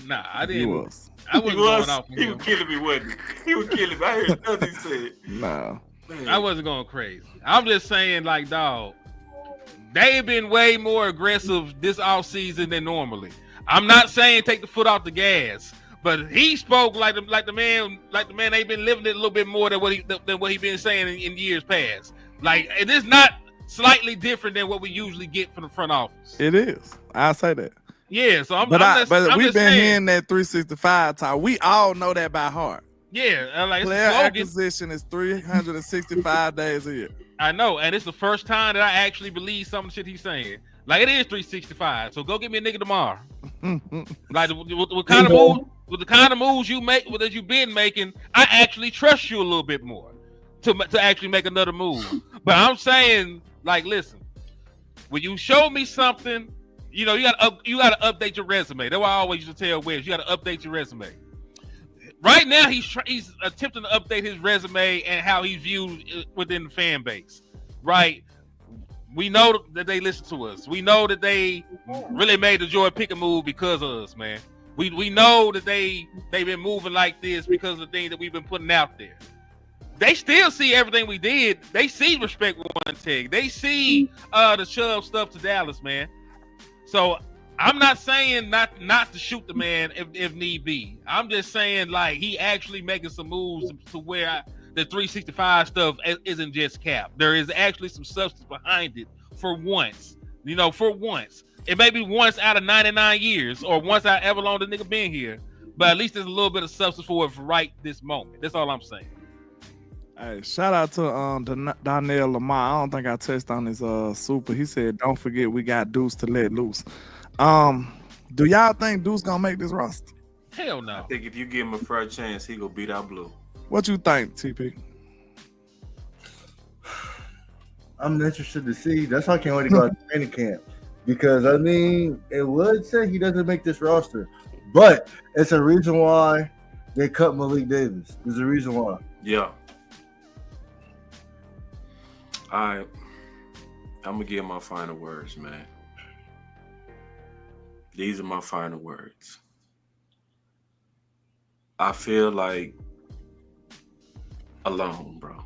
S1: Nah, I didn't.
S3: I
S1: wasn't going off.
S4: He was killing me, wasn't he? He was killing me. I heard nothing he said.
S3: No.
S4: Man.
S1: I wasn't going crazy. I'm just saying, like, dog, they've been way more aggressive this offseason than normally. I'm not saying take the foot off the gas, but he spoke like the man they've been living it a little bit more than what he been saying in years past. Like, it is not slightly different than what we usually get from the front office.
S3: It is. I'll say that.
S1: Yeah, so I'm
S3: we've been
S1: saying,
S3: hearing that 365 talk. We all know that by heart.
S1: Yeah, like
S3: player acquisition is 365 days a year.
S1: I know, and it's the first time that I actually believe some of the shit he's saying. Like, it is 365. So go get me a nigga tomorrow. Like, with the kind of moves you make, that you've been making, I actually trust you a little bit more to actually make another move. But I'm saying, like, listen, when you show me something, you gotta update your resume. That's why I always used to tell Wes, you gotta update your resume. Right now, he's attempting to update his resume and how he's viewed within the fan base. Right? We know that they listen to us. We know that they really made the Jordan Pickett move because of us, man. We know that they've been moving like this because of the things that we've been putting out there. They still see everything we did. They see respect with one tag. They see the Chubb stuff to Dallas, man. So I'm not saying not to shoot the man if need be. I'm just saying, like, he actually making some moves to where the 365 stuff isn't just cap. There is actually some substance behind it for once. For once. It may be once out of 99 years or once out ever long the nigga been here, but at least there's a little bit of substance for it for right this moment. That's all I'm saying.
S3: Hey, shout out to Donnell Lamar. I don't think I touched on his super. He said, "Don't forget we got Deuce to let loose." Do y'all think Deuce gonna make this roster?
S1: Hell no.
S4: I think if you give him a fair chance, he gonna beat out Blue.
S3: What you think, TP?
S7: I'm interested to see. That's why I can't wait to go out to training camp. Because, it would say he doesn't make this roster. But it's a reason why they cut Malik Davis. There's a reason why.
S4: Yeah. I'm going to give my final words, man. These are my final words. I feel like alone, bro.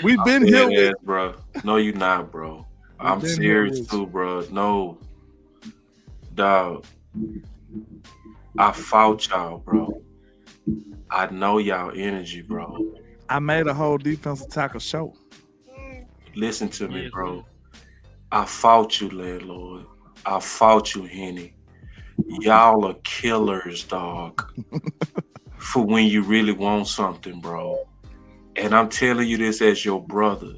S3: We've been here,
S4: bro. No, you're not, bro. I'm serious too, bro. No, dog. I fought y'all, bro. I know y'all energy, bro.
S3: I made a whole defensive tackle show.
S4: Listen to me, bro. I fought you, landlord. I fought you, Henny. Y'all are killers, dog. For when you really want something, bro. And I'm telling you this as your brother.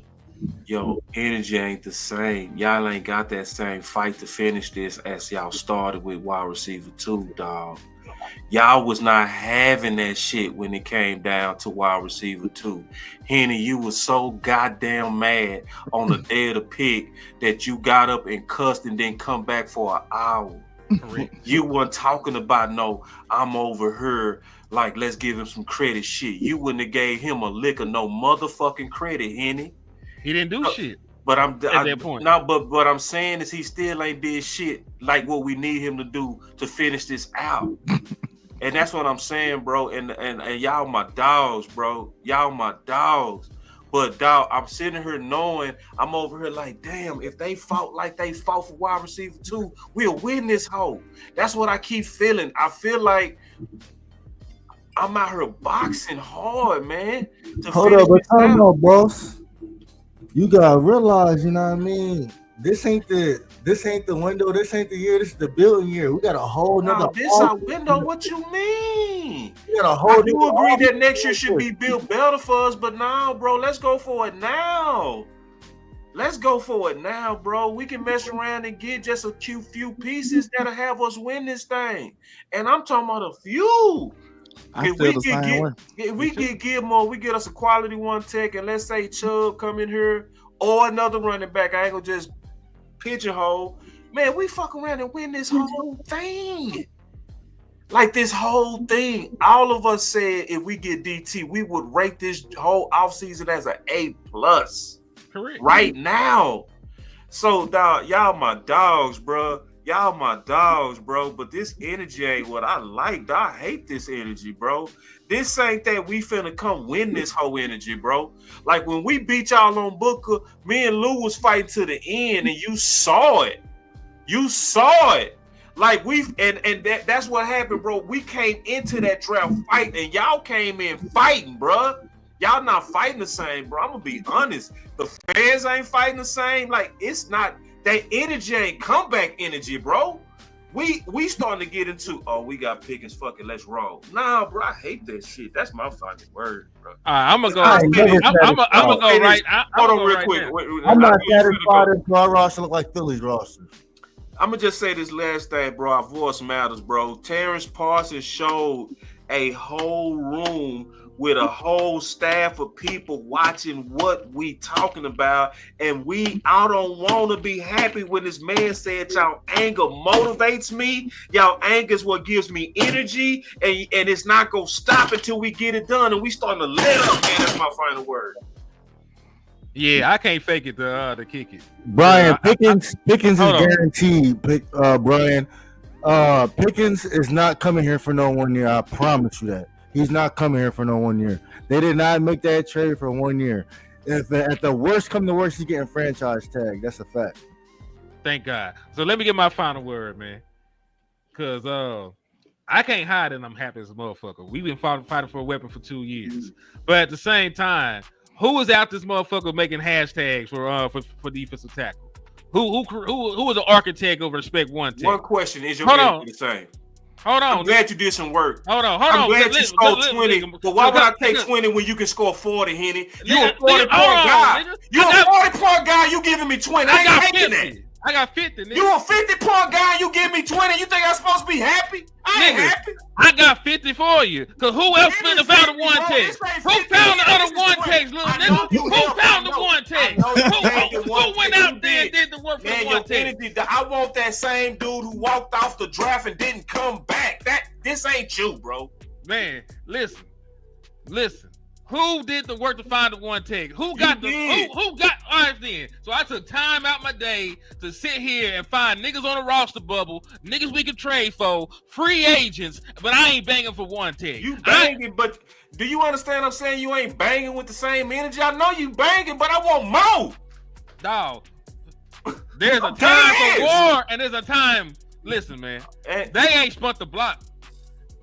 S4: Yo, energy ain't the same. Y'all ain't got that same fight to finish this as y'all started with wide receiver 2, dog. Y'all was not having that shit when it came down to wide receiver 2. Henny, you was so goddamn mad on the day of the pick that you got up and cussed and then come back for an hour. Correct. You weren't talking about, no, I'm over here, like, let's give him some credit shit. You wouldn't have gave him a lick of no motherfucking credit, Henny.
S1: He didn't do shit.
S4: But
S1: at that point.
S4: No, but what I'm saying is he still ain't did shit like what we need him to do to finish this out. And that's what I'm saying, bro. And y'all my dogs, bro. Y'all my dogs. But dog, I'm sitting here knowing I'm over here like, damn, if they fought like they fought for wide receiver 2, we'll win this hoe. That's what I keep feeling. I feel like I'm out here boxing hard, man.
S7: Hold up, but time out, boss. You gotta realize, you know what I mean? This ain't the window, this ain't the year, this is the building year. We got a whole nother.
S4: No, this our window. What you mean?
S7: We got a whole.
S4: I do agree that next year should be built better for us, but now, bro, let's go for it now. Let's go for it now, bro. We can mess around and get just a few pieces that'll have us win this thing. And I'm talking about a few. If we get Gilmore, we get us a quality one tech, and let's say Chubb come in here or another running back. I ain't gonna just pigeonhole. man, we fuck around and win this whole thing. Like this whole thing. All of us said if we get DT, we would rate this whole offseason as an A+.
S1: Correct.
S4: Right now. So, dog, y'all my dogs, bro. Y'all my dogs, bro. But this energy ain't what I like. Dog, I hate this energy, bro. This ain't that we finna come win this whole energy, bro. Like when we beat y'all on Booker, me and Lou was fighting to the end, and you saw it. You saw it. Like that's what happened, bro. We came into that draft fighting, and y'all came in fighting, bro. Y'all not fighting the same, bro. I'm gonna be honest. The fans ain't fighting the same. Like it's not that energy ain't comeback energy, bro. We starting to get into we got Pickens, fucking let's roll. Nah, bro, I hate that shit. That's my fucking word, bro.
S1: I'm gonna go. I'm gonna go right.
S4: Hold on, real quick.
S7: I'm not satisfied until our roster look like Philly's roster.
S4: I'm gonna just say this last thing, bro. Our voice matters, bro. Terrence Parsons showed a whole room with a whole staff of people watching what we talking about, and I don't want to be happy when this man said y'all anger motivates me. Y'all anger is what gives me energy, and it's not gonna stop until we get it done, and we starting to let up, man. That's my final word.
S1: Yeah, I can't fake it to kick it.
S7: Brian, Pickens is guaranteed. Brian, Pickens is not coming here for no 1 year. I promise you that. He's not coming here for no 1 year. They did not make that trade for 1 year. If at the worst come to worst, he's getting franchise tag. That's a fact.
S1: Thank God. So let me get my final word, man. Cause I can't hide that I'm happy as a motherfucker. We've been fighting for a weapon for 2 years, but at the same time, who was out this motherfucker making hashtags for defensive tackle? Who was an architect of respect one team?
S4: One question: is your energy the same?
S1: Hold on.
S4: I'm glad you did some work.
S1: Hold on.
S4: I'm glad you scored 20. But why would I take 20 when you can score 40, Henny? You a 40-point guy. You a 40-point guy. You giving me 20. I ain't taking that.
S1: I got 50. Nigga.
S4: You a 50-point guy. You give me 20. You think I'm supposed to be happy? I ain't happy.
S1: I got 50 for you. Cause who else finna found the one text? Who found the other one text, little nigga? Who found the one text? Who went out there and did the work for the one text?
S4: I want that same dude who walked off the draft and didn't come back. This ain't you, bro.
S1: Man, listen. Who did the work to find the one tag? Who got all right then? So I took time out my day to sit here and find niggas on the roster bubble, niggas we could trade for, free agents, but I ain't banging for one tag.
S4: You banging, but do you understand I'm saying you ain't banging with the same energy? I know you banging, but I want more.
S1: Dog. There's a time for war and there's a time. Listen, man. They ain't spun the block.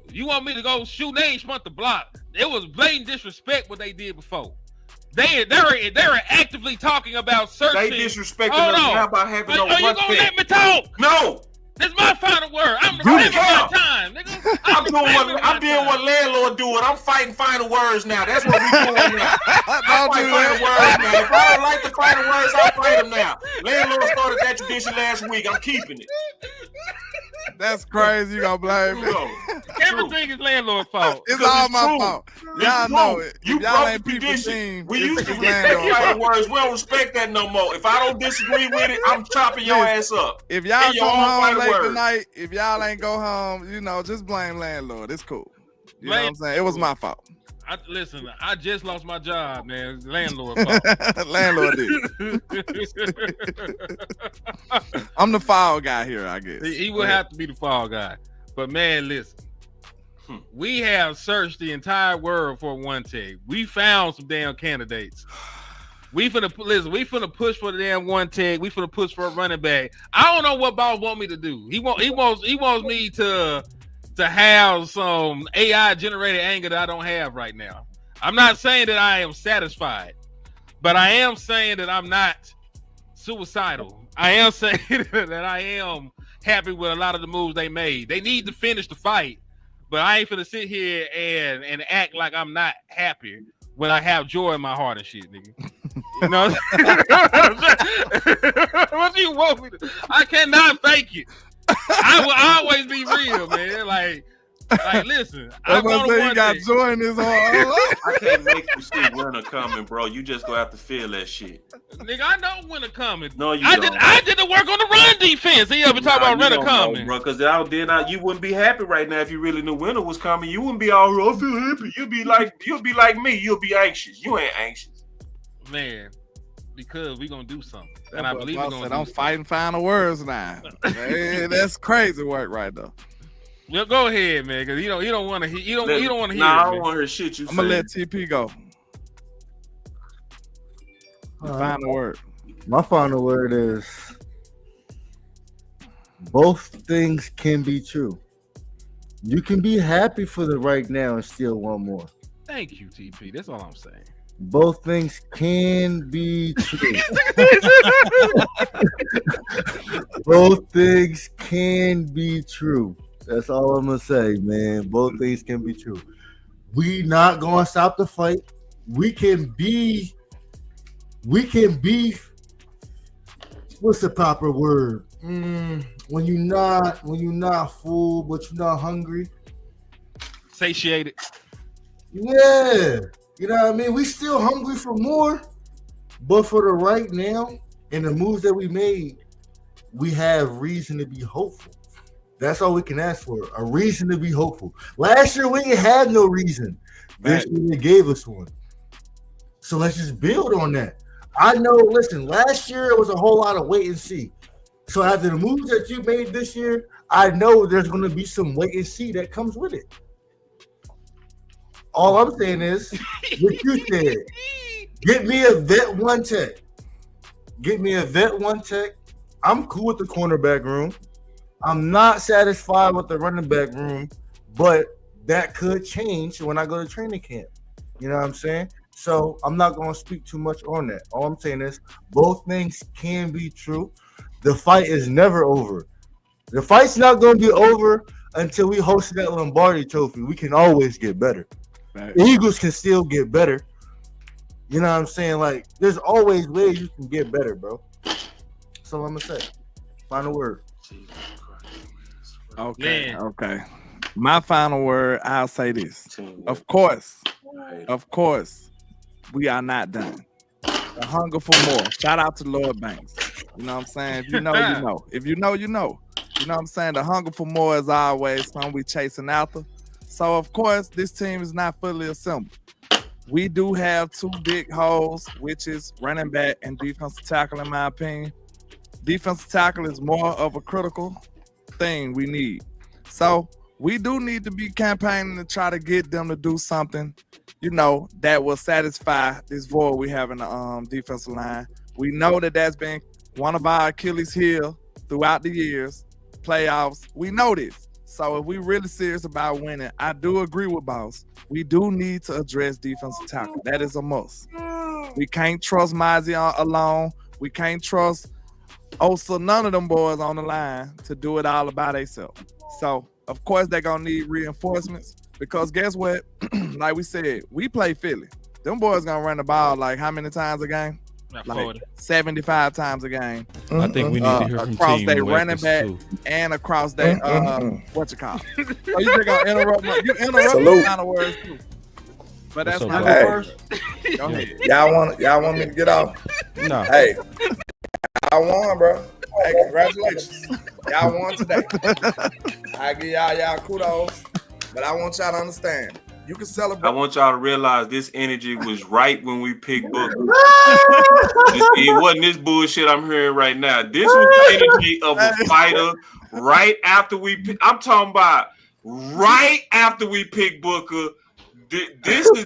S1: You want me to go shoot? They ain't spun the block. It was blatant disrespect what they did before. They were actively talking about searching.
S4: They disrespecting us now about having no one pick.
S1: Are you gonna let me talk?
S4: No.
S1: This is my final word. I'm the time, nigga.
S4: I'm doing what landlord doing. I'm fighting final words now. That's what we doing now. I'm fighting final words now. If I don't like the final words, I'll fight them now. Landlord started that tradition last week. I'm keeping it.
S3: That's crazy. You gonna blame me?
S1: Everything is landlord's fault.
S3: It's all my fault. Y'all know it.
S4: Y'all ain't people team. We used to respect final words. We don't respect that no more. If I don't disagree with it, I'm chopping your ass up.
S3: If y'all go home late tonight, if y'all ain't go home, just blame landlord. It's cool. You know what I'm saying? It was my fault.
S1: Listen, I just lost my job, man. It's landlord's fault.
S3: Landlord did. I'm the fall guy here, I guess.
S1: He would have to be the fall guy. But man, listen. We have searched the entire world for one tag. We found some damn candidates. We finna push for the damn one tag. We finna push for a running back. I don't know what Ball want me to do. He wants me to have some AI generated anger that I don't have right now. I'm not saying that I am satisfied, but I am saying that I'm not suicidal. I am saying that I am happy with a lot of the moves they made. They need to finish the fight, but I ain't finna sit here and act like I'm not happy when I have joy in my heart and shit, nigga. You know what do you want me to? I cannot fake it. I will always be real, man. Like Like, listen,
S3: I'm gonna say you got
S1: thing.
S3: joy in this
S4: I can't make you see winter coming, bro. You just gonna have to feel that shit.
S1: Nigga, I know winter coming.
S4: No, you
S1: I
S4: don't.
S1: I did the work on the run defense. He ever talk about winter coming,
S4: bro? Because you wouldn't be happy right now if you really knew winter was coming. You wouldn't be all, I feel happy. You'll be like me. You'll be anxious. You ain't anxious,
S1: man. Because we gonna do something, and I believe we're gonna.
S3: I'm fighting final words now. Man, that's crazy work right there.
S1: Yeah, go ahead, man. Because you don't want to. You don't want to hear.
S4: Nah,
S1: it,
S4: I don't want to hear shit.
S3: I'm gonna let TP go. Final word.
S7: My final word is both things can be true. You can be happy for the right now and still want more.
S1: Thank you, TP. That's all I'm saying.
S7: Both things can be true. Both things can be true. That's all I'm gonna say, man. Both things can be true. We not gonna stop the fight. We can be. What's the proper word? When you're not full, but you're not hungry.
S1: Satiated.
S7: Yeah. You know what I mean? We still hungry for more, but for the right now and the moves that we made, we have reason to be hopeful. That's all we can ask for, a reason to be hopeful. Last year, we didn't have no reason. This year, they gave us one. So let's just build on that. I know, listen, last year, it was a whole lot of wait and see. So after the moves that you made this year, I know there's going to be some wait and see that comes with it. All I'm saying is, what you said, get me a vet one tech. Get me a vet one tech. I'm cool with the cornerback room. I'm not satisfied with the running back room, but that could change when I go to training camp. You know what I'm saying? So I'm not going to speak too much on that. All I'm saying is both things can be true. The fight is never over. The fight's not going to be over until we host that Lombardi Trophy. We can always get better. The Eagles can still get better. You know what I'm saying? Like, there's always ways you can get better, bro. That's all I'm going to say. Final word.
S3: Okay, okay. My final word, I'll say this. Of course, we are not done. The hunger for more. Shout out to Lloyd Banks. You know what I'm saying? If you know, you know. If you know, you know. You know what I'm saying? The hunger for more is always something we chasing after. So, of course, this team is not fully assembled. We do have two big holes, which is running back and defensive tackle, in my opinion. Defensive tackle is more of a critical thing we need. So, we do need to be campaigning to try to get them to do something, you know, that will satisfy this void we have in the defensive line. We know that that's been one of our Achilles heel throughout the years, playoffs. We know this. So if we really serious about winning, I do agree with Boss. We do need to address defensive tackle. That is a must. We can't trust Mizey alone. We can't trust Osa, none of them boys on the line to do it all by themselves. So, of course, they're going to need reinforcements because guess what? Like we said, we play Philly. Them boys going to run the ball like how many times a game? Like 75 times a game.
S8: I think we need to hear from
S3: across
S8: Team
S3: their running
S8: Weapons,
S3: back
S8: too.
S3: and across their what you call it. Oh, you think gonna interrupt my kind of words too. But that's my words. Go ahead.
S11: Y'all want me to get off?
S8: No.
S11: Hey, I won, bro. Hey, congratulations. Y'all won today. I give y'all kudos, but I want y'all to understand. You can celebrate.
S4: I want y'all to realize this energy was right when we picked Booker. It wasn't this bullshit I'm hearing right now. This was the energy of a fighter right after we I'm talking about right after we picked Booker. This was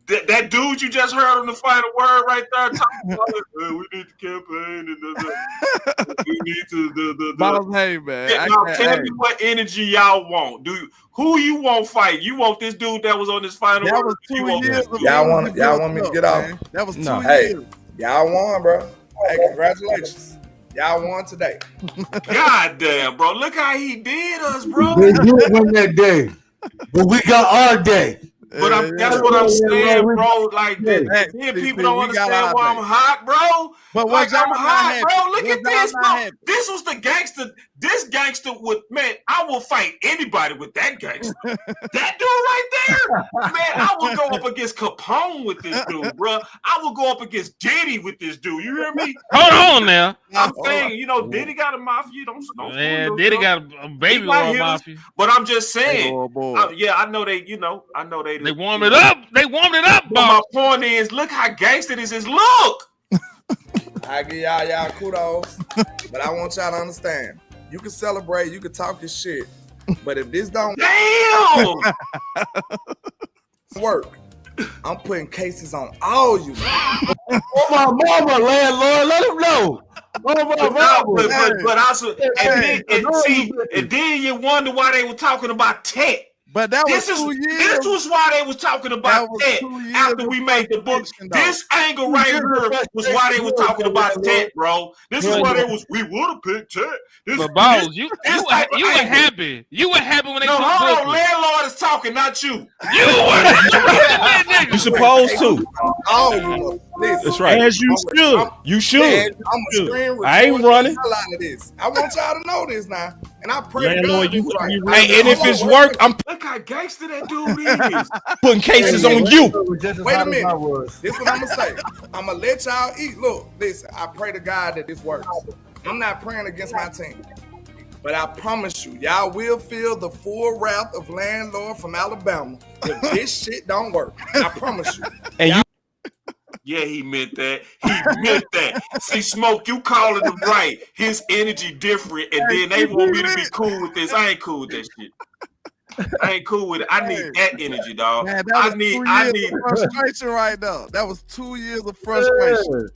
S4: that dude you just heard on the final word right there. Talking about, we need the campaign and we need to
S3: Hey man,
S4: tell me what energy y'all want. Who you want fight? You want this dude that was on this final
S3: that
S4: word?
S3: Was 2 years
S11: y'all want me to get off?
S3: Man. That was 2 years.
S11: Hey, y'all won, bro. Hey, congratulations. Y'all won today.
S4: God damn, bro. Look how he did us, bro.
S7: They did win that day, but we got our day.
S4: But that's what I'm saying, bro. Like, then people don't understand why I'm hot, bro.
S3: But
S4: like, I'm hot, bro. Look at this, bro. This was the gangster. This gangster would, man, I will fight anybody with that gangster. That dude right there, man, I will go up against Capone with this dude, bro. I will go up against Diddy with this dude. You hear me?
S1: Hold on now.
S4: I'm saying, you know, Diddy got a mafia. Don't
S1: Man, Diddy got a baby oil mafia.
S4: But I'm just saying, I know they, they
S1: warm it up. They warmed it up.
S4: But my point is, look how gangster this is. Look.
S11: I give y'all kudos, but I want y'all to understand. You can celebrate, you can talk your shit, but if this don't work, I'm putting cases on all you.
S7: Oh my mama, landlord, let him know.
S4: But also, and then you wonder why they were talking about Tet.
S3: But that was 2 years.
S4: This was why they was talking about Tet after we made the book. This angle right here was why they was talking about Tet, bro. This is why they was. We would have picked Tet.
S1: But Balls, you were happy. You were happy when they took
S4: hold on, landlord is talking, not you.
S12: You supposed to.
S11: Oh,
S12: that's right. As you should. You should. I ain't running.
S11: I want y'all to know this now, and I pray to God.
S12: Hey, and if it's work, I'm
S4: look how gangster that dude is.
S12: Putting cases on you.
S11: Wait a minute. This is what I'm gonna say. I'm gonna let y'all eat. Look, listen. I pray to God that this works. I'm not praying against my team, but I promise you, y'all will feel the full wrath of landlord from Alabama if this shit don't work. I promise you.
S12: And
S4: yeah, he meant that. He meant that. See, Smoke, you calling him right. His energy different, and then they want me to be cool with this. I ain't cool with that shit. I ain't cool with it. I need that energy, dog.
S3: Man,
S4: I need
S3: frustration right now. That was 2 years of frustration.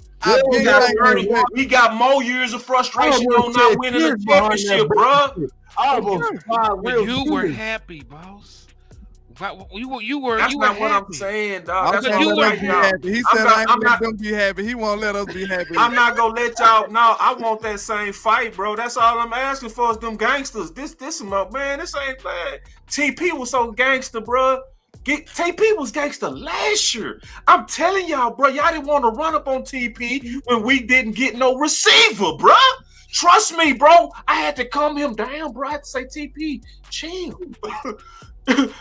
S4: We got more years of frustration on not winning the championship, bro.
S1: But you were happy, boss. You were.
S4: That's
S1: you
S4: not
S1: were
S4: what
S1: happy.
S4: I'm saying, dog. That's
S3: you
S4: what
S3: be happy. He said I ain't let them be happy. He won't let us be happy.
S4: I'm not gonna let y'all. No, I want that same fight, bro. That's all I'm asking for is them gangsters. This man. This ain't bad. TP was so gangster, bro. TP was gangster last year. I'm telling y'all, bro. Y'all didn't want to run up on TP when we didn't get no receiver, bro. Trust me, bro. I had to calm him down, bro. I had to say, TP, chill.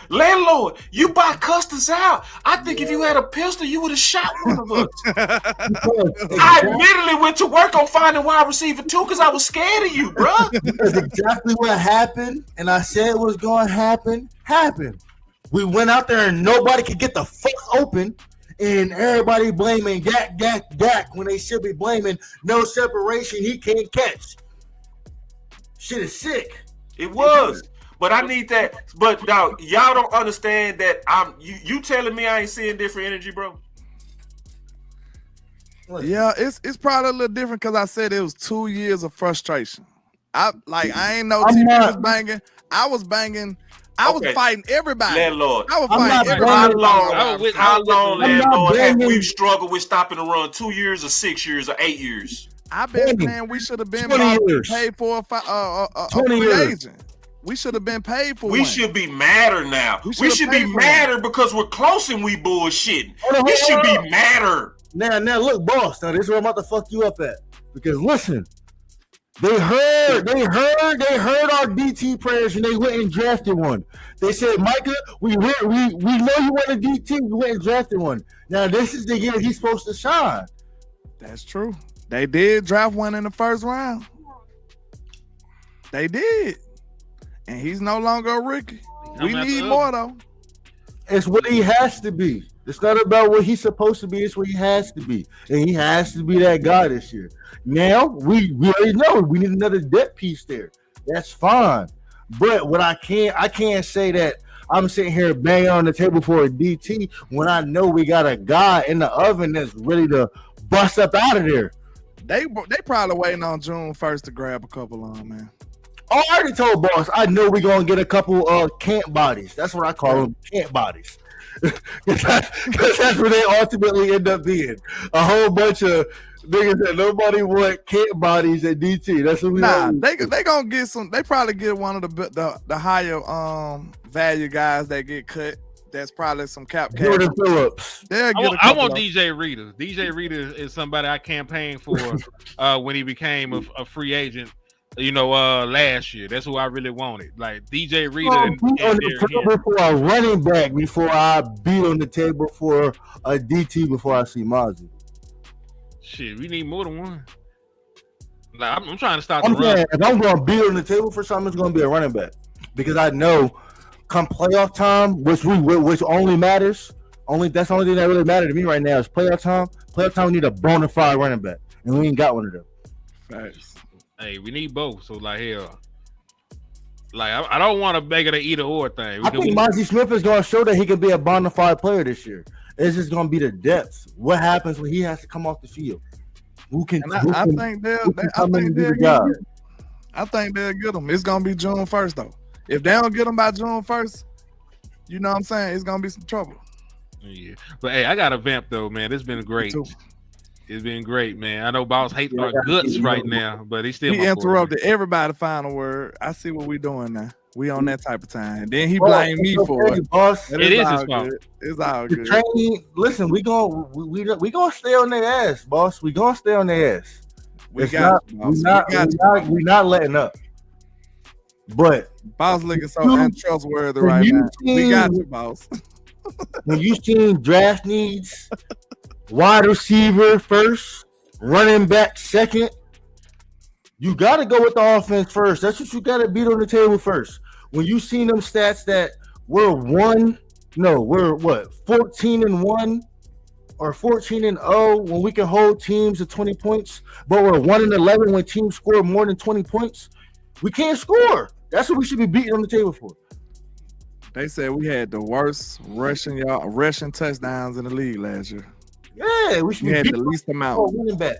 S4: Landlord, you buy Custis out. I think if you had a pistol, you would have shot one of us. I admittedly went to work on finding wide receiver too because I was scared of you, bro.
S7: That's exactly what happened, and I said it was going to happen. Happened. We went out there and nobody could get the fuck open, and everybody blaming Dak when they should be blaming no separation. He can't catch. Shit is sick.
S4: It was. But I need that. But dog, y'all don't understand that you telling me I ain't seeing different energy, bro.
S3: Yeah, it's probably a little different because I said it was 2 years of frustration. I ain't know TV was banging. I was banging. I was fighting everybody.
S4: Landlord.
S3: I was fighting everybody.
S4: How long, landlord, have we struggled with stopping the run? 2 years or 6 years or 8 years?
S3: I've been saying we should have been paid for a free agent. We should have been paid for.
S4: We should be madder now. We should be madder because we're close and we bullshitting. We should be madder.
S7: Now, look, boss. Now, this is where I'm about to fuck you up at. Because listen, they heard our DT prayers and they went and drafted one. They said, Micah, we know you want a DT. We went and drafted one. Now, this is the year he's supposed to shine.
S3: That's true. They did draft one in the first round. They did. And he's no longer a rookie. We need more, though.
S7: It's what he has to be. It's not about what he's supposed to be. It's what he has to be. And he has to be that guy this year. Now, we already know we need another depth piece there. That's fine. But what I can't say that I'm sitting here banging on the table for a DT when I know we got a guy in the oven that's ready to bust up out of there.
S3: They probably waiting on June 1st to grab a couple of them, man.
S7: I already told boss, I know we're going to get a couple of camp bodies. That's what I call them, camp bodies. Because that's where they ultimately end up being. A whole bunch of niggas that nobody want camp bodies at DT. That's what we
S3: they going to get some. They probably get one of the higher value guys that get cut. That's probably some cap.
S7: Jordan Phillips.
S1: I want DJ Reader. DJ Reader is somebody I campaigned for when he became a free agent. last year. That's who I really wanted. Like DJ Reader
S7: I'll
S1: and
S7: beat on the table for a running back before I beat on the table for a DT before I see Mozzie.
S1: Shit, we need more than one. Like I'm trying to stop
S7: I'm
S1: the run.
S7: saying if I'm going to beat on the table for something, it's going to be a running back because I know come playoff time, which only matters. That's the only thing that really matters to me right now is playoff time. Playoff time, we need a bona fide running back, and we ain't got one of them.
S1: Facts. Hey, we need both. So like hell, like I don't want to make it an either or thing.
S7: I think Mozzie Smith is going to show that he can be a bona fide player this year. It's just going to be the depth. What happens when he has to come off the field?
S3: I think they'll get him. It's gonna be June 1st though. If they don't get him by June 1st, you know what I'm saying? It's gonna be some trouble.
S1: Yeah, but hey, I got a vamp though, man. It's been great. It's been great, man. I know Boss hates our guts right now, but he still.
S3: He interrupted everybody. Final word. I see what we doing now. We on that type of time. Then he blamed me for it.
S7: Boss.
S3: It is his fault. It's all good.
S7: Training, listen, we gonna stay on their ass, boss. We gonna stay on their ass. We're not letting up. But
S3: Boss looking so untrustworthy right now. We got you, Boss.
S7: When you seen draft needs, wide receiver first, running back second, you got to go with the offense first. That's what you got to beat on the table first. When you seen them stats that we're 14-1 or 14-0 when we can hold teams to 20 points, but we're 1-11 when teams score more than 20 points. We can't score. That's what we should be beating on the table for.
S3: They said we had the worst rushing touchdowns in the league last year.
S7: Yeah, we should be
S3: had
S7: beating
S3: the least amount.
S7: Running back.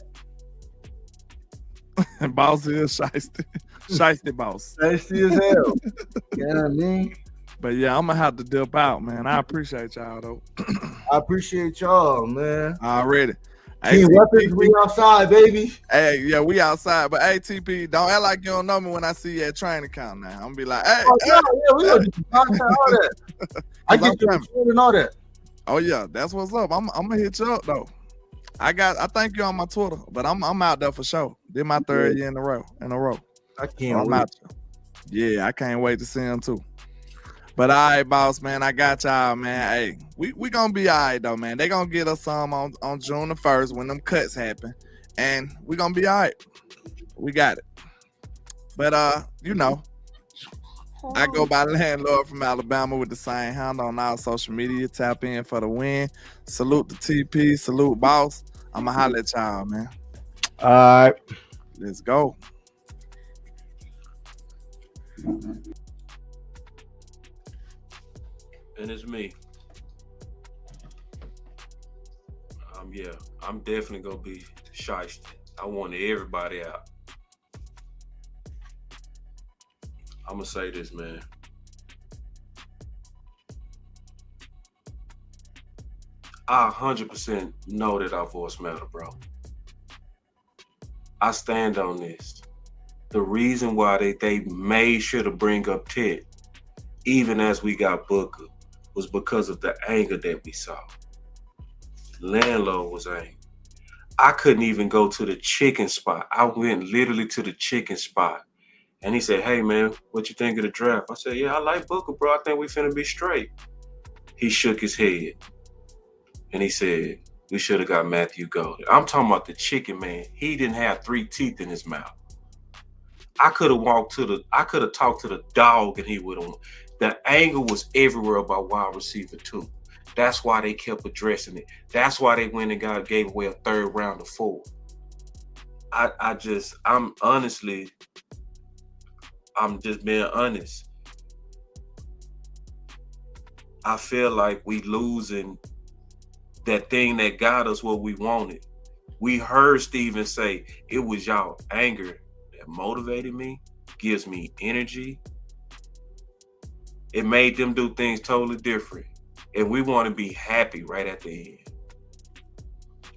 S3: And Boss is shiesty Boss.
S7: Shiesty as hell. You know what I mean?
S3: But yeah, I'm gonna have to dip out, man. I appreciate y'all though.
S7: I appreciate y'all, man.
S3: Already.
S7: Hey, weapons, we outside, baby.
S3: Hey, yeah, we outside. But hey, TP, don't act like you don't know me when I see you at training camp now. I'm gonna be like, hey,
S7: we gonna do content, all that. I get you and all that.
S3: Oh yeah, that's what's up. I'm gonna hit you up though. I thank you on my Twitter, but I'm out there for sure. This my third year in a row.
S7: I can't wait.
S3: Yeah, I can't wait to see him too. But all right, Boss, man, I got y'all, man. Hey, we gonna be all right though, man. They gonna get us some on June the 1st when them cuts happen, and we gonna be all right. We got it. But I go by Landlord from Alabama with the same handle on all social media. Tap in for the win. Salute the TP. Salute Boss. I'ma holler at y'all, man.
S7: All right,
S3: let's go.
S4: And it's me. Yeah, I'm definitely gonna be shiesty. I wanted everybody out. I'm gonna say this, man. I 100% know that our voice matter, bro. I stand on this. The reason why they made sure to bring up Ted, even as we got Booker, was because of the anger that we saw. Landlord was angry. I couldn't even go to the chicken spot. I went literally to the chicken spot. And he said, hey, man, what you think of the draft? I said, yeah, I like Booker, bro. I think we finna be straight. He shook his head. And he said, we should have got Matthew Golden. I'm talking about the chicken man. He didn't have 3 teeth in his mouth. I could have talked to the dog and he would have. The anger was everywhere about wide receiver 2. That's why they kept addressing it. That's why they went and gave away a 3rd round of 4. I'm just being honest. I feel like we losing that thing that got us what we wanted. We heard Steven say, it was y'all anger that motivated me, gives me energy. It made them do things totally different. And we want to be happy right at the end.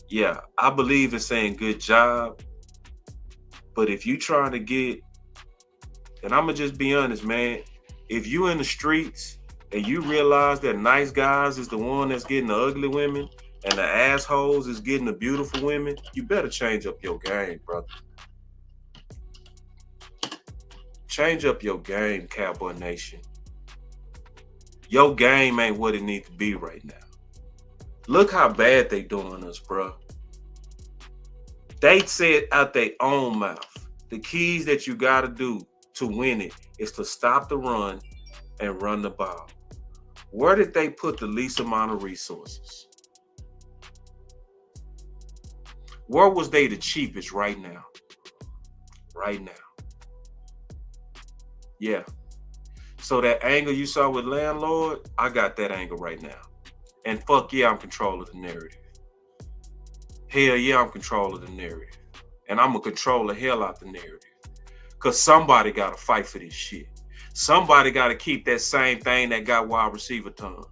S4: Yeah, I believe in saying good job. But if you trying to get, and I'm going to just be honest, man, if you in the streets and you realize that nice guys is the one that's getting the ugly women and the assholes is getting the beautiful women, you better change up your game, brother. Change up your game, Cowboy Nation. Your game ain't what it needs to be right now. Look how bad they doing us, bro. They said out their own mouth, the keys that you got to do to win it is to stop the run and run the ball. Where did they put the least amount of resources? Where was they the cheapest right now? Right now. Yeah. So that angle you saw with Landlord, I got that angle right now. And fuck yeah, I'm control of the narrative. Hell yeah, I'm control of the narrative. And I'm going to control the hell out the narrative. Because somebody got to fight for this shit. Somebody got to keep that same thing that got wide receiver tons.